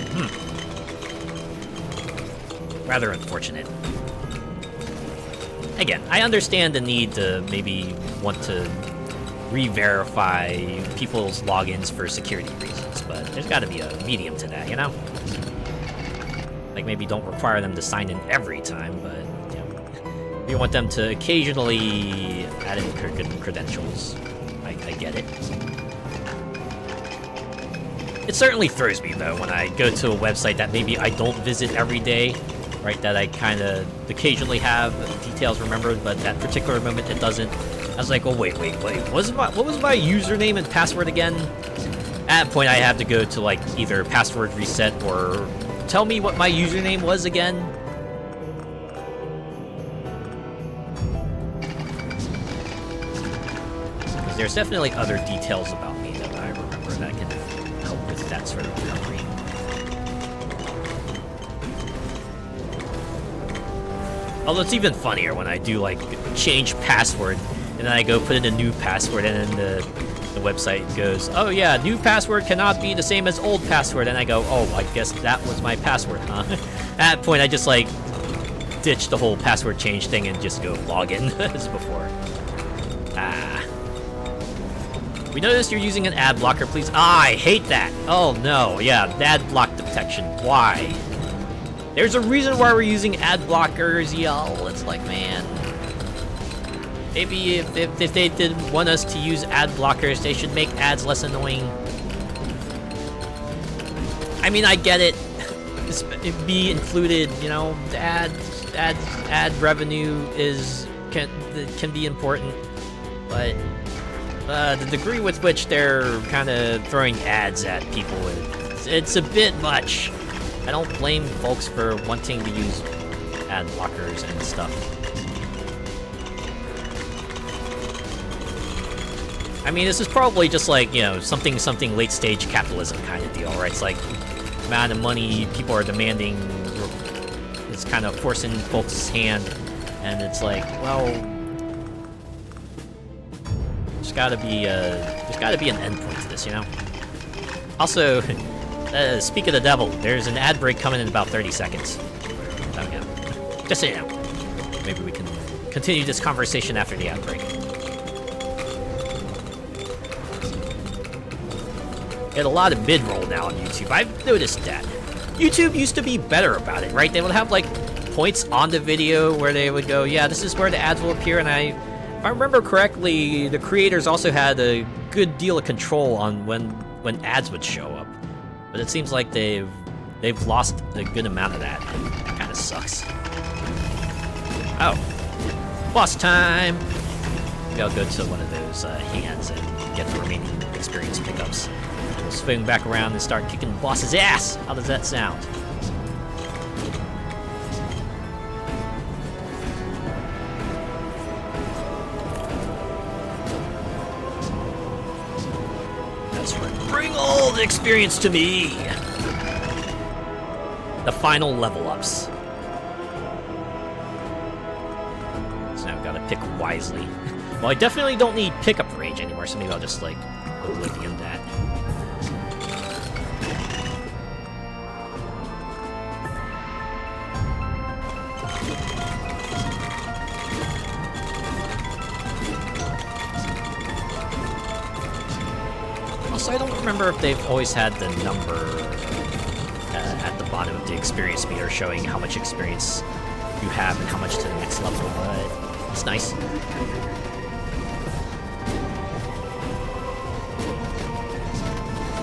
Rather unfortunate. Again, I understand the need to maybe want to re-verify people's logins for security reasons, but there's got to be a medium to that, you know? Like, maybe don't require them to sign in every time, but, you know, you want them to occasionally add in credentials. I get it. It certainly throws me, though, when I go to a website that maybe I don't visit every day, right? That I kind of occasionally have details remembered, but that particular moment it doesn't. I was like, oh, wait. What was my username and password again? At that point, I have to go to, like, either password reset or tell me what my username was again. Because there's definitely other details about me that I remember that can help with that sort of recovery. Although it's even funnier when I do, like, change password, and then I go put in a new password, and then the website goes, oh yeah, new password cannot be the same as old password, and I go, oh, I guess that was my password, huh? At that point, I just, like, ditch the whole password change thing and just go log in as before. We noticed you're using an ad blocker, please. I hate that. Oh no, yeah, ad block detection. Why? There's a reason why we're using ad blockers, y'all. It's like, man. Maybe if they didn't want us to use ad blockers, they should make ads less annoying. I mean, I get it. It'd be included, you know. Ad revenue can be important, but the degree with which they're kind of throwing ads at people, it's a bit much. I don't blame folks for wanting to use ad blockers and stuff. I mean, this is probably just like, you know, something late stage capitalism kind of deal, right? It's like the amount of money people are demanding, it's kind of forcing folks' hand, and it's like, well, there's gotta be an endpoint to this, you know? Also, speak of the devil, there's an ad break coming in about 30 seconds. Oh, yeah. Just so you know. Maybe we can continue this conversation after the ad break. Get a lot of mid-roll now on YouTube. I've noticed that. YouTube used to be better about it, right? They would have, like, points on the video where they would go, yeah, this is where the ads will appear, and if I remember correctly, the creators also had a good deal of control on when ads would show up. But it seems like they've lost a good amount of that. That kind of sucks. Oh, boss time! Maybe I'll go to one of those hands and get the remaining experience pickups. We'll swing back around and start kicking the boss's ass. How does that sound? That's right. Bring all the experience to me! The final level ups. So now I've got to pick wisely. Well, I definitely don't need pickup range anymore, so maybe I'll just, like, oblivion that. Also, I don't remember if they've always had the number at the bottom of the experience meter showing how much experience you have and how much to the next level, but it's nice.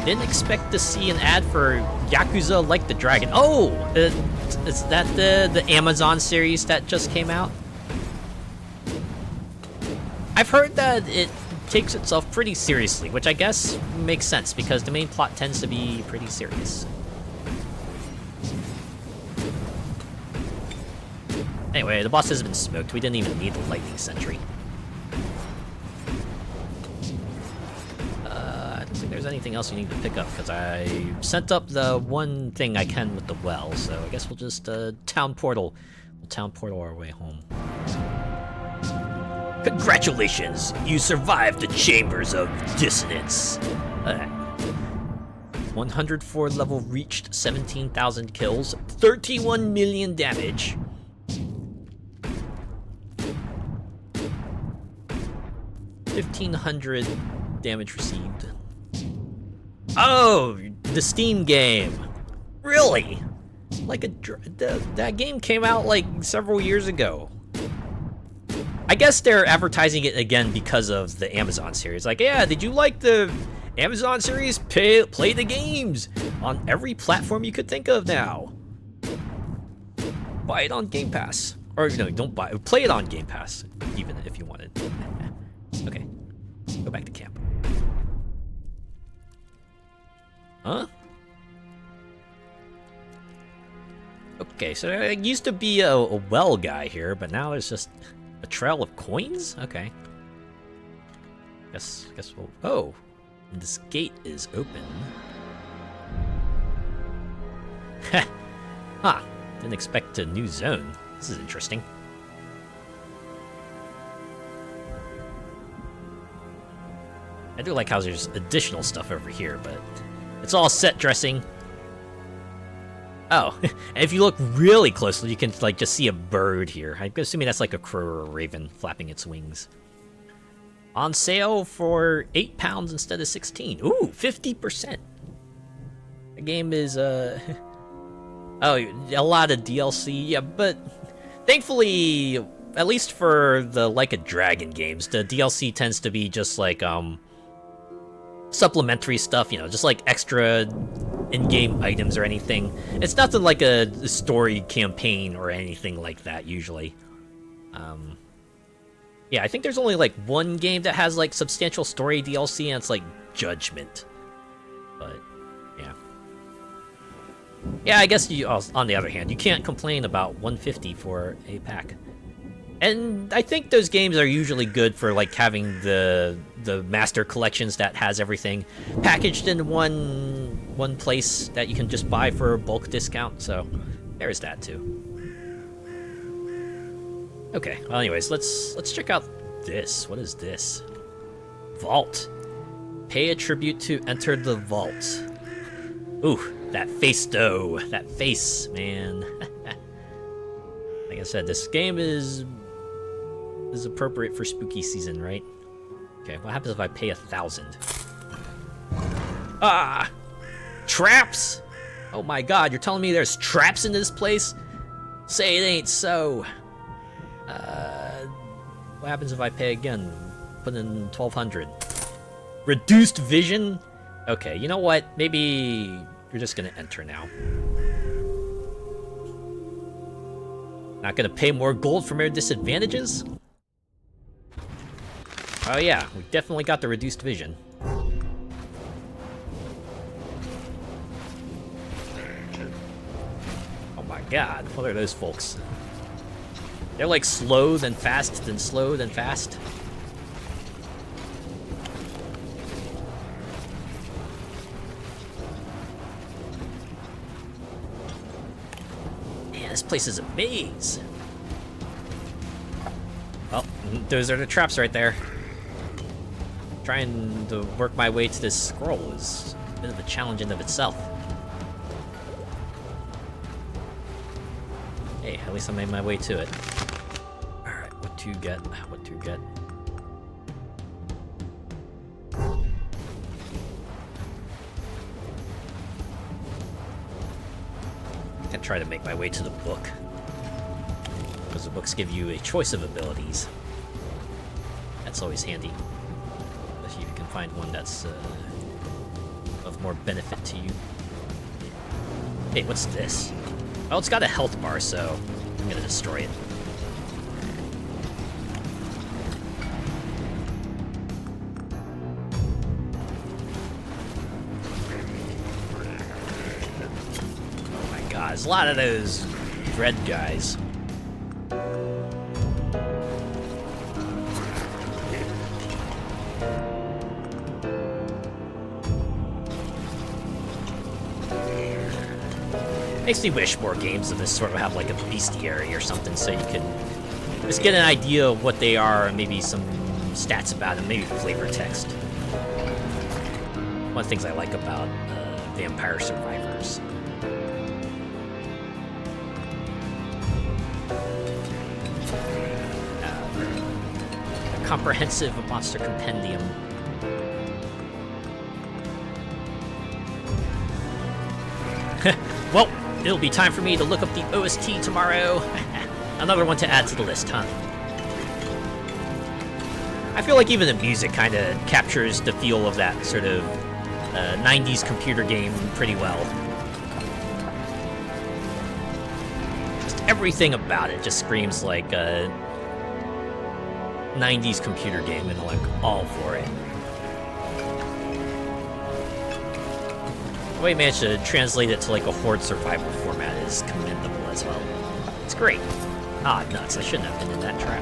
Didn't expect to see an ad for Yakuza Like the Dragon. Oh! Is that the Amazon series that just came out? I've heard that it takes itself pretty seriously, which I guess makes sense because the main plot tends to be pretty serious. Anyway, the boss has been smoked. We didn't even need the lightning sentry. I don't think there's anything else you need to pick up, because I sent up the one thing I can with the well, so I guess we'll just town portal. We'll town portal our way home. Congratulations! You survived the chambers of Dissonance. 104 level reached, 17,000 kills, 31 million damage. $1,500 damage received. Oh, the Steam game. Really? Like that game came out like several years ago. I guess they're advertising it again because of the Amazon series. Like, yeah, did you like the Amazon series? Play the games on every platform you could think of now. Buy it on Game Pass. Or no, don't buy it. Play it on Game Pass, even if you wanted. Okay, go back to camp. Huh? Okay, so there used to be a well guy here, but now there's just a trail of coins? Okay. Guess we'll... Oh! This gate is open. Huh. Didn't expect a new zone. This is interesting. I do like how there's additional stuff over here, but it's all set dressing. Oh, and if you look really closely, you can like just see a bird here. I'm assuming that's like a crow or a raven flapping its wings. On sale for £8 instead of 16. Ooh, 50%. The game is oh, a lot of DLC. Yeah, but thankfully, at least for the Like a Dragon games, the DLC tends to be just like supplementary stuff, you know, just like extra in-game items or anything. It's nothing like a story campaign or anything like that, usually. Yeah, I think there's only like one game that has like substantial story DLC, and it's like Judgment. But, yeah. Yeah, I guess you, on the other hand, you can't complain about $150 for a pack. And I think those games are usually good for like having the master collections that has everything packaged in one place that you can just buy for a bulk discount. So there's that too. Okay. Well, anyways, let's check out this. What is this? Vault. Pay a tribute to enter the vault. Ooh, that face though. That face, man. Like I said, this game is appropriate for spooky season, right? Okay, what happens if I pay 1,000? Ah! Traps! Oh my god, you're telling me there's traps in this place? Say it ain't so. What happens if I pay again? Put in 1,200. Reduced vision? Okay, you know what? Maybe you're just gonna enter now. Not gonna pay more gold for mere disadvantages? Oh yeah, we definitely got the reduced vision. Oh my god, what are those folks? They're like slow, then fast, then slow, then fast. Man, this place is a maze. Well, those are the traps right there. Trying to work my way to this scroll is a bit of a challenge in of itself. Hey, at least I made my way to it. Alright, what to get? What to get? I can try to make my way to the book, because the books give you a choice of abilities. That's always handy. If you can find one that's of more benefit to you. Hey, what's this? Oh, it's got a health bar, so I'm gonna destroy it. Oh my god, there's a lot of those dread guys. Makes me wish more games of this sort of have like a bestiary or something, so you can just get an idea of what they are and maybe some stats about them, maybe flavor text. One of the things I like about Vampire Survivors. A comprehensive monster compendium. Well, it'll be time for me to look up the OST tomorrow. Another one to add to the list, huh? I feel like even the music kind of captures the feel of that sort of 90s computer game pretty well. Just everything about it just screams like a 90s computer game, and I'm like all for it. The way they managed to translate it to like a horde survival format is commendable as well. It's great. Ah, nuts, I shouldn't have been in that trap.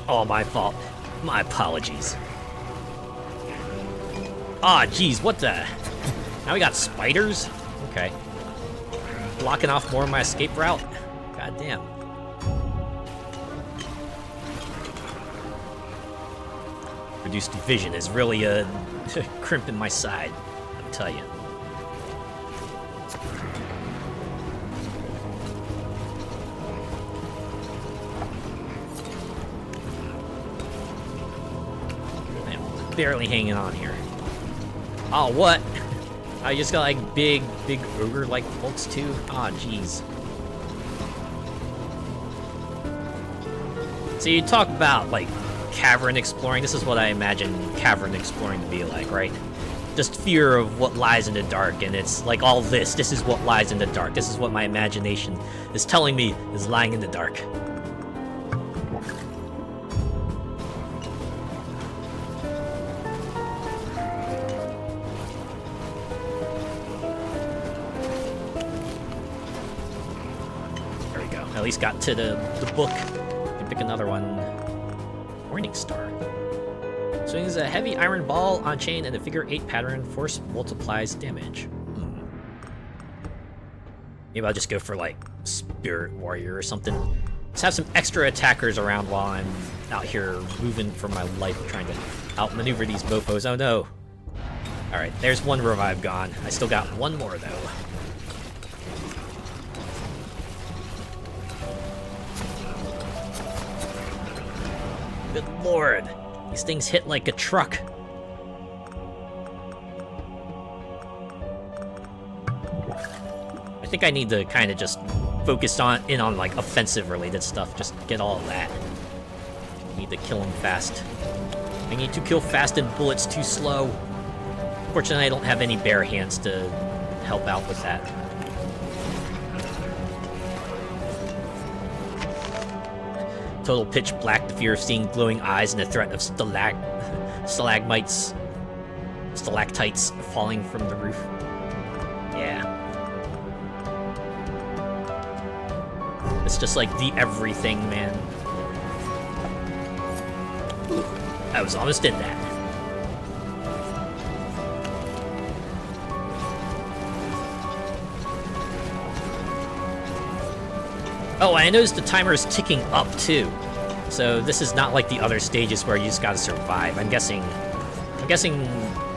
All my fault. My apologies. Ah, geez, what the? Now we got spiders? Okay. Blocking off more of my escape route? God damn. Reduced vision is really crimping my side, I'll tell you. I'm barely hanging on here. Oh, what? I just got like big ogre-like folks too? Ah, jeez. So you talk about like cavern exploring. This is what I imagine cavern exploring to be like, right? Just fear of what lies in the dark, and it's like all this. This is what lies in the dark. This is what my imagination is telling me is lying in the dark. There we go. At least got to the book. Can pick another one. Morning Star. Swings a heavy iron ball on chain in a figure 8 pattern. Force multiplies damage. Maybe I'll just go for like Spirit Warrior or something. Let's have some extra attackers around while I'm out here moving for my life, trying to outmaneuver these mofos. Oh no. Alright, there's one revive gone. I still got one more though. Good lord. These things hit like a truck. I think I need to kind of just focus in on like offensive related stuff. Just get all of that. Need to kill them fast. I need to kill fast and bullets too slow. Fortunately, I don't have any bare hands to help out with that. Total pitch black, the fear of seeing glowing eyes, and the threat of stalagmites, stalactites falling from the roof. Yeah. It's just like the everything, man. Ooh, I was almost in that. Oh, I noticed the timer is ticking up too. So this is not like the other stages where you just gotta survive. I'm guessing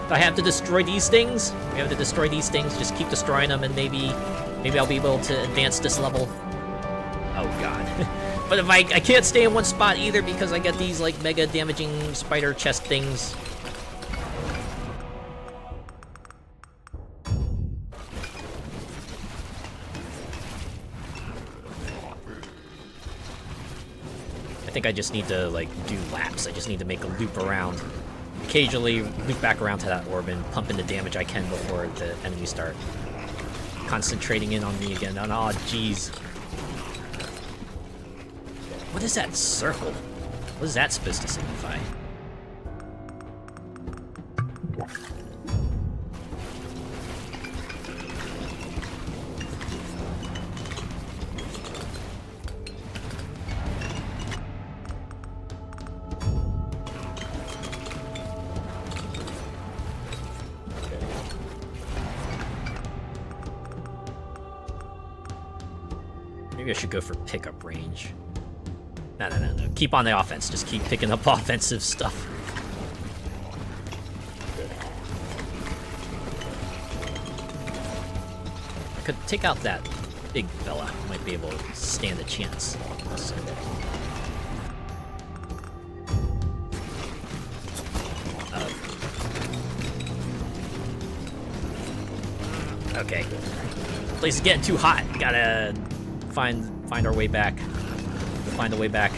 I have to destroy these things? I have to destroy these things, just keep destroying them, and maybe I'll be able to advance this level. Oh god. But if I can't stay in one spot either because I get these like mega damaging spider chest things. I think I just need to like do laps. I just need to make a loop around. Occasionally loop back around to that orb and pump in the damage I can before the enemies start concentrating in on me again. Oh, jeez. What is that circle? What is that supposed to signify? Maybe I should go for pickup range. No. Keep on the offense. Just keep picking up offensive stuff. I could take out that big fella. Might be able to stand a chance. Okay. Place is getting too hot. Gotta find our way back. Find a way back.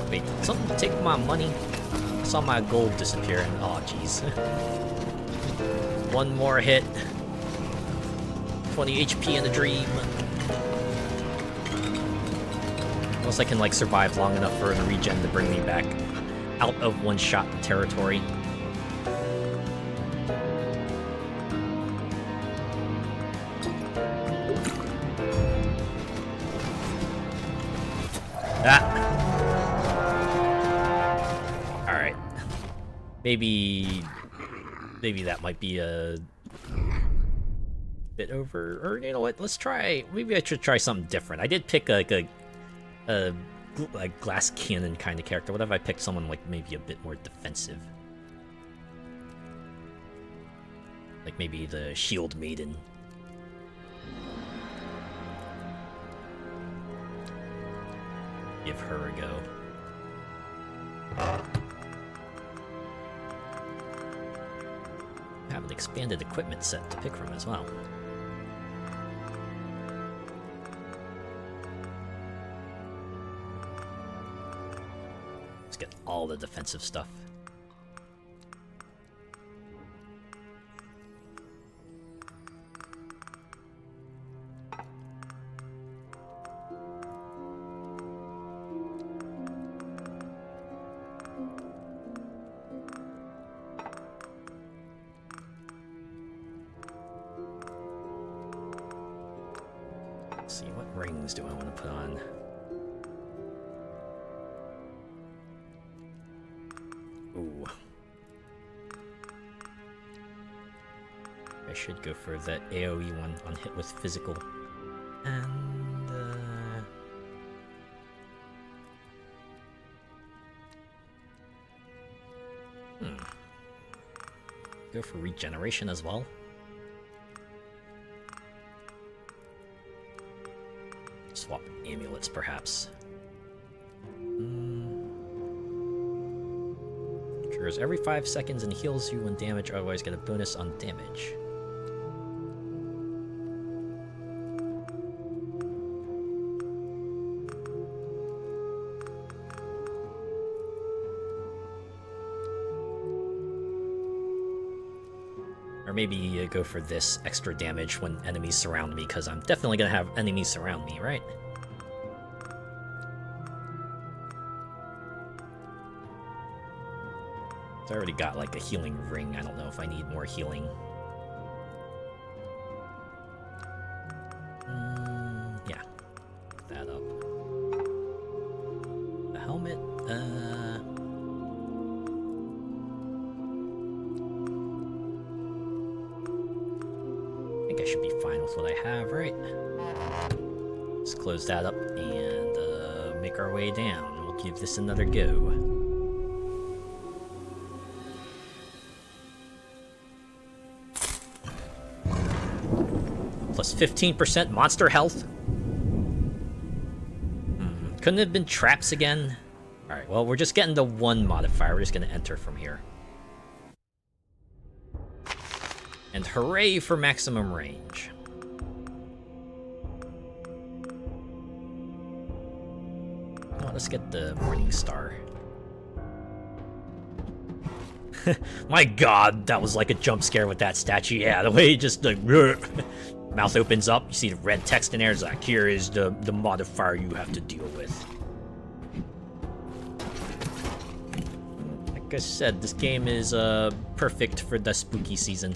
Wait, something take my money? I saw my gold disappear and oh jeez. One more hit. 20 HP in the dream. Unless I can like survive long enough for the regen to bring me back out of one-shot territory. Alright. Maybe that might be a bit over, or you know what, let's try, maybe I should try something different. I did pick like a glass cannon kind of character. What if I picked someone like maybe a bit more defensive? Like maybe the Shieldmaiden. Give her a go. I have an expanded equipment set to pick from as well. Let's get all the defensive stuff. Let's see, what rings do I want to put on? Ooh. I should go for that AoE one on hit with physical. And, go for regeneration as well. Swap amulets, perhaps. Triggers every 5 seconds and heals you when damage, otherwise get a bonus on damage. Or maybe go for this extra damage when enemies surround me, because I'm definitely gonna have enemies surround me, right? So I already got like a healing ring. I don't know if I need more healing. Yeah, pick that up. The helmet. I think I should be fine with what I have, right? Let's close that up and make our way down. We'll give this another go. Plus 15% monster health. Couldn't it have been traps again? Alright, well, we're just getting the one modifier. We're just gonna enter from here. And hooray for maximum range. Well, let's get the Morning Star. My god, that was like a jump scare with that statue. Yeah, the way it just like mouth opens up, you see the red text in there. It's like, here is the modifier you have to deal with. Like I said, this game is perfect for the spooky season.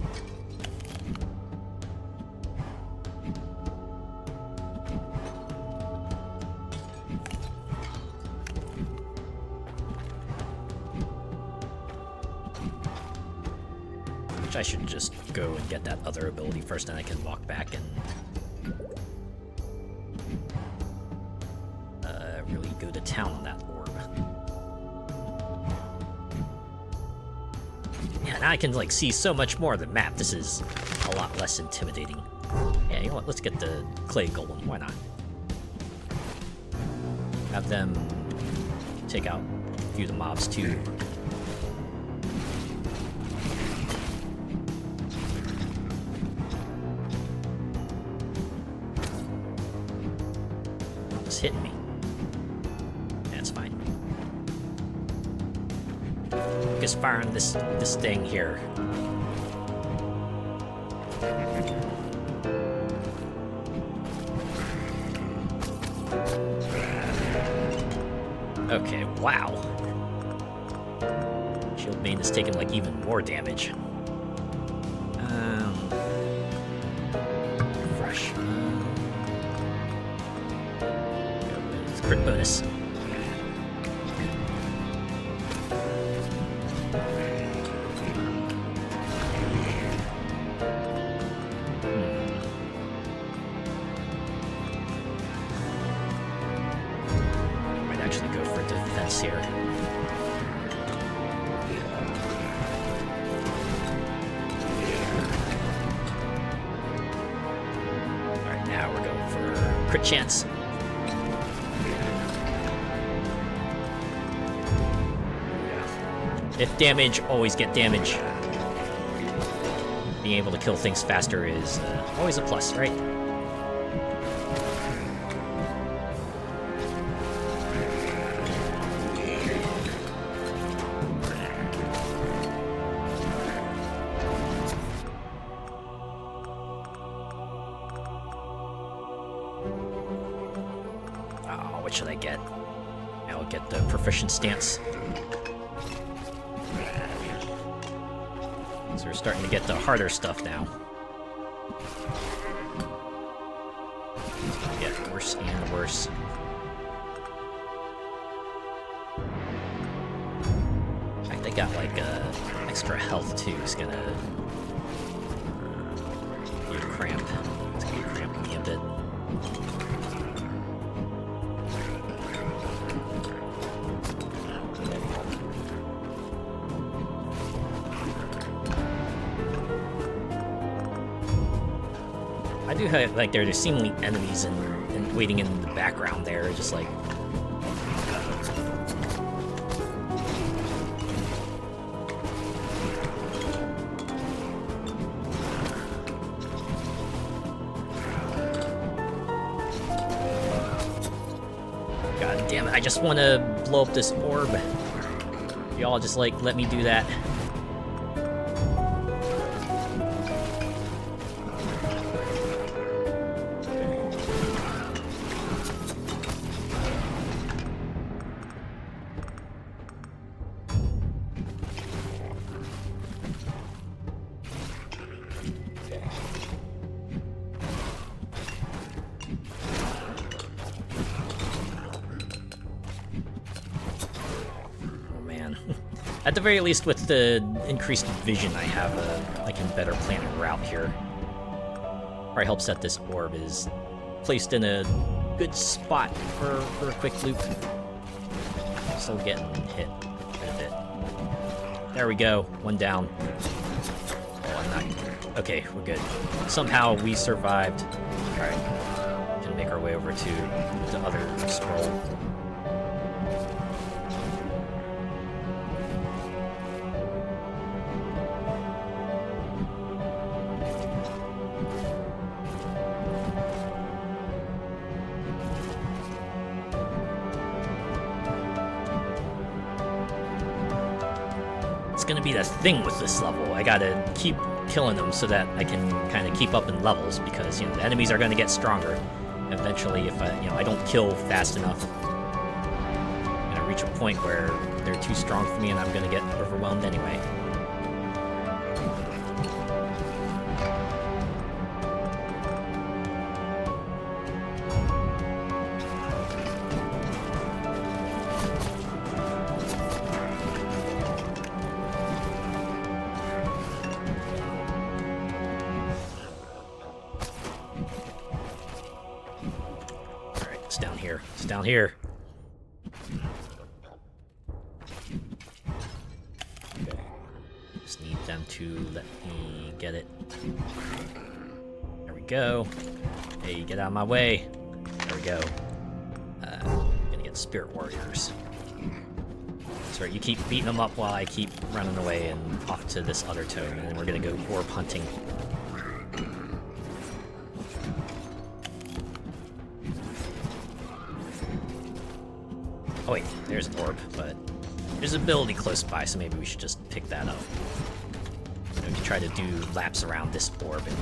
Which I should just go and get that other ability first, then I can walk back and really go to town on that orb. Yeah, now I can like see so much more of the map. This is a lot less intimidating. Yeah, you know what? Let's get the clay golem. Why not? Have them take out a few of the mobs too. It's hitting me. That's fine. Focus fire on this thing here. Okay, wow. Shieldmaiden is taking like even more damage. Fresh. It's crit bonus. Here. Alright, now we're going for crit chance. If damage, always get damage. Being able to kill things faster is always a plus, right? What should I get? I'll get the proficient stance. So we're starting to get the harder stuff now. Get worse and worse. In fact, I got like extra health too. It's gonna be a cramp. It's gonna be cramping me a bit. I do like there's seemingly enemies and waiting in the background there, just like. God damn it! I just want to blow up this orb. Y'all just like let me do that. At the very least, with the increased vision I have, I can better plan a route here. Probably helps that this orb is placed in a good spot for a quick loop. Still getting hit quite a bit. There we go, one down. Oh, I'm not... Okay, we're good. Somehow we survived. Alright, can make our way over to the other scroll. It's gonna be the thing with this level. I gotta keep killing them so that I can kind of keep up in levels, because the enemies are gonna get stronger. Eventually, if I don't kill fast enough, I'm gonna reach a point where they're too strong for me, and I'm gonna get overwhelmed anyway. here. It's down here. Okay. Just need them to let me get it. There we go. Hey, get out of my way. There we go. Gonna get spirit warriors. That's right, you keep beating them up while I keep running away and off to this other tome, and then we're gonna go orb hunting. Oh wait, there's an orb, but there's an ability close by, so maybe we should just pick that up. We can try to do laps around this orb and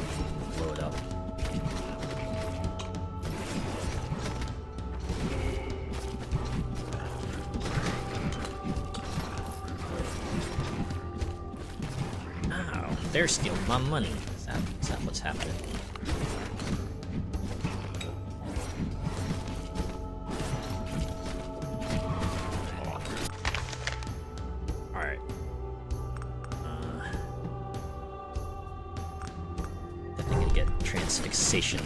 blow it up. Oh, they're stealing my money. Is that what's happening? Fixation.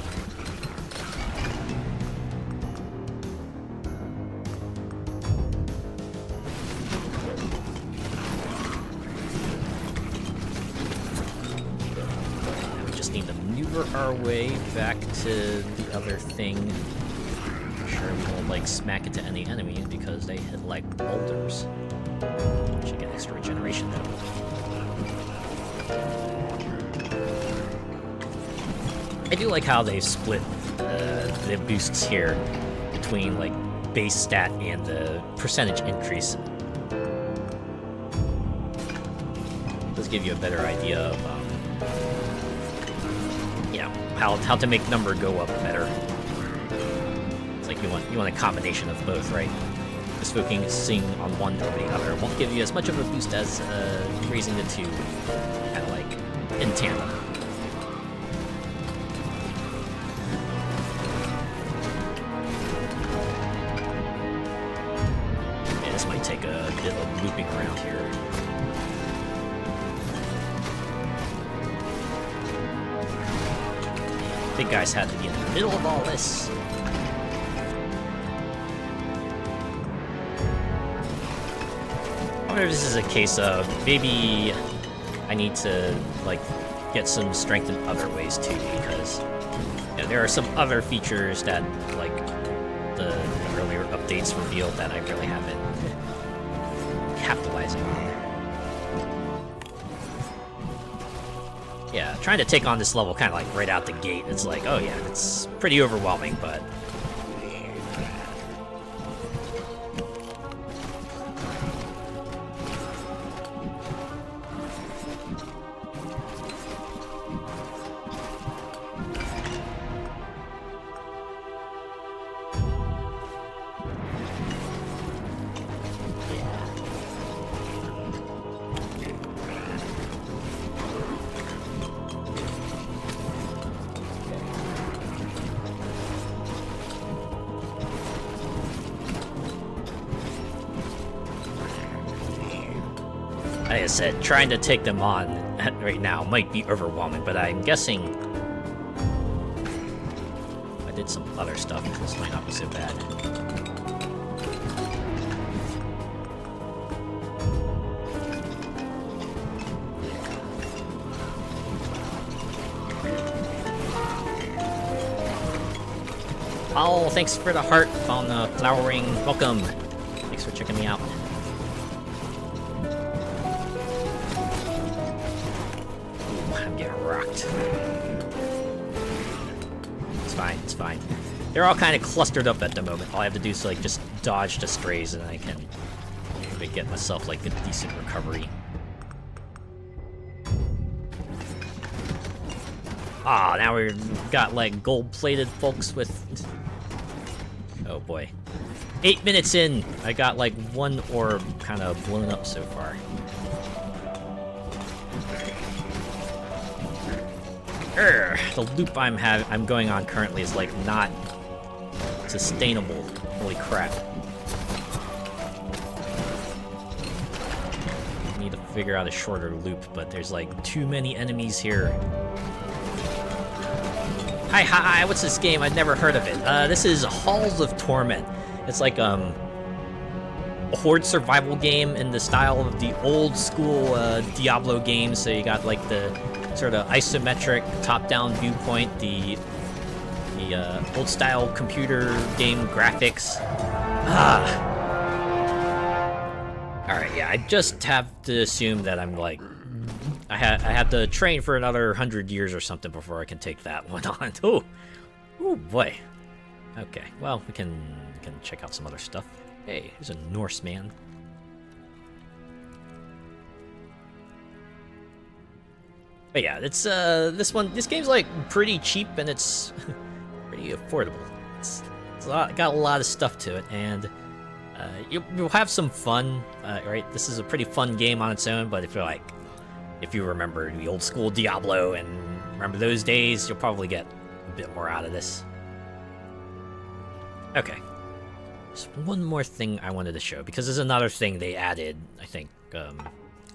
We just need to maneuver our way back to the other thing. I'm sure we won't like smack into any enemies because they hit like boulders. Should get extra regeneration though. I do like how they split the boosts here between like base stat and the percentage increase. Does give you a better idea of you know, how to make number go up better. It's like you want a combination of both, right? Just focusing on one over the other won't give you as much of a boost as raising the two kind of like in tandem. Looping around here. Big guys had to be in the middle of all this. I wonder if this is a case of maybe I need to like get some strength in other ways too, because you know, there are some other features that like the earlier updates revealed that I really haven't capitalizing on. Yeah, trying to take on this level kind of like right out the gate, it's like, oh yeah, it's pretty overwhelming, but like I said, trying to take them on right now might be overwhelming, but I'm guessing if I did some other stuff, this might not be so bad. Oh, thanks for the heart on the flowering. Welcome. Thanks for checking me out. It's fine. They're all kind of clustered up at the moment. All I have to do is like just dodge the strays and I can maybe get myself like a decent recovery. Ah, now we've got like gold-plated folks with... Oh boy. 8 minutes in, I got like one orb kind of blown up so far. The loop I'm going on currently is like not sustainable. Holy crap. I need to figure out a shorter loop, but there's like too many enemies here. Hi, what's this game? I've never heard of it. This is Halls of Torment. It's like, a horde survival game in the style of the old school, Diablo games. So you got, like, the sort of isometric top-down viewpoint, the old style computer game graphics. Alright, yeah, I just have to assume that I'm like, I have to train for another 100 years or something before I can take that one on. Oh boy. Okay, well, we can check out some other stuff. Hey, there's a Norseman. But yeah, it's this game's like pretty cheap and it's pretty affordable. It's got a lot of stuff to it, and you'll have some fun, right? This is a pretty fun game on its own, but if you remember the old school Diablo and remember those days, you'll probably get a bit more out of this. Okay. Just one more thing I wanted to show, because there's another thing they added, I think, a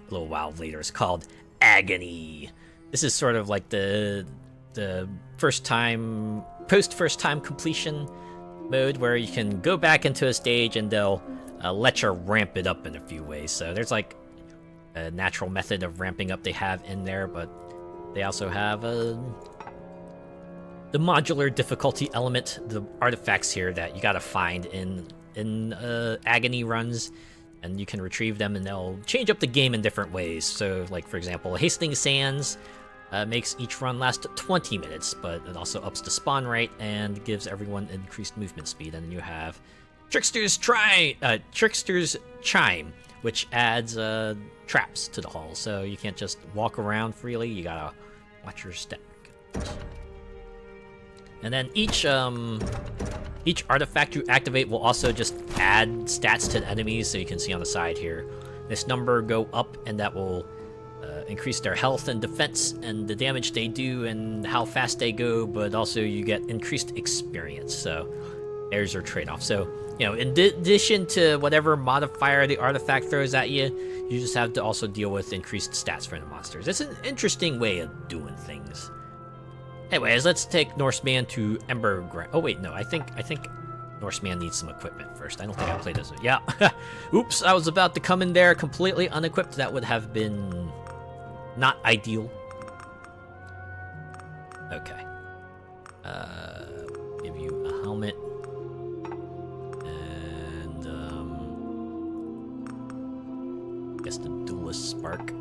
little while later. It's called Agony. This is sort of like the first time completion mode, where you can go back into a stage and they'll let you ramp it up in a few ways. So there's like a natural method of ramping up they have in there, but they also have the modular difficulty element, the artifacts here that you gotta find in agony runs, and you can retrieve them and they'll change up the game in different ways. So like, for example, Hastening Sands makes each run last 20 minutes, but it also ups the spawn rate and gives everyone increased movement speed. And then you have Trickster's Chime, which adds traps to the hall, so you can't just walk around freely, you gotta watch your step. And then each artifact you activate will also just add stats to the enemies, so you can see on the side here. This number go up, and that will increase their health and defense and the damage they do and how fast they go, but also you get increased experience, so there's your trade-off. So, you know, in addition to whatever modifier the artifact throws at you, you just have to also deal with increased stats for the monsters. It's an interesting way of doing things. Anyways, let's take Norseman to Ember Grounds. Oh wait, no, I think Norseman needs some equipment first. I don't think I played this. Yeah. Oops, I was about to come in there completely unequipped. That would have been not ideal. Okay. Give you a helmet. And I guess the duelist spark.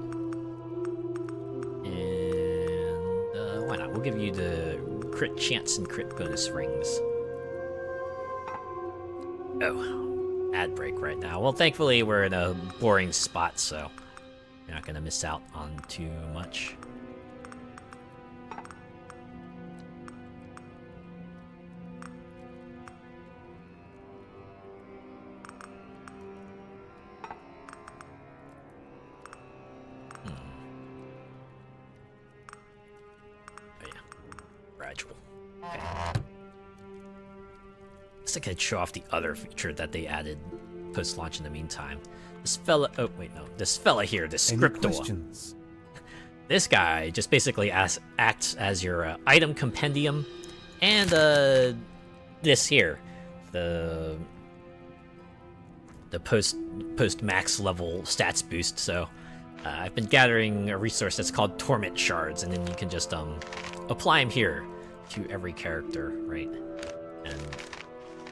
Why not? We'll give you the crit chance and crit bonus rings. Oh, ad break right now. Well, thankfully we're in a boring spot, so you're not gonna miss out on too much. Okay. Guess I could show off the other feature that they added post-launch in the meantime. This fella, oh wait, no, this fella here, the scriptor. This guy just basically acts as your item compendium, and this here, the post max level stats boost. So I've been gathering a resource that's called Torment Shards, and then you can just apply them here to every character, right? And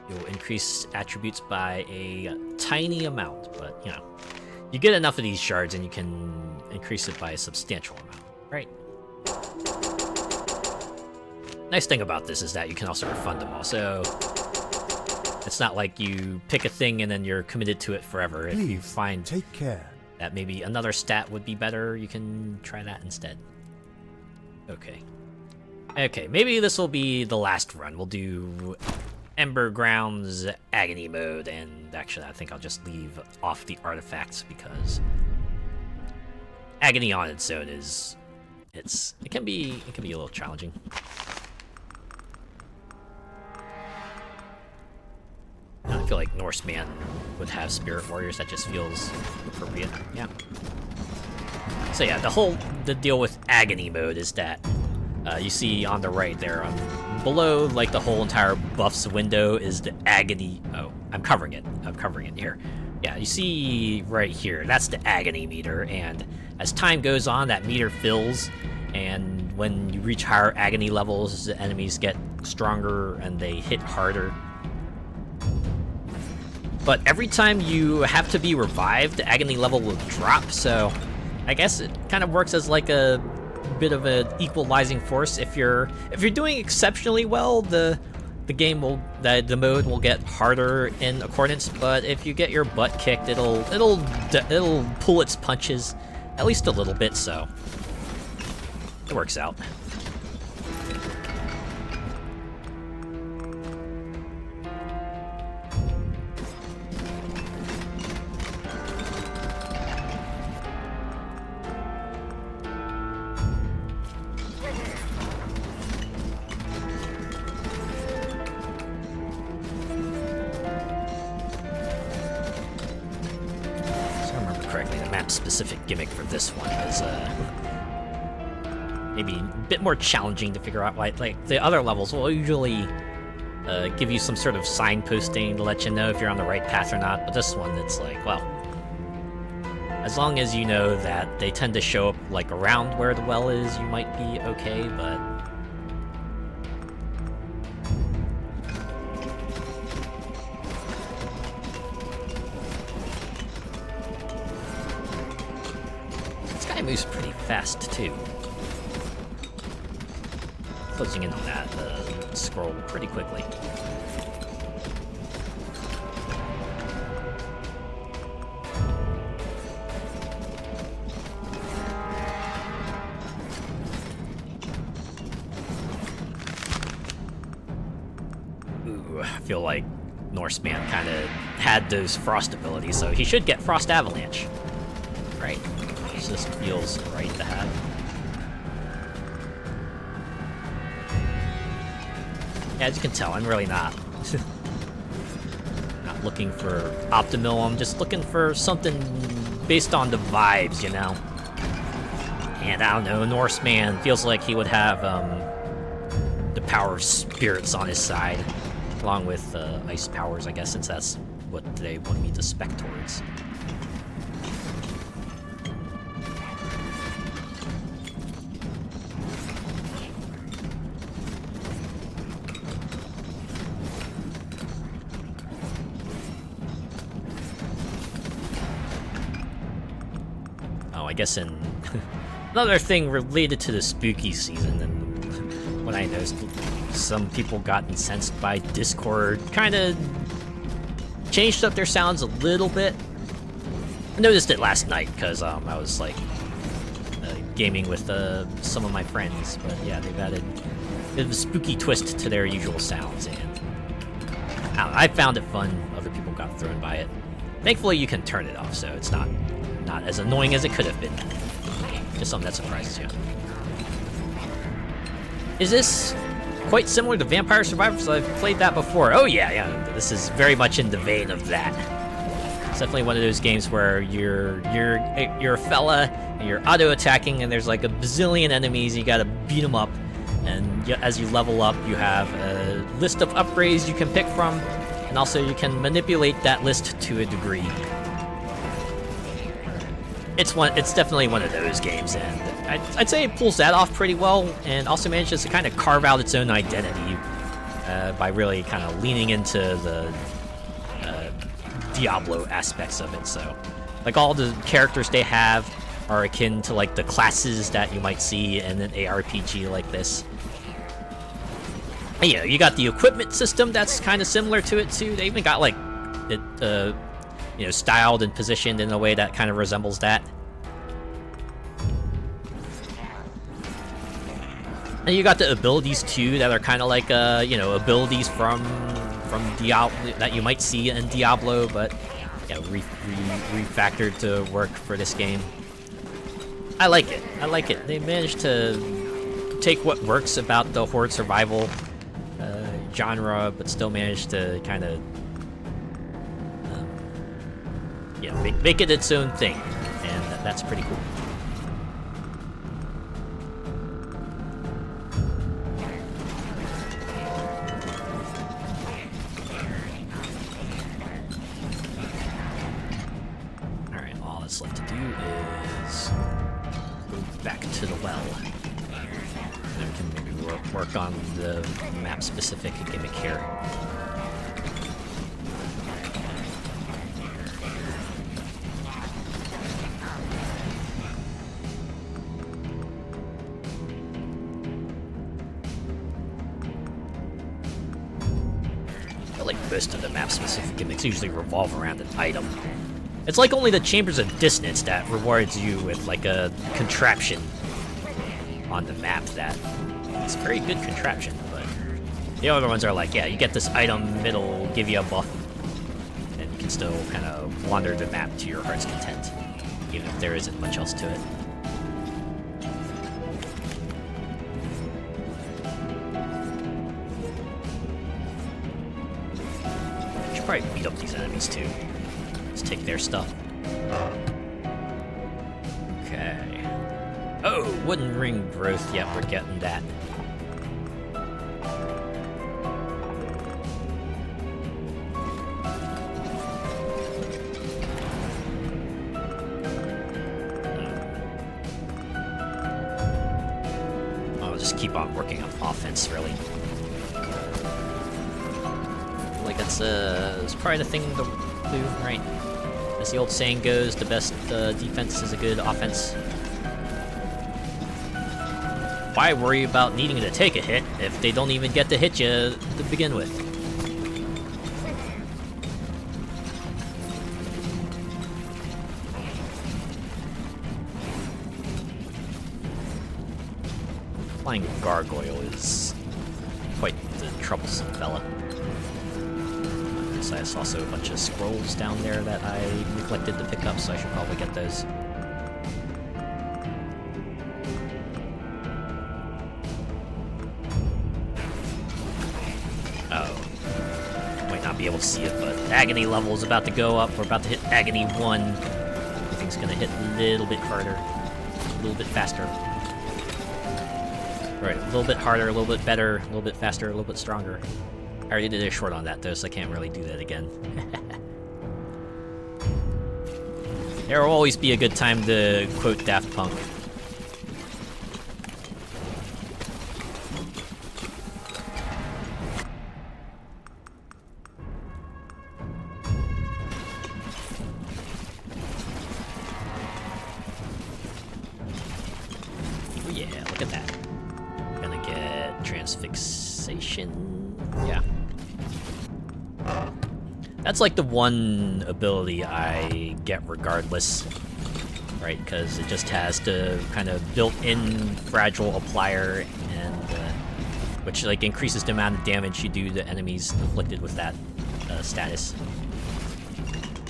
you'll increase attributes by a tiny amount, but you know, you get enough of these shards and you can increase it by a substantial amount, right? Nice thing about this is that you can also refund them all, so it's not like you pick a thing and then you're committed to it forever. Please, if you find take care that maybe another stat would be better, you can try that instead. Okay, maybe this will be the last run. We'll do Ember Grounds Agony mode, and actually I think I'll just leave off the artifacts because Agony on its own is it can be a little challenging. I feel like Norseman would have Spirit Warriors. That just feels appropriate. Yeah. So yeah, the deal with Agony mode is that You see on the right there, below like the whole entire buffs window is the agony. Oh, I'm covering it here. Yeah, you see right here, that's the agony meter, and as time goes on, that meter fills, and when you reach higher agony levels, the enemies get stronger and they hit harder. But every time you have to be revived, the agony level will drop, so I guess it kind of works as like a bit of an equalizing force. If you're doing exceptionally well, the mode will get harder in accordance, but if you get your butt kicked, it'll pull its punches at least a little bit, so it works out. Specific gimmick for this one is maybe a bit more challenging to figure out. Like the other levels will usually give you some sort of signposting to let you know if you're on the right path or not, but this one, it's like, well, as long as you know that they tend to show up like around where the well is, you might be okay, but moves pretty fast too. Closing in on that scroll pretty quickly. Ooh, I feel like Norseman kind of had those frost abilities, so he should get Frost Avalanche, right? Just feels right to have. Yeah, as you can tell, I'm really not looking for optimal. I'm just looking for something based on the vibes, you know. And I don't know, Norseman feels like he would have the power of spirits on his side, along with ice powers, I guess, since that's what they want me to spec towards. I guess in another thing related to the spooky season, and what I noticed, some people got incensed by Discord, kind of changed up their sounds a little bit. I noticed it last night because I was like gaming with some of my friends, but yeah, they've added a bit of a spooky twist to their usual sounds, and I found it fun. Other people got thrown by it. Thankfully, you can turn it off, so it's not as annoying as it could have been. Just something that surprises you. Is this quite similar to Vampire Survivors? I've played that before. Oh yeah, this is very much in the vein of that. It's definitely one of those games where you're a fella and you're auto-attacking, and there's like a bazillion enemies. You gotta beat them up, and as you level up, you have a list of upgrades you can pick from, and also you can manipulate that list to a degree. It's definitely one of those games, and I'd say it pulls that off pretty well, and also manages to kind of carve out its own identity by really kind of leaning into the Diablo aspects of it. So, like, all the characters they have are akin to like the classes that you might see in an ARPG like this. And, you got the equipment system that's kind of similar to it too. They even got like it styled and positioned in a way that kind of resembles that. And you got the abilities too that are kind of like abilities from Diablo that you might see in Diablo, but refactored to work for this game. I like it. They managed to take what works about the horde survival genre, but still managed to kind of make it its own thing, and that's pretty cool. back to the well. And we can maybe work on the map-specific gimmick here. Most of the map-specific gimmicks usually revolve around an item. It's like only the Chambers of Dissonance that rewards you with like a contraption on the map that it's a very good contraption, but the other ones are like, yeah, you get this item, it'll give you a buff, and you can still kind of wander the map to your heart's content, even if there isn't much else to it. Probably beat up these enemies too. Let's take their stuff. Okay. Oh, wooden ring growth. Yep, we're getting that. I'll just keep on working on offense, really. It's probably the thing to do, right? As the old saying goes, the best defense is a good offense. Why worry about needing to take a hit if they don't even get to hit you to begin with? Flying gargoyle is quite the troublesome fella. There's also a bunch of scrolls down there that I neglected to pick up, so I should probably get those. Oh. Might not be able to see it, but agony level is about to go up. We're about to hit agony 1. Everything's gonna hit a little bit harder, a little bit faster. Right, a little bit harder, a little bit better, a little bit faster, a little bit stronger. I already did a short on that though, so I can't really do that again. There will always be a good time to quote Daft Punk. Oh yeah, look at that. Gonna get transfixation. Yeah. That's like the one ability I get regardless, right? Because it just has the kind of built-in fragile applier, and which like increases the amount of damage you do to enemies inflicted with that status.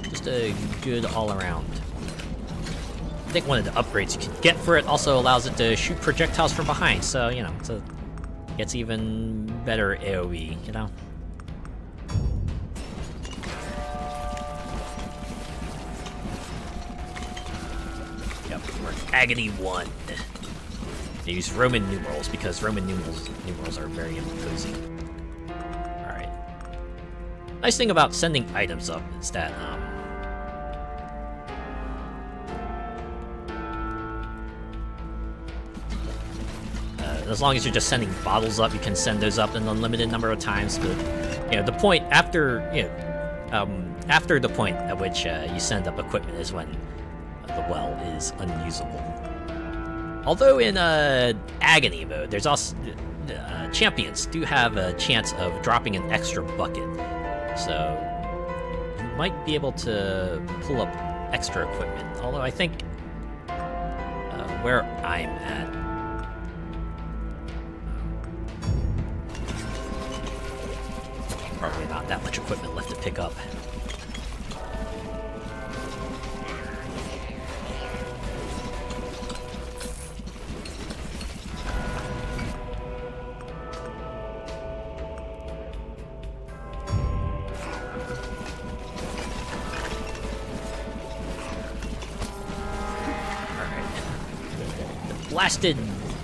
Just a good all-around. I think one of the upgrades you can get for it also allows it to shoot projectiles from behind, so you know, it gets even better AoE, you know. Agony 1. They use Roman numerals because Roman numerals are very imposing. Alright. Nice thing about sending items up is that, as long as you're just sending bottles up, you can send those up an unlimited number of times, but, you know, the point after, you know, after the point at which you send up equipment is when the well is unusable. Although in agony mode, there's also champions do have a chance of dropping an extra bucket, so you might be able to pull up extra equipment. Although I think where I'm at, probably not that much equipment left to pick up. Blasted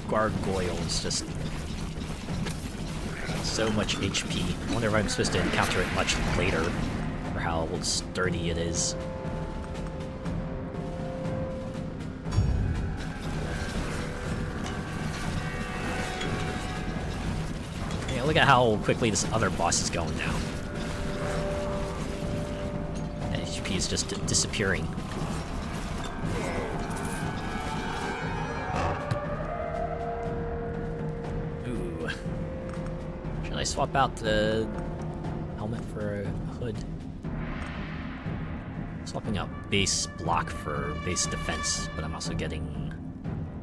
gargoyles, just so much HP. I wonder if I'm supposed to encounter it much later, or how sturdy it is. look at how quickly this other boss is going down. HP is just disappearing. Ooh. Should I swap out the helmet for a hood? Swapping out base block for base defense, but I'm also getting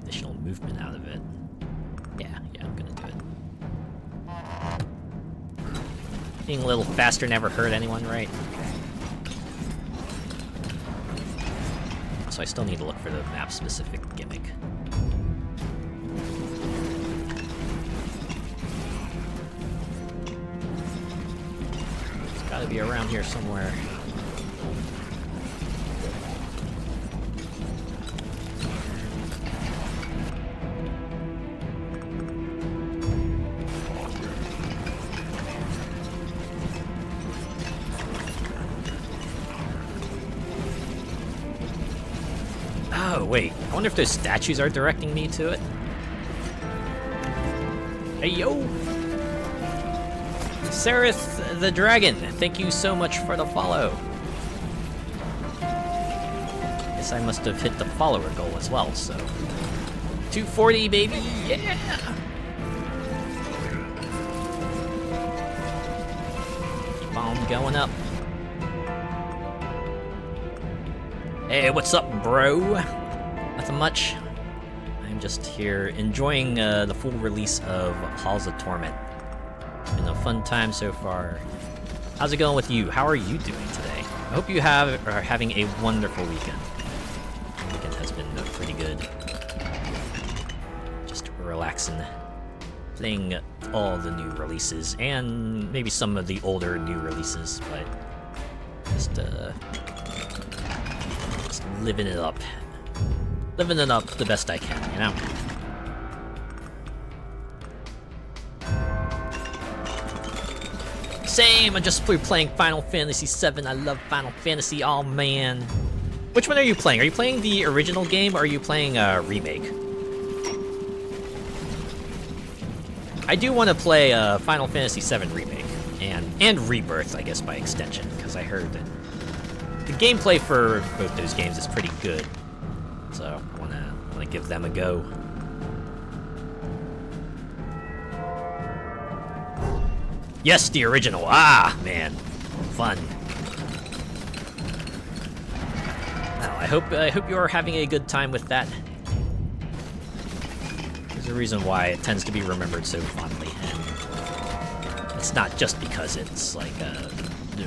additional movement out of it. Yeah, I'm gonna do it. Being a little faster never hurt anyone, right? So I still need to look for the map-specific gimmick. It's gotta be around here somewhere. Oh, wait. I wonder if those statues are directing me to it. Hey, yo! Sereth the Dragon, thank you so much for the follow. Guess I must have hit the follower goal as well, so... 240, baby! Yeah! Keep on going up. Hey, what's up, bro? Nothing much. I'm just here enjoying the full release of Halls of Torment. It's been a fun time so far. How's it going with you? How are you doing today? I hope you are having a wonderful weekend. The weekend has been pretty good. Just relaxing, playing all the new releases and maybe some of the older new releases, but just living it up. Living it up the best I can, you know? Same, I'm just playing Final Fantasy VII. I love Final Fantasy, oh man. Which one are you playing? Are you playing the original game or are you playing a remake? I do want to play Final Fantasy VII Remake. And Rebirth, I guess, by extension, because I heard that the gameplay for both those games is pretty good, so I wanna give them a go. Yes, the original. Ah, man, fun. Well, I hope you are having a good time with that. There's a reason why it tends to be remembered so fondly, and it's not just because it's like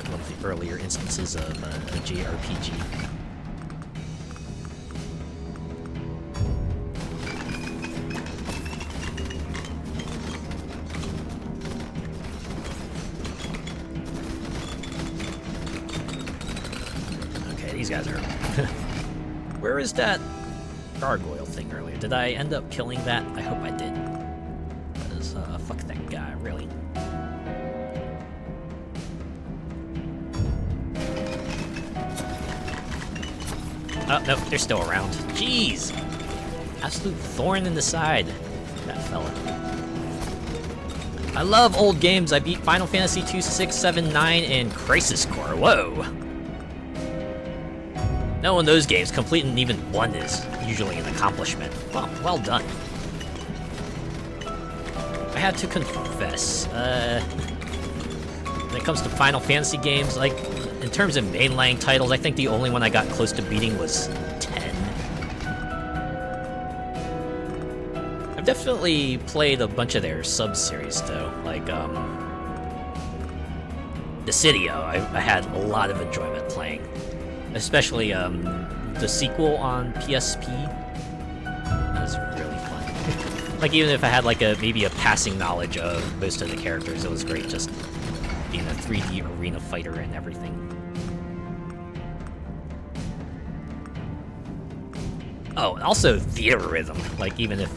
one of the earlier instances of a JRPG. Okay, these guys are... Where is that gargoyle thing earlier? Did I end up killing that? I hope I did. Because, fuck that guy, really. Oh, no, they're still around. Jeez! Absolute thorn in the side, that fella. I love old games. I beat Final Fantasy 2, 6, 7, 9, and Crisis Core. Whoa! Knowing those games, completing even one is usually an accomplishment. Well done. I had to confess, when it comes to Final Fantasy games, like, in terms of mainline titles, I think the only one I got close to beating was 10. I've definitely played a bunch of their sub-series, though. Like, Dissidio, I had a lot of enjoyment playing. Especially, the sequel on PSP. That was really fun. Like, even if I had, like, maybe a passing knowledge of most of the characters, it was great just being a 3D arena fighter and everything. Oh, and also theaterism. Like, even if,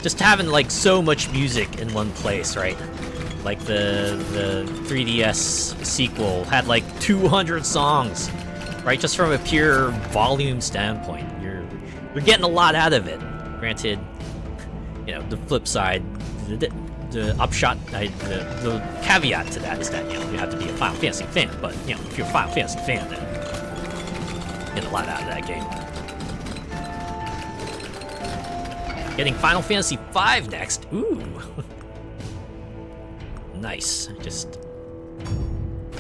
just having, like, so much music in one place, right? Like, the 3DS sequel had, like, 200 songs, right? Just from a pure volume standpoint. You're getting a lot out of it. Granted, you know, the flip side, the upshot, the caveat to that is that, you know, you have to be a Final Fantasy fan, but, you know, if you're a Final Fantasy fan, then you get a lot out of that game. Getting Final Fantasy V next. Ooh. Nice.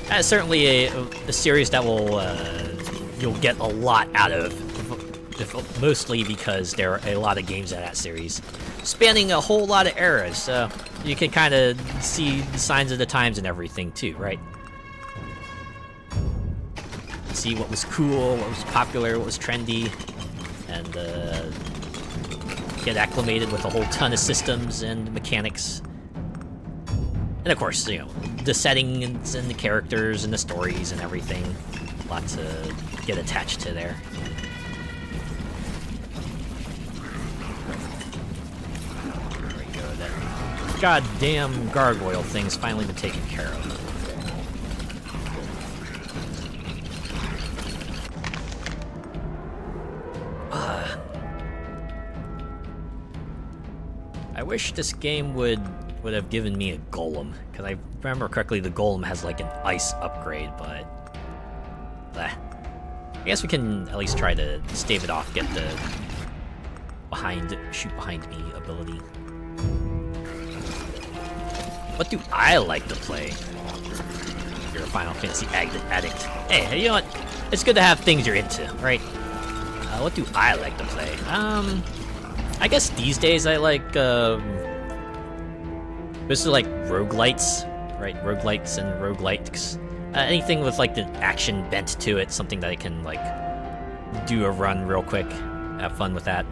That's certainly a series that will, you'll get a lot out of, mostly because there are a lot of games in that series, spanning a whole lot of eras, so you can kind of see the signs of the times and everything too, right? See what was cool, what was popular, what was trendy, and get acclimated with a whole ton of systems and mechanics. And of course, you know, the settings and the characters and the stories and everything. A lot to get attached to there. There we go, that goddamn gargoyle thing's finally been taken care of. I wish this game would have given me a golem, because I remember correctly the golem has like an ice upgrade, but I guess we can at least try to stave it off, get the shoot behind me ability. What do I like to play? If you're a Final Fantasy addict. Hey, you know what? It's good to have things you're into, right? What do I like to play? I guess these days I like, mostly like roguelites, right? Roguelites and roguelikes. Anything with like the action bent to it, something that I can like do a run real quick, have fun with that.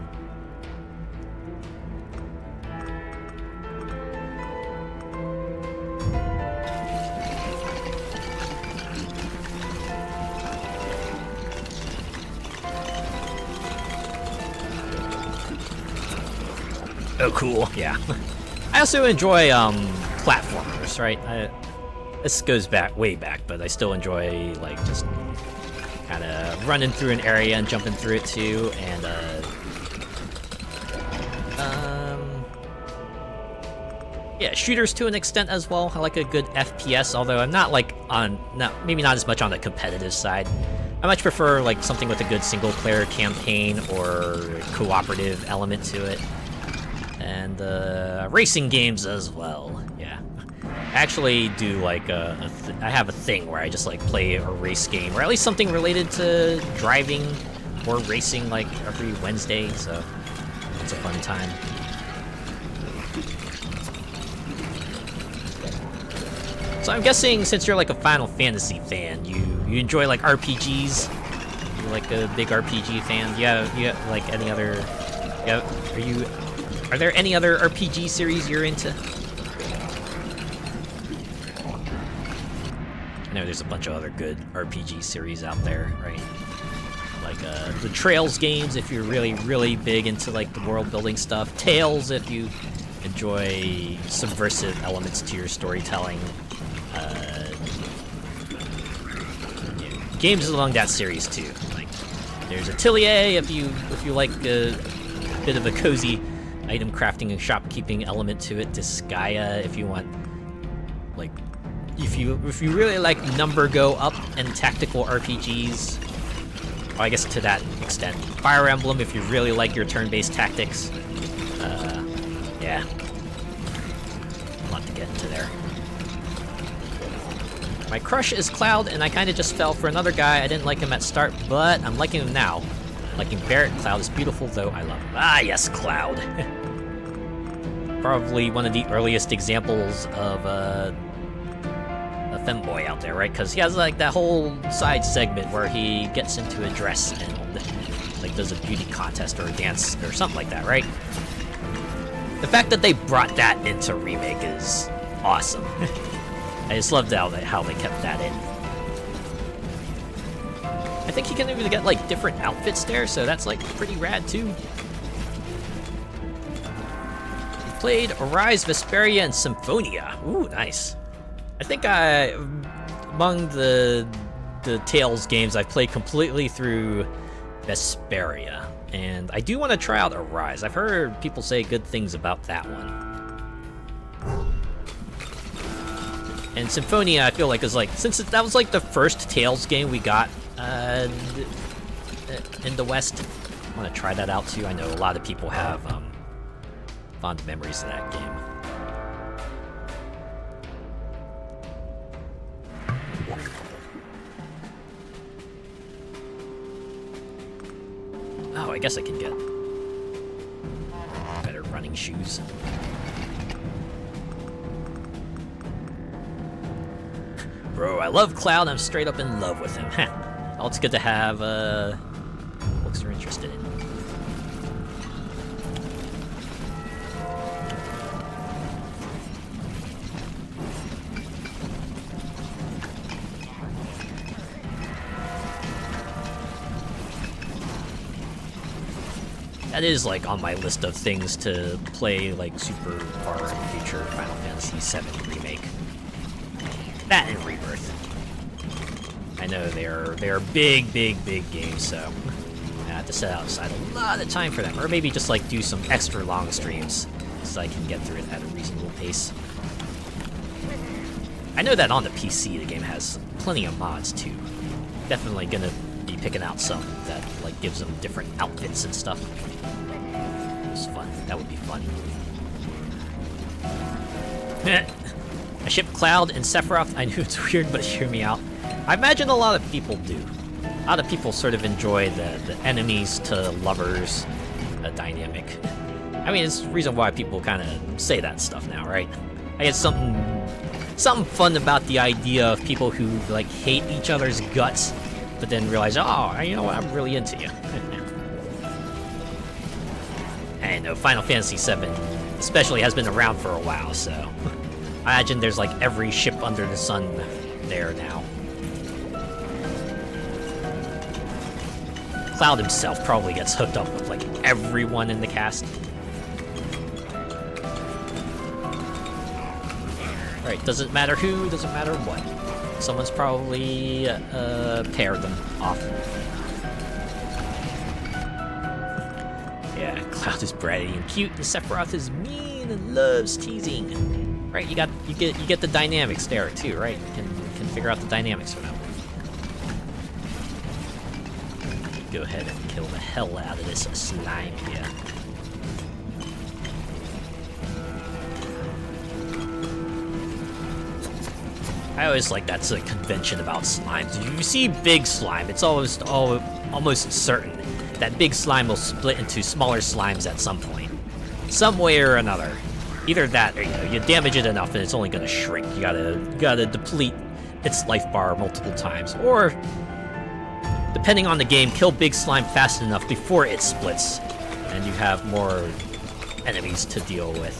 Oh, cool, yeah. I also enjoy platformers, right? This goes way back, but I still enjoy like just kind of running through an area and jumping through it too, and yeah, shooters to an extent as well. I like a good FPS, although I'm not like maybe not as much on the competitive side. I much prefer like something with a good single-player campaign or cooperative element to it. And racing games as well, yeah. I actually do like I have a thing where I just like play a race game, or at least something related to driving or racing, like every Wednesday, so it's a fun time. So I'm guessing since you're like a Final Fantasy fan, you enjoy like RPGs. You're like a big RPG fan. You have like any other? Are there any other RPG series you're into? I know there's a bunch of other good RPG series out there, right? Like the Trails games if you're really, really big into like the world building stuff. Tales if you enjoy subversive elements to your storytelling. Games along that series too. Like there's Atelier if you like a bit of a cozy item crafting and shopkeeping element to it. Disgaea if you want, like, if you really like number go up and tactical RPGs. Well, I guess to that extent. Fire Emblem if you really like your turn-based tactics. Yeah, a lot to get into there. My crush is Cloud, and I kind of just fell for another guy. I didn't like him at start, but I'm liking him now. Liking Barrett. Cloud is beautiful, though I love him. Ah, yes, Cloud. Probably one of the earliest examples of a femboy out there, right? Because he has like that whole side segment where he gets into a dress and like does a beauty contest or a dance or something like that, right? The fact that they brought that into remake is awesome. I just loved how they kept that in. I think you can even get like different outfits there, so that's like pretty rad too. Played Arise, Vesperia, and Symphonia. Ooh, nice. I think among the Tales games, I've played completely through Vesperia, and I do want to try out Arise. I've heard people say good things about that one. And Symphonia, I feel like, is like, since that was like the first Tales game we got in the West, I want to try that out too. I know a lot of people have fond memories of that game. Oh, I guess I can get better running shoes. Bro, I love Cloud. I'm straight up in love with him. All it's good to have folks you're interested in. That is like on my list of things to play like super far in the future. Final Fantasy VII Remake. That and Rebirth. I know they're big games, so I have to set aside a lot of time for them, or maybe just like do some extra long streams so I can get through it at a reasonable pace. I know that on the PC the game has plenty of mods too. Definitely gonna be picking out some that like gives them different outfits and stuff. It's fun. That would be fun. I ship Cloud and Sephiroth. I know it's weird, but hear me out. I imagine a lot of people do. A lot of people sort of enjoy the enemies to lovers dynamic. I mean, it's the reason why people kind of say that stuff now, right? I guess something fun about the idea of people who like hate each other's guts, but then realize, oh, you know what, I'm really into you. I know Final Fantasy VII especially has been around for a while, so I imagine there's like every ship under the sun there now. Cloud himself probably gets hooked up with like everyone in the cast. Right, doesn't matter who, doesn't matter what. Someone's probably paired them off. Yeah, Cloud is bratty and cute, and Sephiroth is mean and loves teasing. Right, you get the dynamics there too, right? You can figure out the dynamics for them. Go ahead and kill the hell out of this slime here. I always like that's a convention about slimes. If you see big slime, it's almost certain that big slime will split into smaller slimes at some point. Some way or another. Either that or you damage it enough and it's only gonna shrink. You gotta deplete its life bar multiple times. Or, depending on the game, kill big slime fast enough before it splits. And you have more enemies to deal with.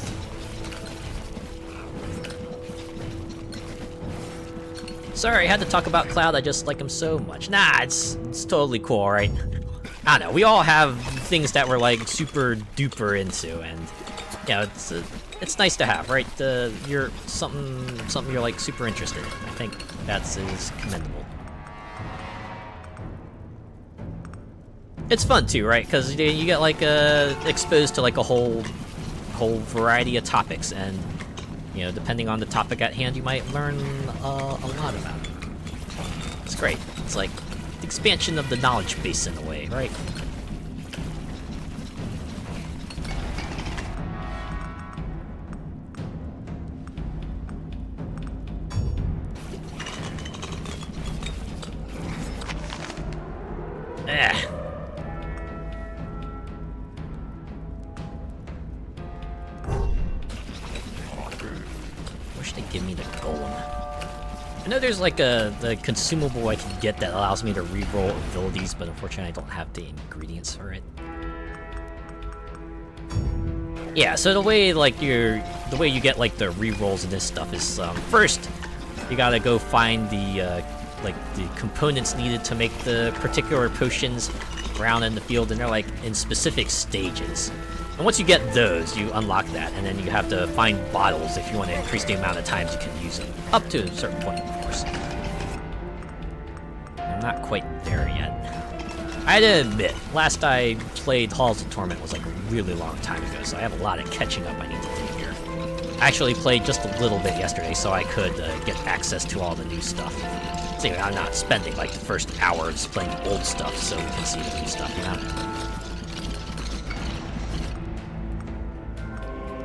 Sorry, I had to talk about Cloud, I just like him so much. Nah, it's totally cool, alright? I don't know, we all have things that we're like super duper into, and you know, it's nice to have, right? You're something you're like super interested in. I think is commendable. It's fun too, right? Because you get like exposed to like a whole variety of topics, and you know, depending on the topic at hand, you might learn a lot about it. It's great. It's like the expansion of the knowledge base in a way, right? Give me the golem. I know there's like the consumable I can get that allows me to reroll abilities, but unfortunately I don't have the ingredients for it. Yeah, so the way you get like the rerolls and this stuff is first you gotta go find the components needed to make the particular potions around in the field, and they're like in specific stages. And once you get those, you unlock that, and then you have to find bottles if you want to increase the amount of times you can use them. Up to a certain point, of course. I'm not quite there yet. I had to admit, last I played Halls of Torment was like a really long time ago, so I have a lot of catching up I need to do here. I actually played just a little bit yesterday, so I could get access to all the new stuff. So I'm not spending like the first hours playing the old stuff, so we can see the new stuff, you know?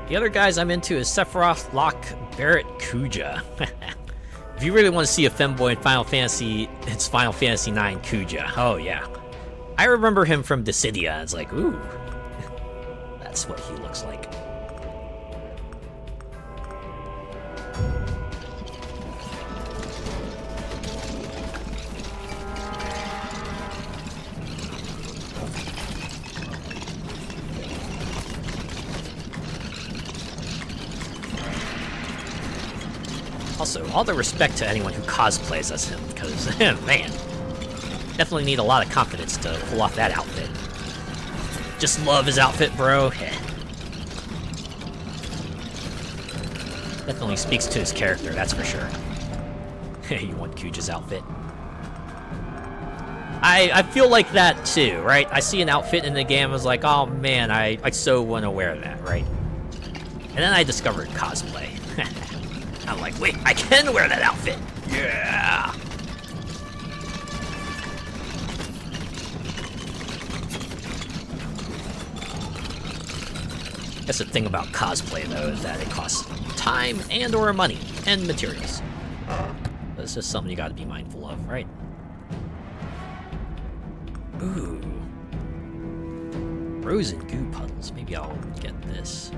The other guys I'm into is Sephiroth, Locke, Barrett, Kuja. If you really want to see a femboy in Final Fantasy, it's Final Fantasy IX Kuja. Oh yeah. I remember him from Dissidia. It's like, ooh. That's what he looks like. Also, all the respect to anyone who cosplays as him, because, man, definitely need a lot of confidence to pull off that outfit. Just love his outfit, bro. Definitely speaks to his character, that's for sure. You want Kuja's outfit? I feel like that too, right? I see an outfit in the game, I was like, oh man, I so want to wear that, right? And then I discovered cosplay. I'm like, wait, I can wear that outfit! Yeah! Guess the thing about cosplay, though, is that it costs time and or money and materials. But it's just something you gotta be mindful of, right? Ooh. Frozen goo puddles. Maybe I'll get this.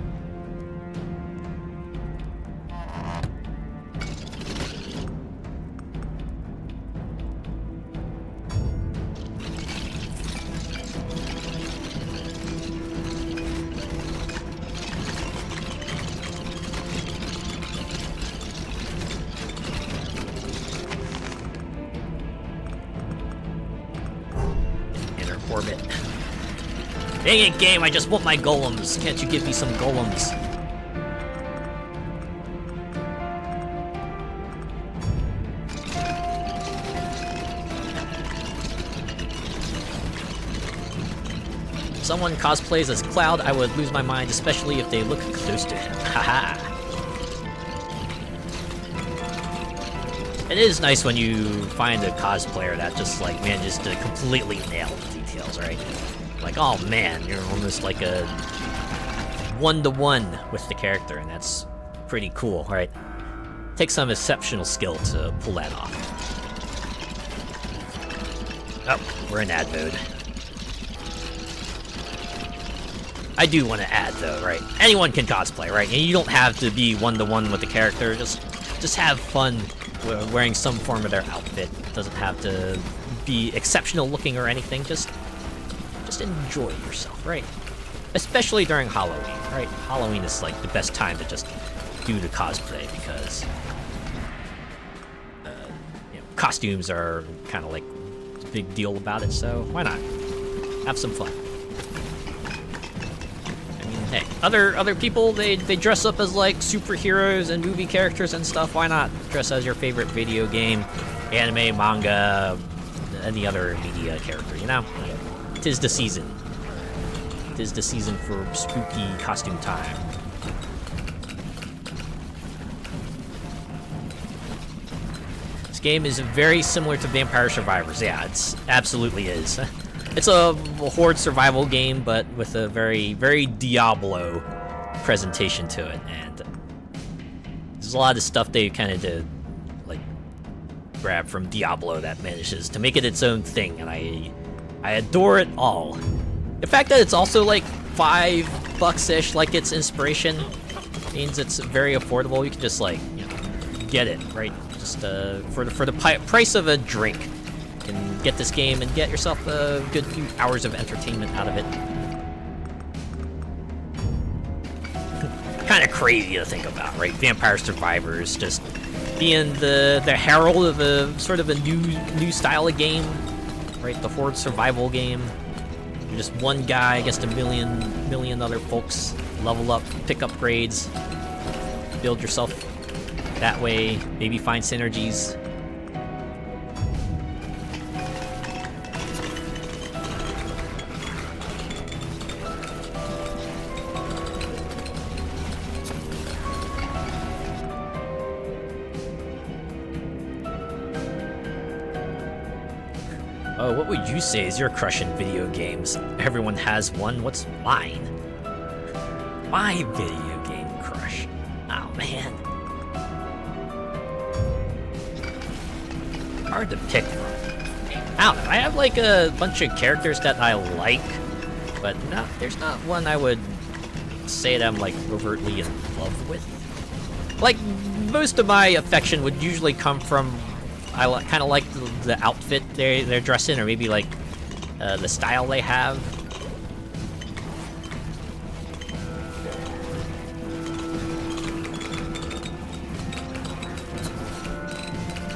Orbit. Dang it, game, I just want my golems. Can't you give me some golems? If someone cosplays as Cloud, I would lose my mind, especially if they look close to him. Haha. It is nice when you find a cosplayer that just, like, manages to completely nail the details, right? Like, oh man, you're almost like a one-to-one with the character, and that's pretty cool, right? Takes some exceptional skill to pull that off. Oh, we're in ad mode. I do want to add, though, right? Anyone can cosplay, right? And you don't have to be one-to-one with the character, just have fun wearing some form of their outfit. It doesn't have to be exceptional looking or anything, just enjoy yourself, right? Especially during Halloween, right? Halloween is like the best time to just do the cosplay because you know, costumes are kind of like a big deal about it, so why not? Have some fun. Hey, other people, they dress up as, like, superheroes and movie characters and stuff. Why not dress as your favorite video game, anime, manga, any other media character, you know? 'Tis the season. 'Tis the season for spooky costume time. This game is very similar to Vampire Survivors. Yeah, it absolutely is. It's a horde survival game, but with a very, very Diablo presentation to it, and there's a lot of stuff they kind of did, like, grab from Diablo that manages to make it its own thing, and I adore it all. The fact that it's also like $5-ish, like its inspiration, means it's very affordable. You can just, like, you know, get it, right? Just for the price of a drink. Can get this game and get yourself a good few hours of entertainment out of it. Kind of crazy to think about, right? Vampire Survivors just being the herald of a sort of a new style of game, right? The horde survival game. You're just one guy against a million other folks. Level up, pick upgrades, build yourself that way. Maybe find synergies. Oh, what would you say is your crush in video games? Everyone has one. What's mine? My video game crush. Oh, man. Hard to pick from. I don't know. I have like a bunch of characters that I like, but there's not one I would say that I'm like overtly in love with. Like, most of my affection would usually come from I kind of like the outfit they're dressed in, or maybe like the style they have.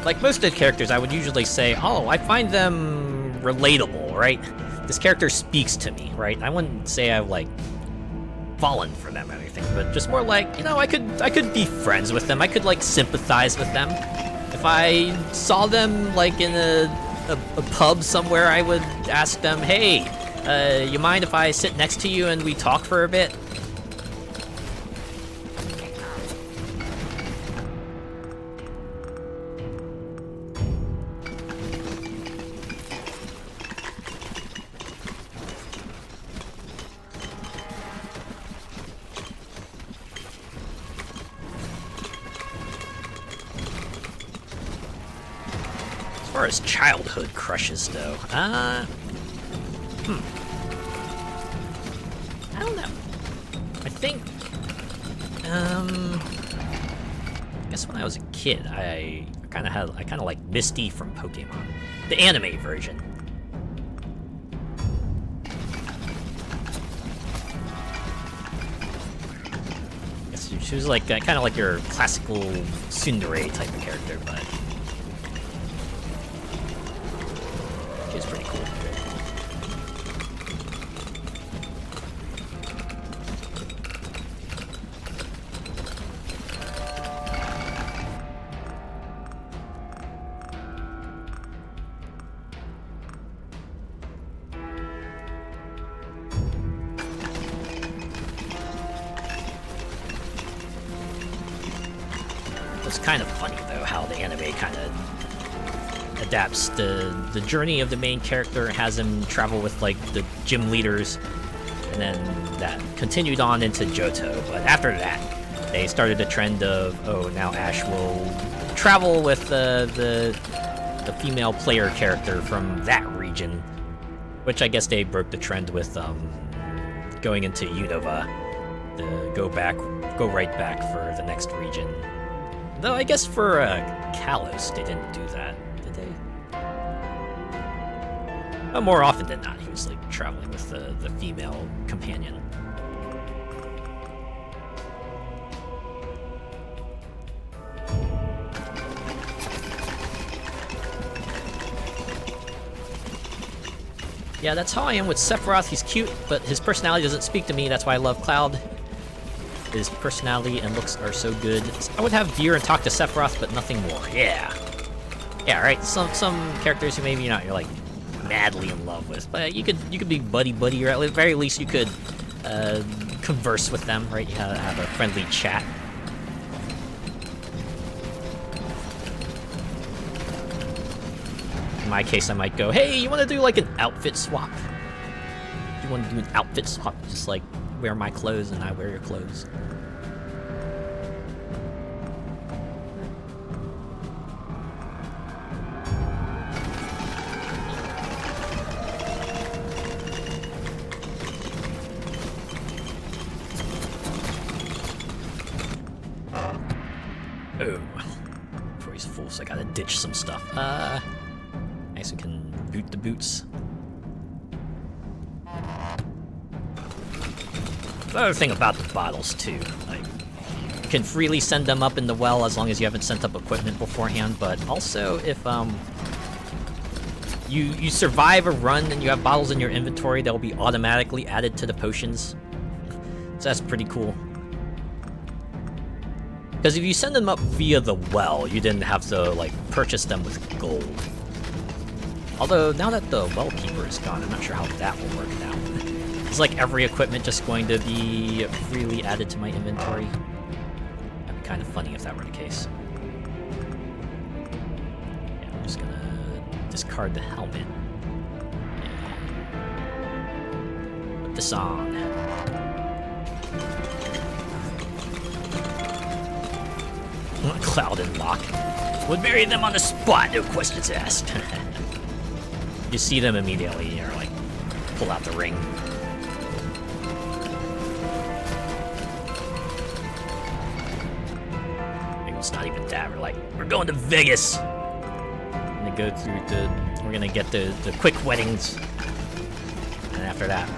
Like most of the characters, I would usually say, oh, I find them relatable, right? This character speaks to me, right? I wouldn't say I've like fallen for them or anything, but just more like, you know, I could be friends with them. I could like sympathize with them. If I saw them like in a pub somewhere, I would ask them, hey, you mind if I sit next to you and we talk for a bit? As far as childhood crushes, though, I don't know. I think, I guess when I was a kid, I kind of like Misty from Pokemon, the anime version. I guess she was like kind of like your classical tsundere type of character, but. Is pretty cool. It's kind of funny though how the anime kind of adapts the journey of the main character, has him travel with like the gym leaders, and then that continued on into Johto. But after that, they started a trend of, oh, now Ash will travel with the female player character from that region, which I guess they broke the trend with going into Unova, to go right back for the next region. Though I guess for Kalos they didn't do that. More often than not, he was like traveling with the female companion. Yeah, that's how I am with Sephiroth. He's cute, but his personality doesn't speak to me. That's why I love Cloud. His personality and looks are so good. I would have Deer and talk to Sephiroth, but nothing more. Yeah. Yeah, right. Some characters who maybe you're like madly in love with, but you could be buddy, or at the very least you could converse with them, right? You have a friendly chat. In my case, I might go, hey, you want to do like an outfit swap? You want to do an outfit swap? Just like wear my clothes and I wear your clothes. Oh, before he's full, so I gotta ditch some stuff. Nice, we can boot the boots. The other thing about the bottles too, like, you can freely send them up in the well as long as you haven't sent up equipment beforehand, but also if you survive a run and you have bottles in your inventory, they'll be automatically added to the potions. So that's pretty cool. Because if you send them up via the well, you didn't have to, like, purchase them with gold. Although, now that the well keeper is gone, I'm not sure how that will work now. Is, like, every equipment just going to be freely added to my inventory? That'd be kind of funny if that were the case. Yeah, I'm just gonna discard the helmet. this on. Cloud and Lock. Would bury them on the spot, no questions asked. You see them immediately, you're like, pull out the ring. Maybe it's not even that, we're going to Vegas! We're gonna go through we're gonna get the quick weddings. And after that,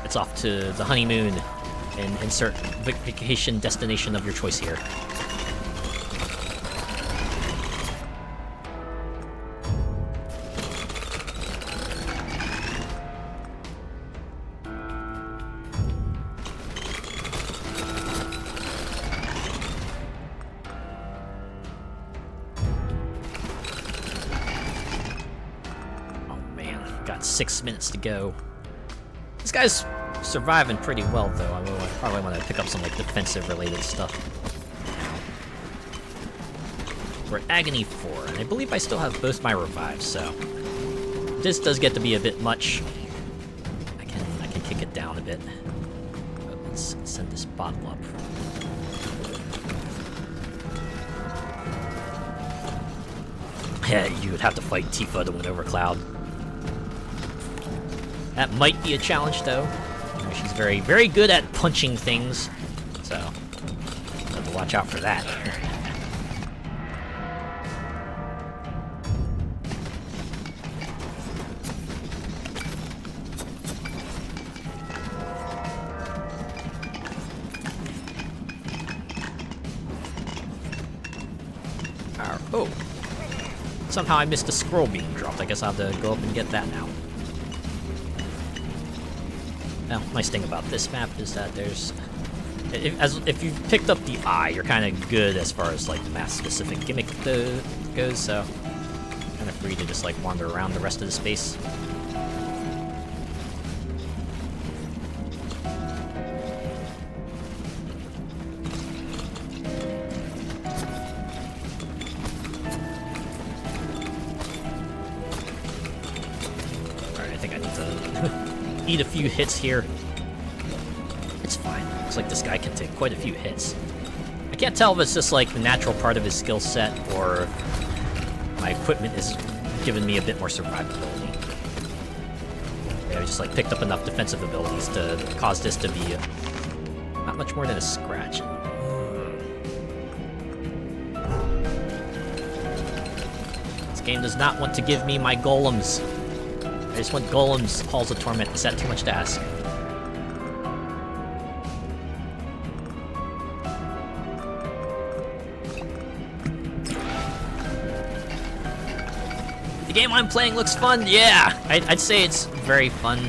it's off to the honeymoon and insert vacation destination of your choice here. Got 6 minutes to go. This guy's surviving pretty well, though. I probably want to pick up some defensive related stuff. We're at Agony 4, and I believe I still have both my revives, so this does get to be a bit much. I can kick it down a bit. But let's send this bottle up. Yeah, you would have to fight Tifa to win over Cloud. That might be a challenge, though. She's very, very good at punching things, so have to watch out for that. Oh, somehow I missed a scroll being dropped. I guess I'll have to go up and get that now. Now, nice thing about this map is that there's... If you've picked up the eye, you're kind of good as far as, map-specific gimmick goes, so... kind of free to just, wander around the rest of the space. Alright, I think I need to... eat a few hits here. It's fine. Looks like this guy can take quite a few hits. I can't tell if it's just the natural part of his skill set or my equipment is giving me a bit more survivability. Yeah, I just picked up enough defensive abilities to cause this to be not much more than a scratch. This game does not want to give me my golems. I just want golems, Halls of Torment. Is that too much to ask? The game I'm playing looks fun. Yeah, I'd say it's very fun,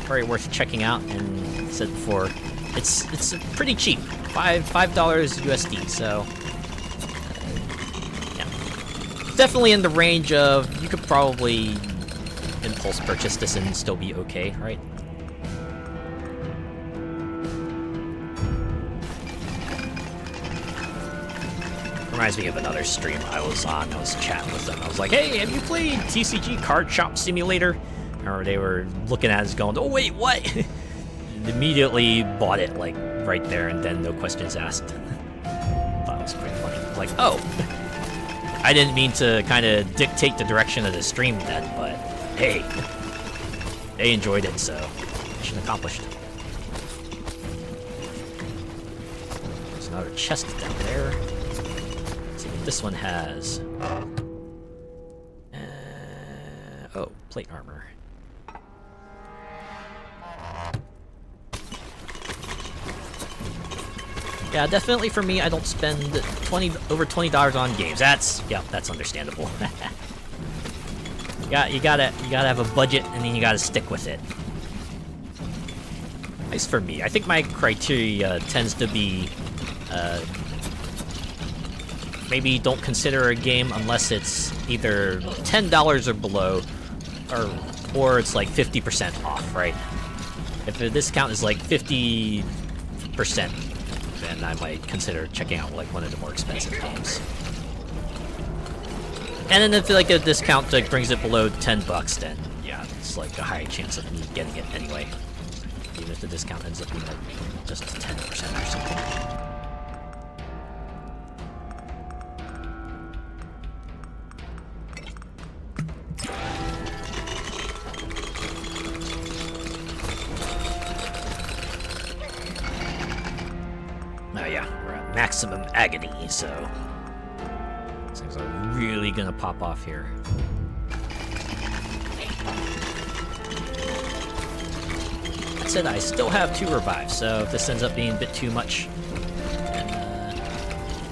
very worth checking out. And as I said before, it's pretty cheap, $5 USD. So yeah, definitely in the range of you could probably impulse purchase this and still be okay, right? Reminds me of another stream I was on. I was chatting with them. I was like, hey, have you played TCG Card Shop Simulator? Or they were looking at us going, oh wait, what? Immediately bought it, right there and then, no questions asked. Thought it was pretty funny. Oh, I didn't mean to kind of dictate the direction of the stream then, but hey, they enjoyed it, so mission accomplished. There's another chest down there. Let's see what this one has. Oh, plate armor. Yeah, definitely for me, I don't spend over $20 on games. That's understandable. You gotta have a budget, and then you gotta stick with it. At least for me, I think my criteria tends to be maybe don't consider a game unless it's either $10 or below, or it's 50% off, right? If the discount is 50%, then I might consider checking out one of the more expensive games. And then if a discount brings it below $10, then yeah, there's like a high chance of me getting it anyway. Even if the discount ends up being like just 10% or something. Oh yeah, we're at maximum agony, so things are really gonna pop off here. That said, I still have 2 revives, so if this ends up being a bit too much, then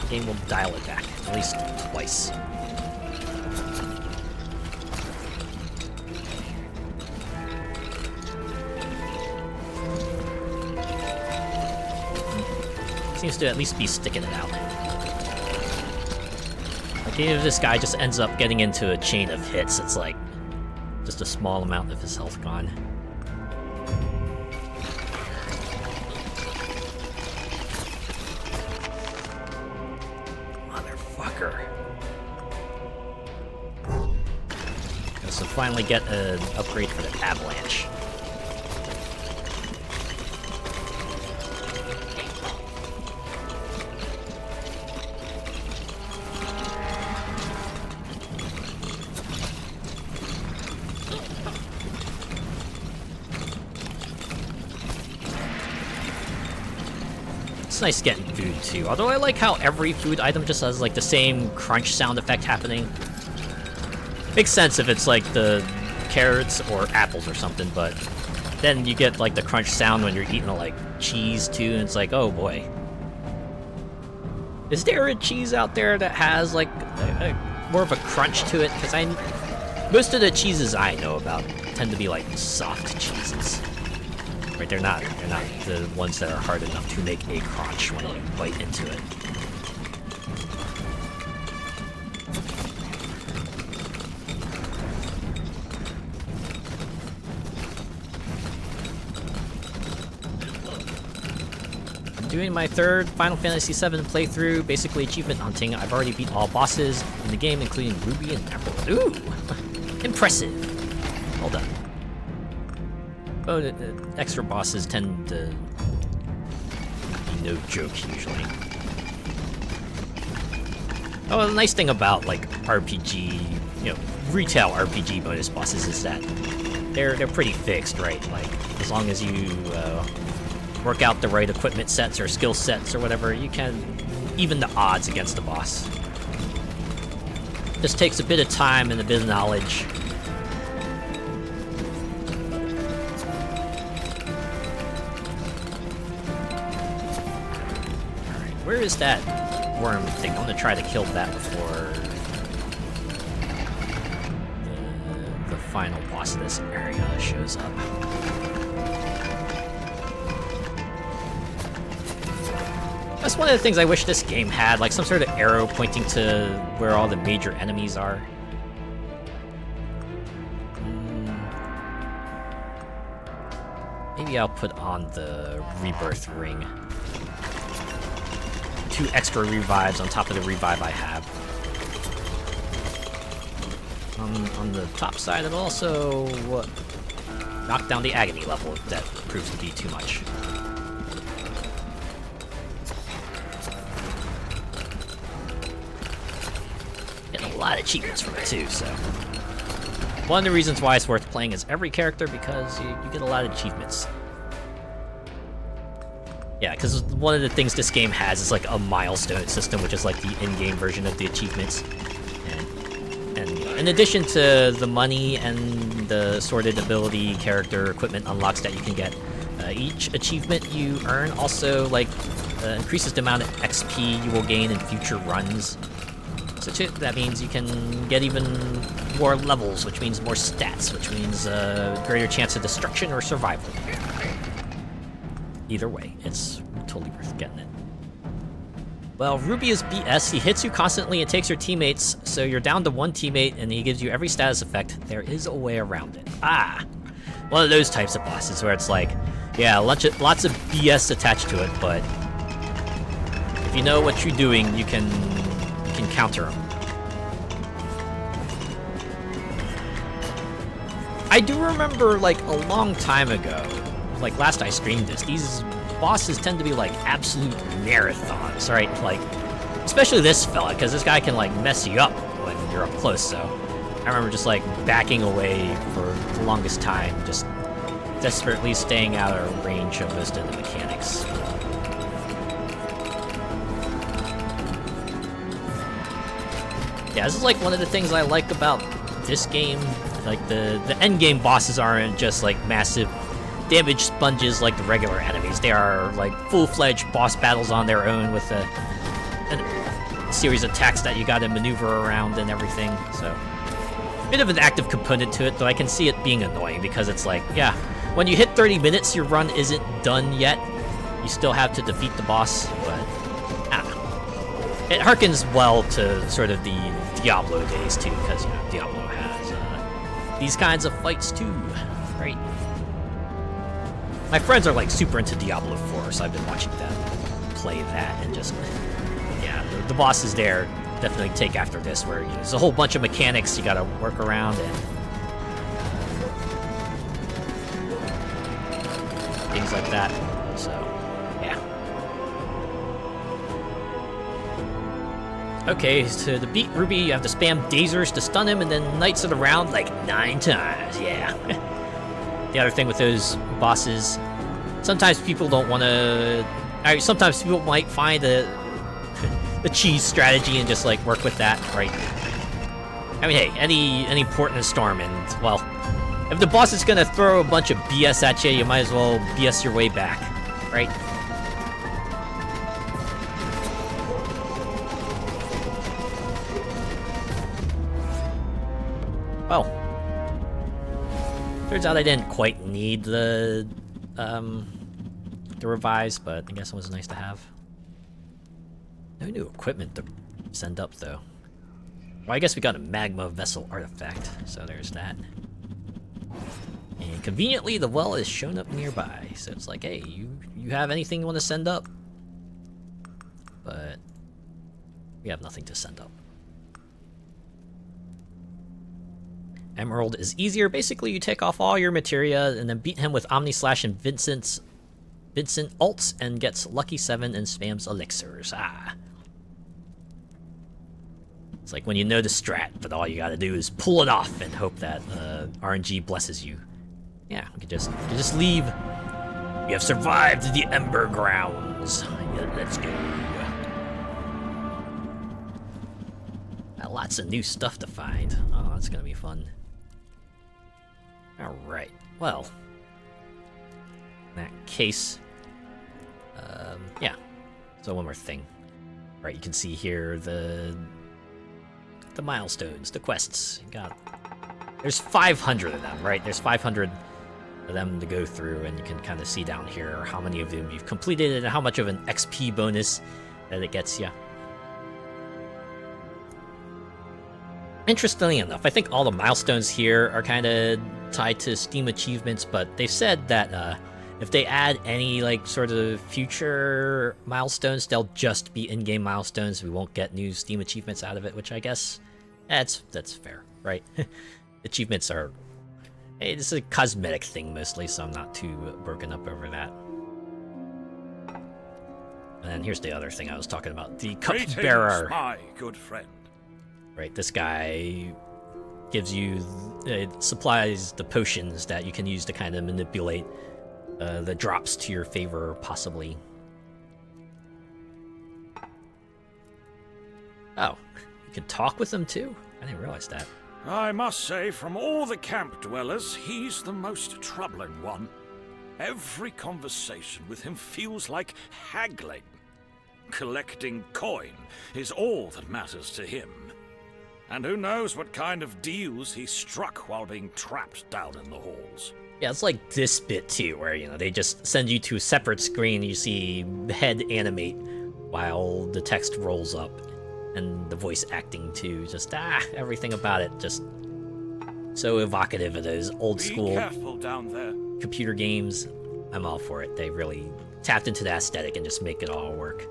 the game will dial it back, at least twice. Seems to at least be sticking it out. Like, if this guy just ends up getting into a chain of hits, it's like just a small amount of his health gone. Motherfucker. So finally get an upgrade for the avalanche. It's nice getting food too, although I like how every food item just has like the same crunch sound effect happening. Makes sense if it's like the carrots or apples or something, but then you get like the crunch sound when you're eating like cheese too, and it's like, oh boy. Is there a cheese out there that has like more of a crunch to it? Because most of the cheeses I know about tend to be like soft cheeses. Right, they're not the ones that are hard enough to make a crunch when you bite into it. I'm doing my 3rd Final Fantasy VII playthrough, basically achievement hunting. I've already beat all bosses in the game, including Ruby and Emerald. Ooh! Impressive! Well done. Oh, the extra bosses tend to be no joke usually. Oh, the nice thing about like RPG, retail RPG bonus bosses is that they're pretty fixed, right? Like as long as you work out the right equipment sets or skill sets or whatever, you can even the odds against the boss. Just takes a bit of time and a bit of knowledge. Where is that worm thing? I want to try to kill that before the final boss of this area shows up. That's one of the things I wish this game had, like some sort of arrow pointing to where all the major enemies are. Maybe I'll put on the rebirth ring. 2 extra revives on top of the revive I have. On the top side, it'll also knock down the agony level if that proves to be too much. Getting a lot of achievements from it too, so. One of the reasons why it's worth playing as every character, because you get a lot of achievements. Yeah, because one of the things this game has is like a milestone system, which is like the in-game version of the achievements. And in addition to the money and the assorted ability, character, equipment unlocks that you can get, each achievement you earn also like increases the amount of XP you will gain in future runs. So that means you can get even more levels, which means more stats, which means greater chance of destruction or survival. Either way, it's totally worth getting it. Well, Ruby is BS. He hits you constantly and takes your teammates, so you're down to 1 teammate and he gives you every status effect. There is a way around it. One of those types of bosses where it's like, yeah, lots of BS attached to it, but if you know what you're doing, you can counter them. I do remember, like, a long time ago, like, last I streamed this, these bosses tend to be, like, absolute marathons, right? Like, especially this fella, because this guy can, like, mess you up when you're up close, so I remember just, like, backing away for the longest time, just desperately staying out of range of most of the mechanics. Yeah, this is, like, one of the things I like about this game. Like, the end game bosses aren't just, like, massive damage sponges like the regular enemies. They are, like, full-fledged boss battles on their own with a series of attacks that you gotta maneuver around and everything, so... Bit of an active component to it, though I can see it being annoying, because it's like, yeah, when you hit 30 minutes, your run isn't done yet. You still have to defeat the boss, but... I don't know. It harkens well to sort of the Diablo days, too, because, you know, Diablo has these kinds of fights, too, right? My friends are, like, super into Diablo 4, so I've been watching them play that, and just... Yeah, the bosses there definitely take after this, where, you know, there's a whole bunch of mechanics you gotta work around, and... things like that, so, yeah. Okay, so to beat Ruby, you have to spam Dazers to stun him, and then Knights of the Round like 9 times, yeah. The other thing with those bosses, sometimes people don't want to... sometimes people might find the cheese strategy and just, like, work with that, right? I mean, hey, any port in a storm, and, well, if the boss is gonna throw a bunch of BS at you, you might as well BS your way back, right? Well, turns out I didn't quite need the revives, but I guess it was nice to have. No new equipment to send up, though. Well, I guess we got a magma vessel artifact, so there's that. And conveniently, the well is shown up nearby, so it's like, hey, you have anything you want to send up? But we have nothing to send up. Emerald is easier. Basically, you take off all your materia and then beat him with Omni Slash and Vincent ults and gets Lucky 7 and spams elixirs. Ah. It's like when you know the strat, but all you gotta do is pull it off and hope that RNG blesses you. Yeah, you can just leave. You have survived the Ember Grounds. Yeah, let's go. Got lots of new stuff to find. Oh, that's gonna be fun. Alright, well. In that case, yeah. So one more thing. Right, you can see here the milestones, the quests. There's 500 of them, right? There's 500 of them to go through, and you can kind of see down here how many of them you've completed and how much of an XP bonus that it gets you. Interestingly enough, I think all the milestones here are kind of tied to Steam achievements, but they've said that if they add any, like, sort of future milestones, they'll just be in-game milestones. We won't get new Steam achievements out of it, which I guess that's fair, right? Achievements are... Hey, this is a cosmetic thing mostly, so I'm not too broken up over that. And here's the other thing I was talking about, the Cupbearer. My good friend. Right, this guy gives you... supplies the potions that you can use to kind of manipulate the drops to your favor, possibly. Oh, you can talk with them too? I didn't realize that. I must say, from all the camp dwellers, he's the most troubling one. Every conversation with him feels like haggling. Collecting coin is all that matters to him. And who knows what kind of deals he struck while being trapped down in the halls. Yeah, it's like this bit too, where, you know, they just send you to a separate screen, you see head animate while the text rolls up. And the voice acting too, just, everything about it, just so evocative of those old school Be careful down there. Computer games. I'm all for it. They really tapped into the aesthetic and just make it all work.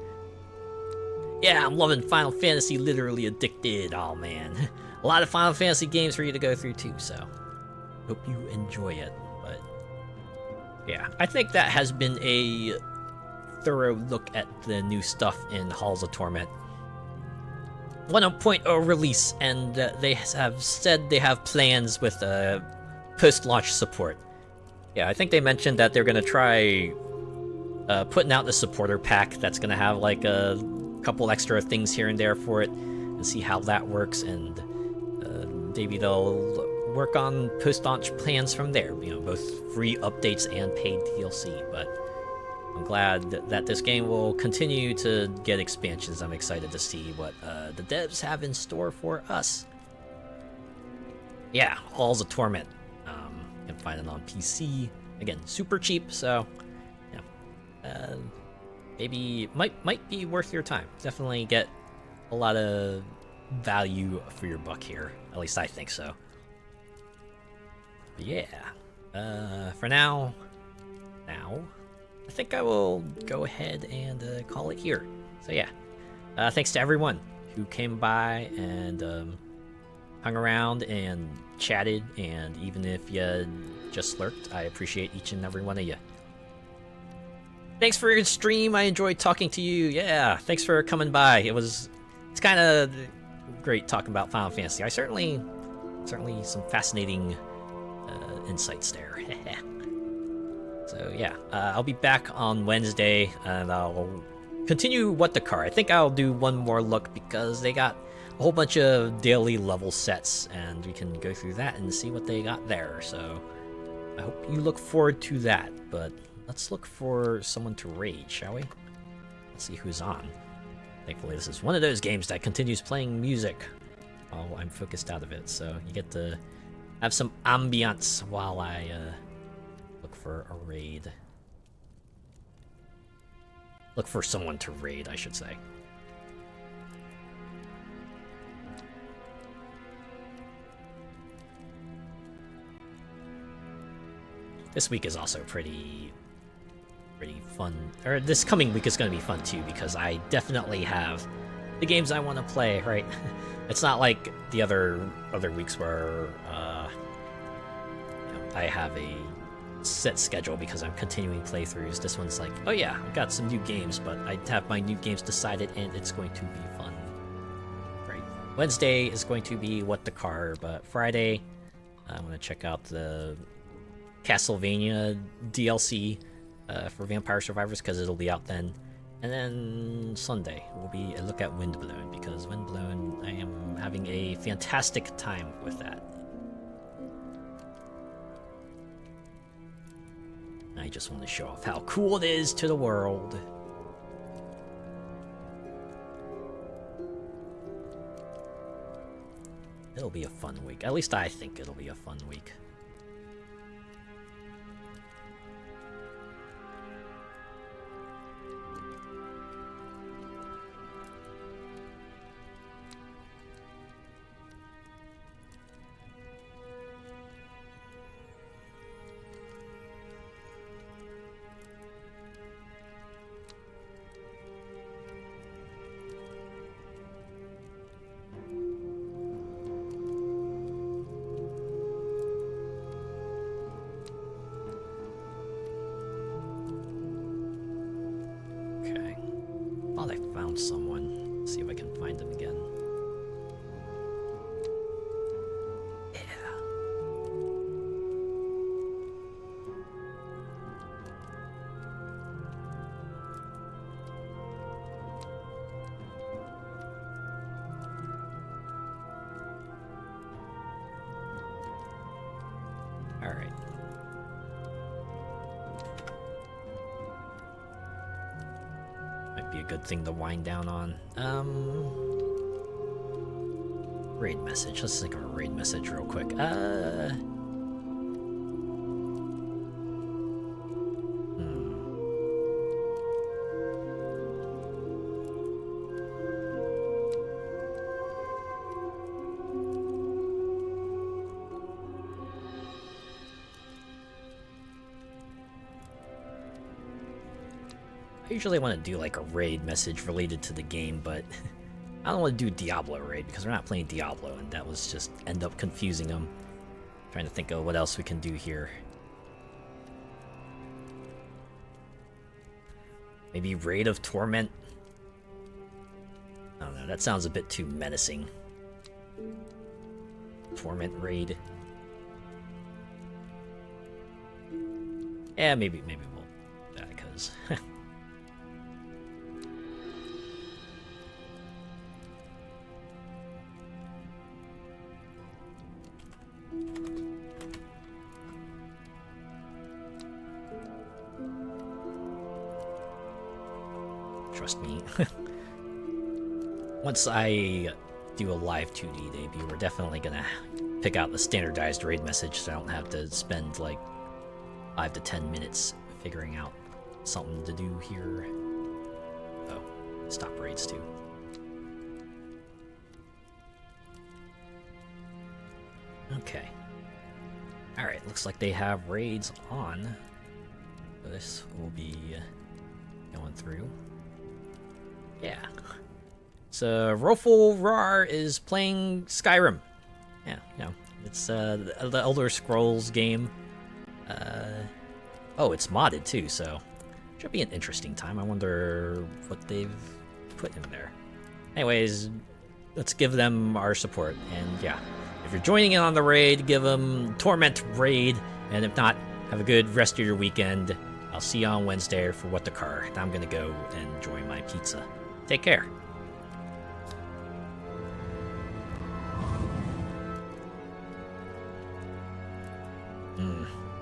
Yeah, I'm loving Final Fantasy, literally addicted. Oh man, a lot of Final Fantasy games for you to go through too, so hope you enjoy it. But yeah, I think that has been a thorough look at the new stuff in Halls of Torment. 1.0 release, and they have said they have plans with post-launch support. Yeah, I think they mentioned that they're gonna try putting out the supporter pack that's gonna have like a couple extra things here and there for it, and see how that works, and maybe they'll work on post-launch plans from there. You know, both free updates and paid DLC. But I'm glad that this game will continue to get expansions. I'm excited to see what the devs have in store for us. Yeah, Halls of Torment. You can find it on PC. Again, super cheap, so yeah, maybe might be worth your time. Definitely get a lot of value for your buck here. At least I think so. But yeah, for now, I think I will go ahead and call it here. So yeah, thanks to everyone who came by and hung around and chatted, and even if you just lurked, I appreciate each and every one of you. Thanks for your stream. I enjoyed talking to you. Yeah, thanks for coming by. It's kind of great talking about Final Fantasy. I certainly some fascinating insights there. So yeah, I'll be back on Wednesday, and I'll continue What the Car. I think I'll do one more look because they got a whole bunch of daily level sets, and we can go through that and see what they got there. So I hope you look forward to that. But let's look for someone to raid, shall we? Let's see who's on. Thankfully, this is one of those games that continues playing music while I'm focused out of it, so you get to have some ambiance while I look for a raid. Look for someone to raid, I should say. This week is also pretty fun. Or this coming week is going to be fun too, because I definitely have the games I want to play, right? It's not like the other weeks where I have a set schedule because I'm continuing playthroughs. This one's like, oh yeah, I've got some new games, but I have my new games decided, and it's going to be fun. Right. Wednesday is going to be What the Car, but Friday I'm going to check out the Castlevania DLC for Vampire Survivors, because it'll be out then. And then Sunday will be a look at Windblown, because Windblown, I am having a fantastic time with that. I just want to show off how cool it is to the world. It'll be a fun week. At least I think it'll be a fun week. Someone. See if I can find them again. Yeah. All right. Be a good thing to wind down on. Raid message. Let's think of a raid message real quick. I usually want to do like a raid message related to the game, but I don't want to do Diablo raid because we're not playing Diablo, and that was just end up confusing them. Trying to think of what else we can do here. Maybe Raid of Torment? I don't know, that sounds a bit too menacing. Torment Raid. Yeah, maybe we'll do that, because... Trust me. Once I do a live 2D debut, we're definitely gonna pick out the standardized raid message so I don't have to spend like 5 to 10 minutes figuring out something to do here. Oh, stop raids too. Okay. Alright, looks like they have raids on. This will be going through. Yeah. So, Roful Rar is playing Skyrim. Yeah, you know, it's the Elder Scrolls game. Oh, it's modded too, so should be an interesting time. I wonder what they've put in there. Anyways, let's give them our support. And yeah, if you're joining in on the raid, give them Torment Raid. And if not, have a good rest of your weekend. I'll see you on Wednesday for What the Car. I'm gonna go and enjoy my pizza. Take care.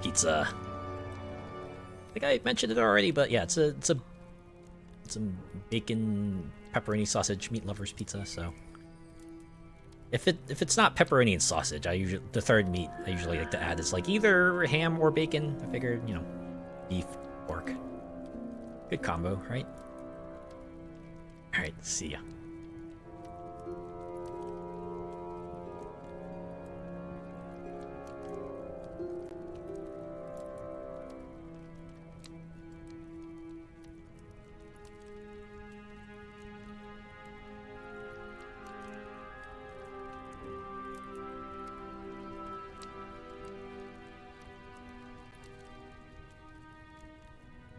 Pizza. I think I mentioned it already, but yeah, it's a bacon, pepperoni, sausage, meat lovers pizza. So if it's not pepperoni and sausage, the third meat I usually like to add is like either ham or bacon. I figured, you know, beef, pork, good combo, right? All right, see ya.